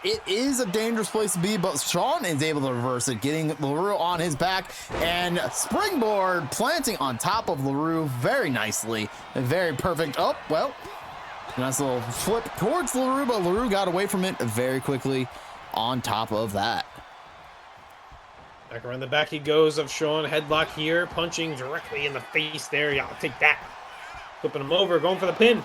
It is a dangerous place to be, but Sean is able to reverse it, getting Lahroo on his back and springboard planting on top of Lahroo very nicely and very perfect. Oh, well, nice little flip towards Lahroo, but Lahroo got away from it very quickly on top of that. Back around the back he goes of Sean. Headlock here, punching directly in the face there. Yeah, I'll take that. Flipping him over, going for the pin.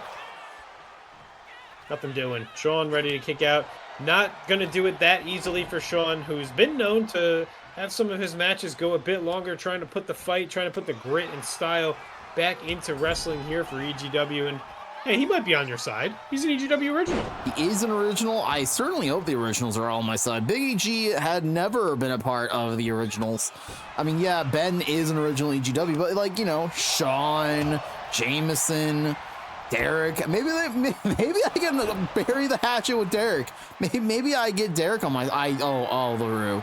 Nothing doing. Sean ready to kick out. Not going to do it that easily for Sean, who's been known to have some of his matches go a bit longer, trying to put the fight, trying to put the grit and style back into wrestling here for EGW. And hey, he might be on your side. He's an EGW original. He is an original. I certainly hope the originals are all on my side. Big EG had never been a part of the originals. I mean, yeah, Ben is an original EGW, but like, you know, Sean, Jameson, Derek, maybe I can bury the hatchet with Derek. Maybe I get Derek on my Lahroo.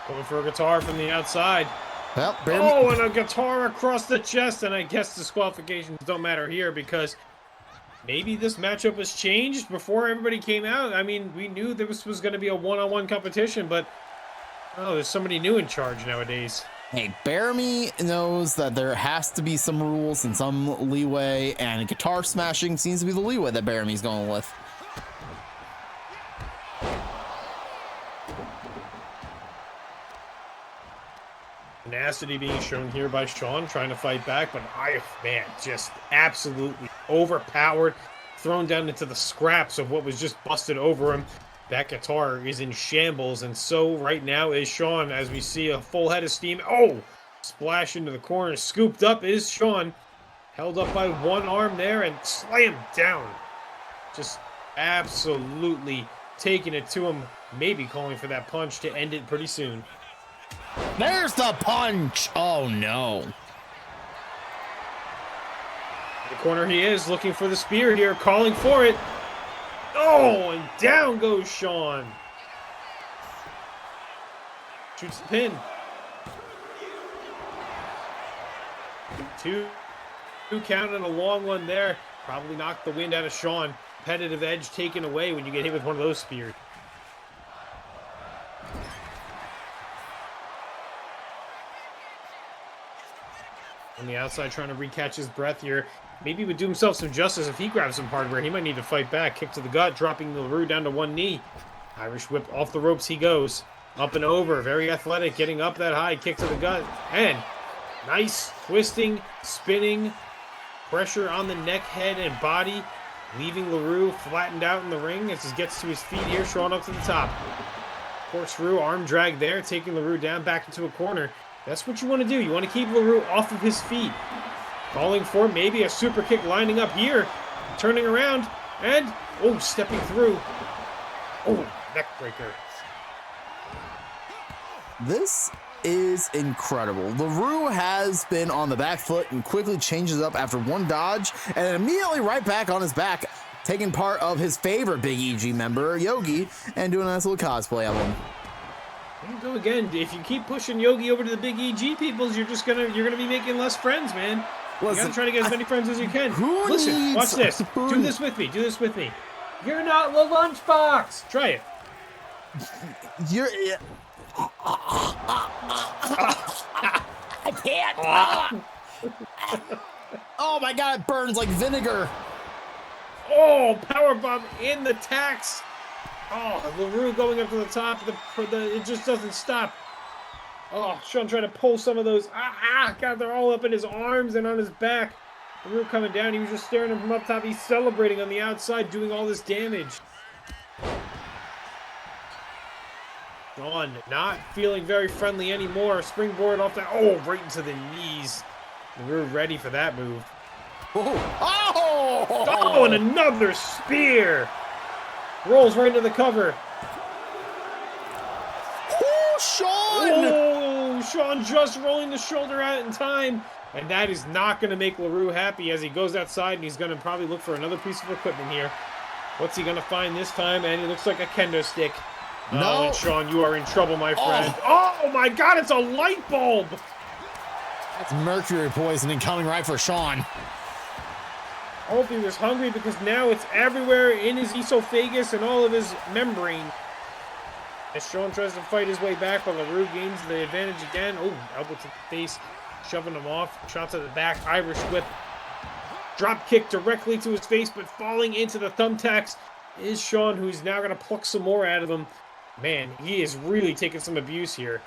Going for a guitar from the outside. Well, and a guitar across the chest, and I guess disqualifications don't matter here because maybe this matchup was changed before everybody came out. I mean, we knew this was going to be a one-on-one competition, but there's somebody new in charge nowadays. Hey, Bearme knows that there has to be some rules and some leeway, and guitar smashing seems to be the leeway that Bearme's going with. Tenacity being shown here by Sean, trying to fight back, but man, just absolutely overpowered, thrown down into the scraps of what was just busted over him. That guitar is in shambles, and so right now is Sean, as we see a full head of steam. Oh, splash into the corner, scooped up is Sean, held up by one arm there, and slammed down. Just absolutely taking it to him, maybe calling for that punch to end it pretty soon. There's the punch. Oh no. The corner he is, looking for the spear here, calling for it. Oh, and down goes Sean. Shoots the pin. Two count and a long one there. Probably knocked the wind out of Sean. Competitive edge taken away when you get hit with one of those spears. On the outside, trying to recatch his breath here. Maybe he would do himself some justice if he grabs some hardware. He might need to fight back. Kick to the gut, dropping Lahroo down to one knee. Irish whip off the ropes he goes. Up and over, very athletic, getting up that high. Kick to the gut, and nice twisting, spinning, pressure on the neck, head, and body, leaving Lahroo flattened out in the ring as he gets to his feet here, Sean up to the top. Corkscrew, arm drag there, taking Lahroo down back into a corner. That's what you want to do. You want to keep Lahroo off of his feet. Calling for maybe a super kick lining up here. Turning around and, stepping through. Neck breaker. This is incredible. Lahroo has been on the back foot and quickly changes up after one dodge and immediately right back on his back. taking part of his favorite Big EG member, Yogi, and doing a nice little cosplay of him. There you go again. If you keep pushing Yogi over to the Big EG peoples, you're gonna be making less friends, man. You gotta try to get as many friends as you can. Listen, watch this. Do this with me. Do this with me. You're not the lunchbox. Try it. You're. I can't. Oh my God! It burns like vinegar. Oh, powerbomb in the tax. Oh, Lahroo going up to the top. It just doesn't stop. Oh, Sean trying to pull some of those. God, they're all up in his arms and on his back. Lahroo coming down. He was just staring him from up top. He's celebrating on the outside, doing all this damage. Sean not feeling very friendly anymore. Springboard off that. Oh, right into the knees. Lahroo ready for that move. Oh, and another spear. Rolls right into the cover. Oh, Sean! Oh, Sean just rolling the shoulder out in time. And that is not going to make Lahroo happy as he goes outside, and he's going to probably look for another piece of equipment here. What's he going to find this time? And it looks like a kendo stick. No. Oh, and Sean, you are in trouble, my friend. Oh my God, it's a light bulb. That's mercury poisoning coming right for Sean. I hope he was hungry because now it's everywhere in his esophagus and all of his membrane. As Sean tries to fight his way back, but Lahroo gains the advantage again. Oh, elbow to the face, shoving him off. Shot to the back, Irish whip. Drop kick directly to his face, but falling into the thumbtacks is Sean, who's now going to pluck some more out of him. Man, he is really taking some abuse here.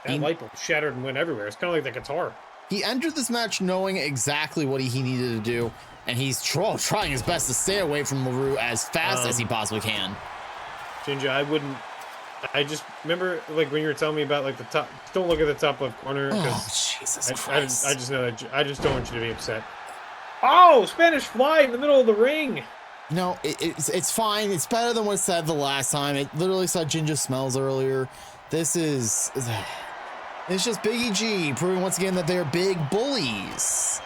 That light bulb shattered and went everywhere. It's kind of like the guitar. He entered this match knowing exactly what he needed to do, and he's trying his best to stay away from Lahroo as fast as he possibly can. Ginger, I just remember like when you were telling me about like the top. Don't look at the top left corner. Oh, Jesus Christ. I just know that I just don't want you to be upset. Oh, Spanish fly in the middle of the ring. No, it's fine. It's better than what said the last time. It literally said Ginger smells earlier. This is. It's just Big EG proving once again that they're big bullies.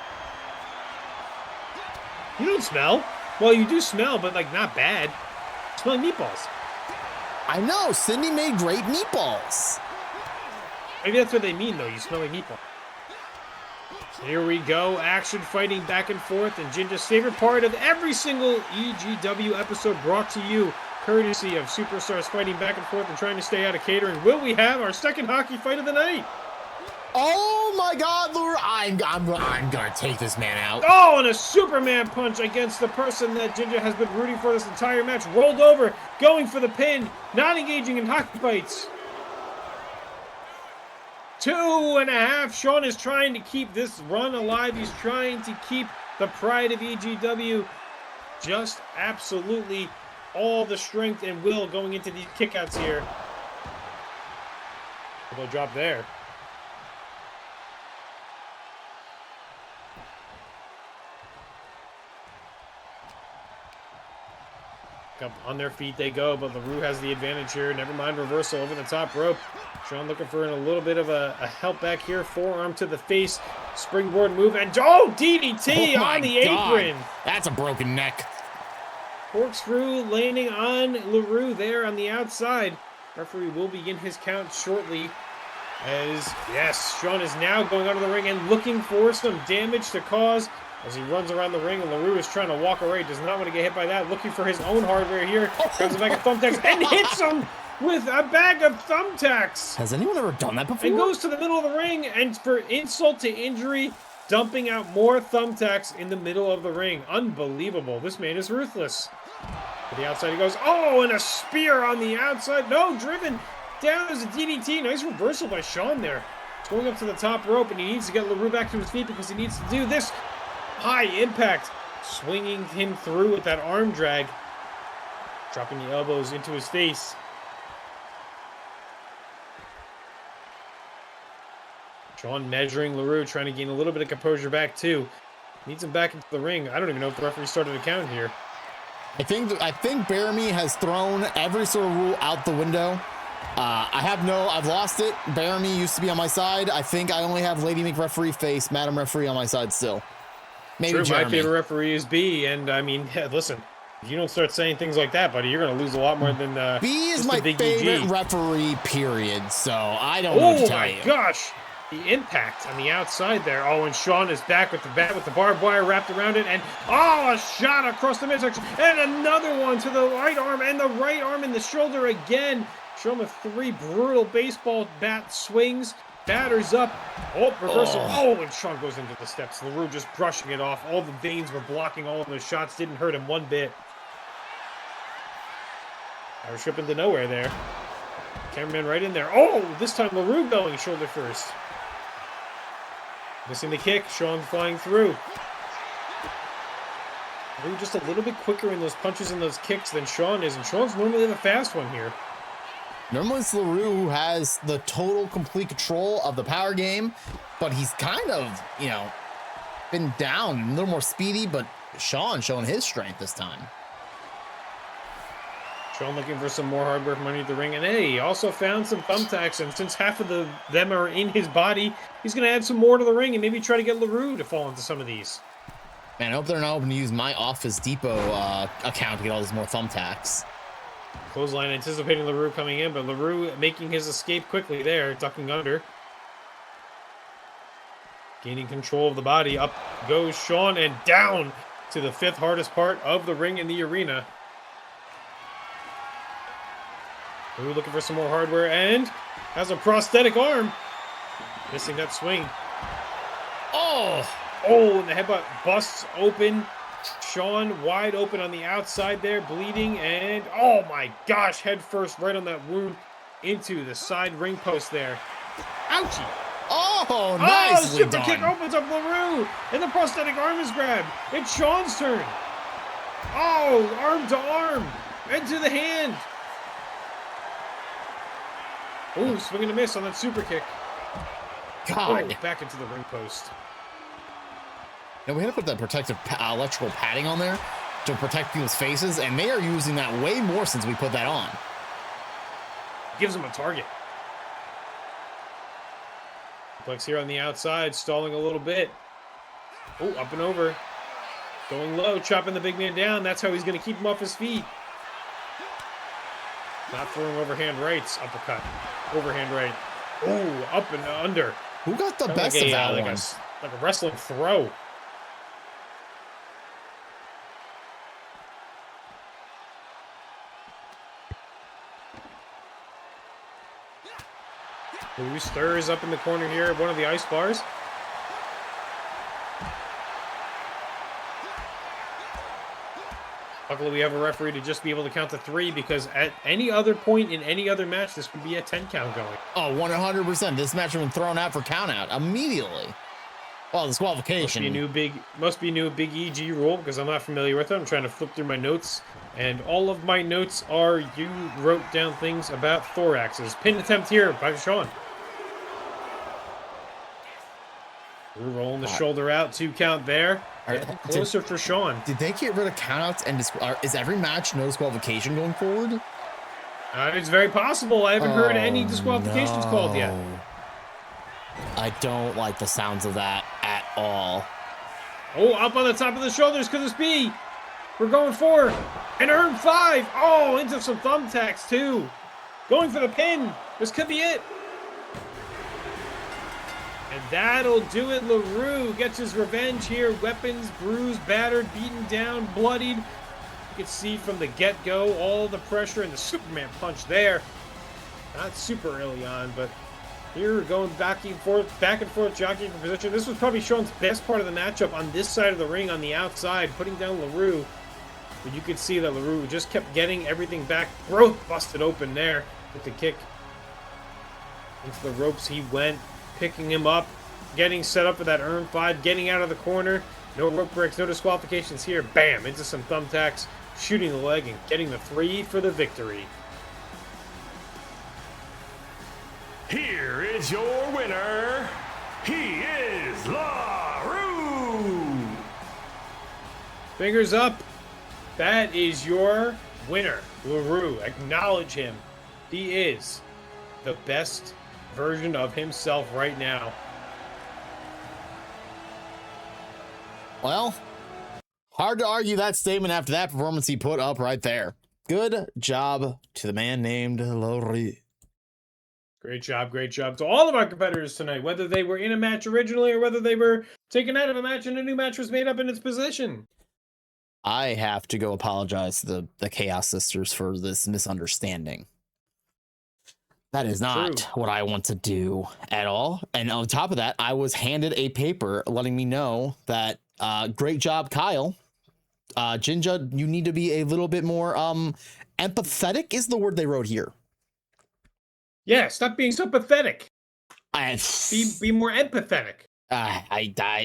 You don't smell. Well, you do smell, but like not bad. Smelling meatballs. I know. Cindy made great meatballs. Maybe that's what they mean, though. You smell like meatball. Here we go. Action fighting back and forth. And Ginger's favorite part of every single EGW episode brought to you courtesy of superstars fighting back and forth and trying to stay out of catering. Will we have our second hockey fight of the night? Oh my God, Lahroo! I'm gonna take this man out. Oh, and a Superman punch against the person that Ginger has been rooting for this entire match. Rolled over, going for the pin, not engaging in hockey fights. 2.5. Sean is trying to keep this run alive. He's trying to keep the pride of EGW. Just absolutely all the strength and will going into these kickouts here. Elbow drop there. Up on their feet they go, but Lahroo has the advantage here. Never mind reversal over the top rope. Sean looking for a little bit of a help back here. Forearm to the face. Springboard move. And DDT on the apron. That's a broken neck. Corkscrew landing on Lahroo there on the outside. Referee will begin his count shortly. Yes, Sean is now going under the ring and looking for some damage to cause as he runs around the ring, and Lahroo is trying to walk away. Does not want to get hit by that. Looking for his own hardware here. Grabs a bag of thumbtacks and hits him with a bag of thumbtacks. Has anyone ever done that before? And goes to the middle of the ring, and for insult to injury, dumping out more thumbtacks in the middle of the ring. Unbelievable. This man is ruthless. To the outside he goes. Oh, and a spear on the outside. No, driven down as a DDT. Nice reversal by Sean there. Going up to the top rope, and he needs to get Lahroo back to his feet because he needs to do this. High impact, swinging him through with that arm drag, dropping the elbows into his face. Sean measuring Lahroo, trying to gain a little bit of composure back too. Needs him back into the ring. I don't even know if the referee started a count here. I think Bearme has thrown every sort of rule out the window. I've lost it. Bearme used to be on my side. I think I only have Lady McReferee face, Madam Referee on my side still. Maybe True, Jeremy. my favorite referee is B, and I mean, listen, if you don't start saying things like that, buddy, you're going to lose a lot more than B is just my the big favorite EG. referee, period. So I don't know what to Oh tell my you. gosh! The impact on the outside there. Oh, and Sean is back with the bat with the barbed wire wrapped around it, and a shot across the midsection, and another one to the right arm, and the right arm in the shoulder again. Sean with 3 brutal baseball bat swings. Batters up. Oh, reversal. Oh, and Sean goes into the steps. Lahroo just brushing it off. All the veins were blocking all of those shots. Didn't hurt him one bit. Power trip into nowhere there. Cameraman right in there. Oh, this time Lahroo going shoulder first. Missing the kick. Sean flying through. Lahroo just a little bit quicker in those punches and those kicks than Sean is. And Sean's normally the fast one here. Normally it's Lahroo who has the total complete control of the power game, but he's kind of, you know, been down, a little more speedy, but Sean showing his strength this time. Sean looking for some more hardware from underneath the ring, and hey, he also found some thumbtacks, and since half of them are in his body, he's going to add some more to the ring and maybe try to get Lahroo to fall into some of these. Man, I hope they're not open to use my Office Depot account to get all these more thumbtacks. Clothesline anticipating Lahroo coming in, but Lahroo making his escape quickly there, ducking under. Gaining control of the body. Up goes Sean and down to the 5th hardest part of the ring in the arena. Lahroo looking for some more hardware and has a prosthetic arm. Missing that swing. Oh, and the headbutt busts open. Sean wide open on the outside there, bleeding, and oh my gosh, head first right on that wound into the side ring post there. Ouchie! Oh, nicely super done. kick opens up Lahroo, and the prosthetic arm is grabbed. It's Sean's turn. Oh, arm to arm, into the hand. Ooh, swing and a miss on that super kick. God. Oh, back into the ring post. And we had to put that protective electrical padding on there to protect people's faces, and they are using that way more since we put that on. Gives him a target. Flex here on the outside, stalling a little bit. Oh, up and over. Going low, chopping the big man down. That's how he's going to keep him off his feet. Not throwing overhand rights. Uppercut. Overhand right. Oh, up and under. Who got the Kinda best like of a, that like one? like a wrestling throw. Lahroo stirs up in the corner here at one of the ice bars. Luckily, we have a referee to just be able to count to 3 because at any other point in any other match, this could be a 10 count going. Oh, 100%. This match has been thrown out for count out immediately. Well, disqualification. Must be a new big EG rule because I'm not familiar with it. I'm trying to flip through my notes, and all of my notes are you wrote down things about thoraxes. Pin attempt here by Sean. We're rolling the shoulder out, 2 count there. Closer for Sean. Did they get rid of countouts and is every match no disqualification going forward? It's very possible. I haven't heard any disqualifications called yet. I don't like the sounds of that at all. Oh, up on the top of the shoulders. Could this be? We're going for an earn 5. Oh, into some thumbtacks too. Going for the pin. This could be it. And that'll do it. Lahroo gets his revenge here. Weapons, bruised, battered, beaten down, bloodied. You can see from the get-go all the pressure and the Superman punch there. Not super early on, but here we're going back and forth, jockeying for position. This was probably Sean's best part of the matchup on this side of the ring on the outside, putting down Lahroo. But you could see that Lahroo just kept getting everything back. Throat busted open there with the kick. Into the ropes he went. Picking him up, getting set up for that earn 5, getting out of the corner. No rope breaks, no disqualifications here. Bam, into some thumbtacks, shooting the leg and getting the 3 for the victory. Here is your winner. He is Lahroo. Fingers up. That is your winner, Lahroo. Acknowledge him. He is the best version of himself right now. Well, hard to argue that statement after that performance he put up right there. Good job to the man named Lahroo. Great job to all of our competitors tonight, whether they were in a match originally or whether they were taken out of a match and a new match was made up in its position. I have to go apologize to the Chaos Sisters for this misunderstanding. That is not True. what I want to do at all. And on top of that, I was handed a paper letting me know that great job, Kyle. Jinja, you need to be a little bit more empathetic is the word they wrote here. Yeah, stop being so pathetic. Be more empathetic.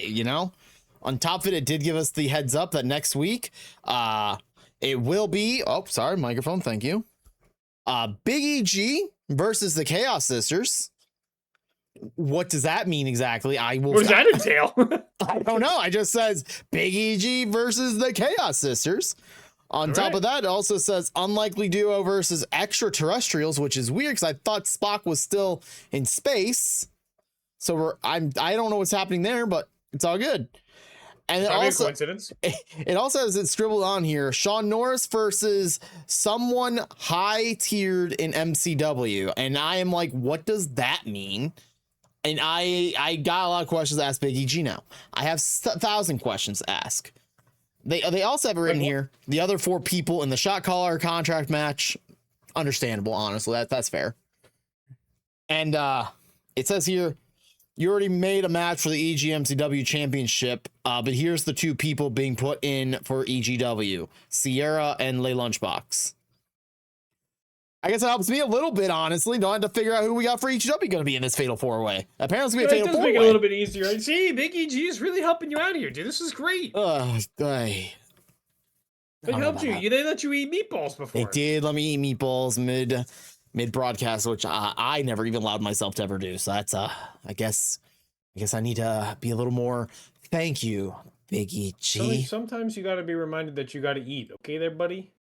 You know, on top of it, it did give us the heads up that next week, it will be, microphone, thank you. Big EG versus the Chaos Sisters. What does that mean exactly? What does that entail? I don't know. I just says Big EG versus the Chaos Sisters. On top of that, it also says unlikely duo versus extraterrestrials, which is weird because I thought Spock was still in space. So I don't know what's happening there, but it's all good. And it also, coincidence. It also has it scribbled on here: Sean Norris versus someone high tiered in MCW. And I am like, what does that mean? And I got a lot of questions to ask Big EG now. I have 1,000 questions to ask. They also have it written here: the other 4 people in the shot caller contract match. Understandable, honestly. That's fair. And it says here, you already made a match for the EGMCW championship, but here's the 2 people being put in for EGW: Sierra and Lay Lunchbox. I guess it helps me a little bit, honestly. Don't have to figure out who we got for EGW going to be in this Fatal 4-Way. Apparently, it's going to be a Fatal 4-Way. It does make it a little bit easier. See, Big EG is really helping you out here, dude. This is great. They helped you. They let you eat meatballs before. They did let me eat meatballs mid broadcast, which I never even allowed myself to ever do. So that's I guess I need to be a little more. Thank you, Big EG. Sometimes you got to be reminded that you got to eat. Okay, there, buddy.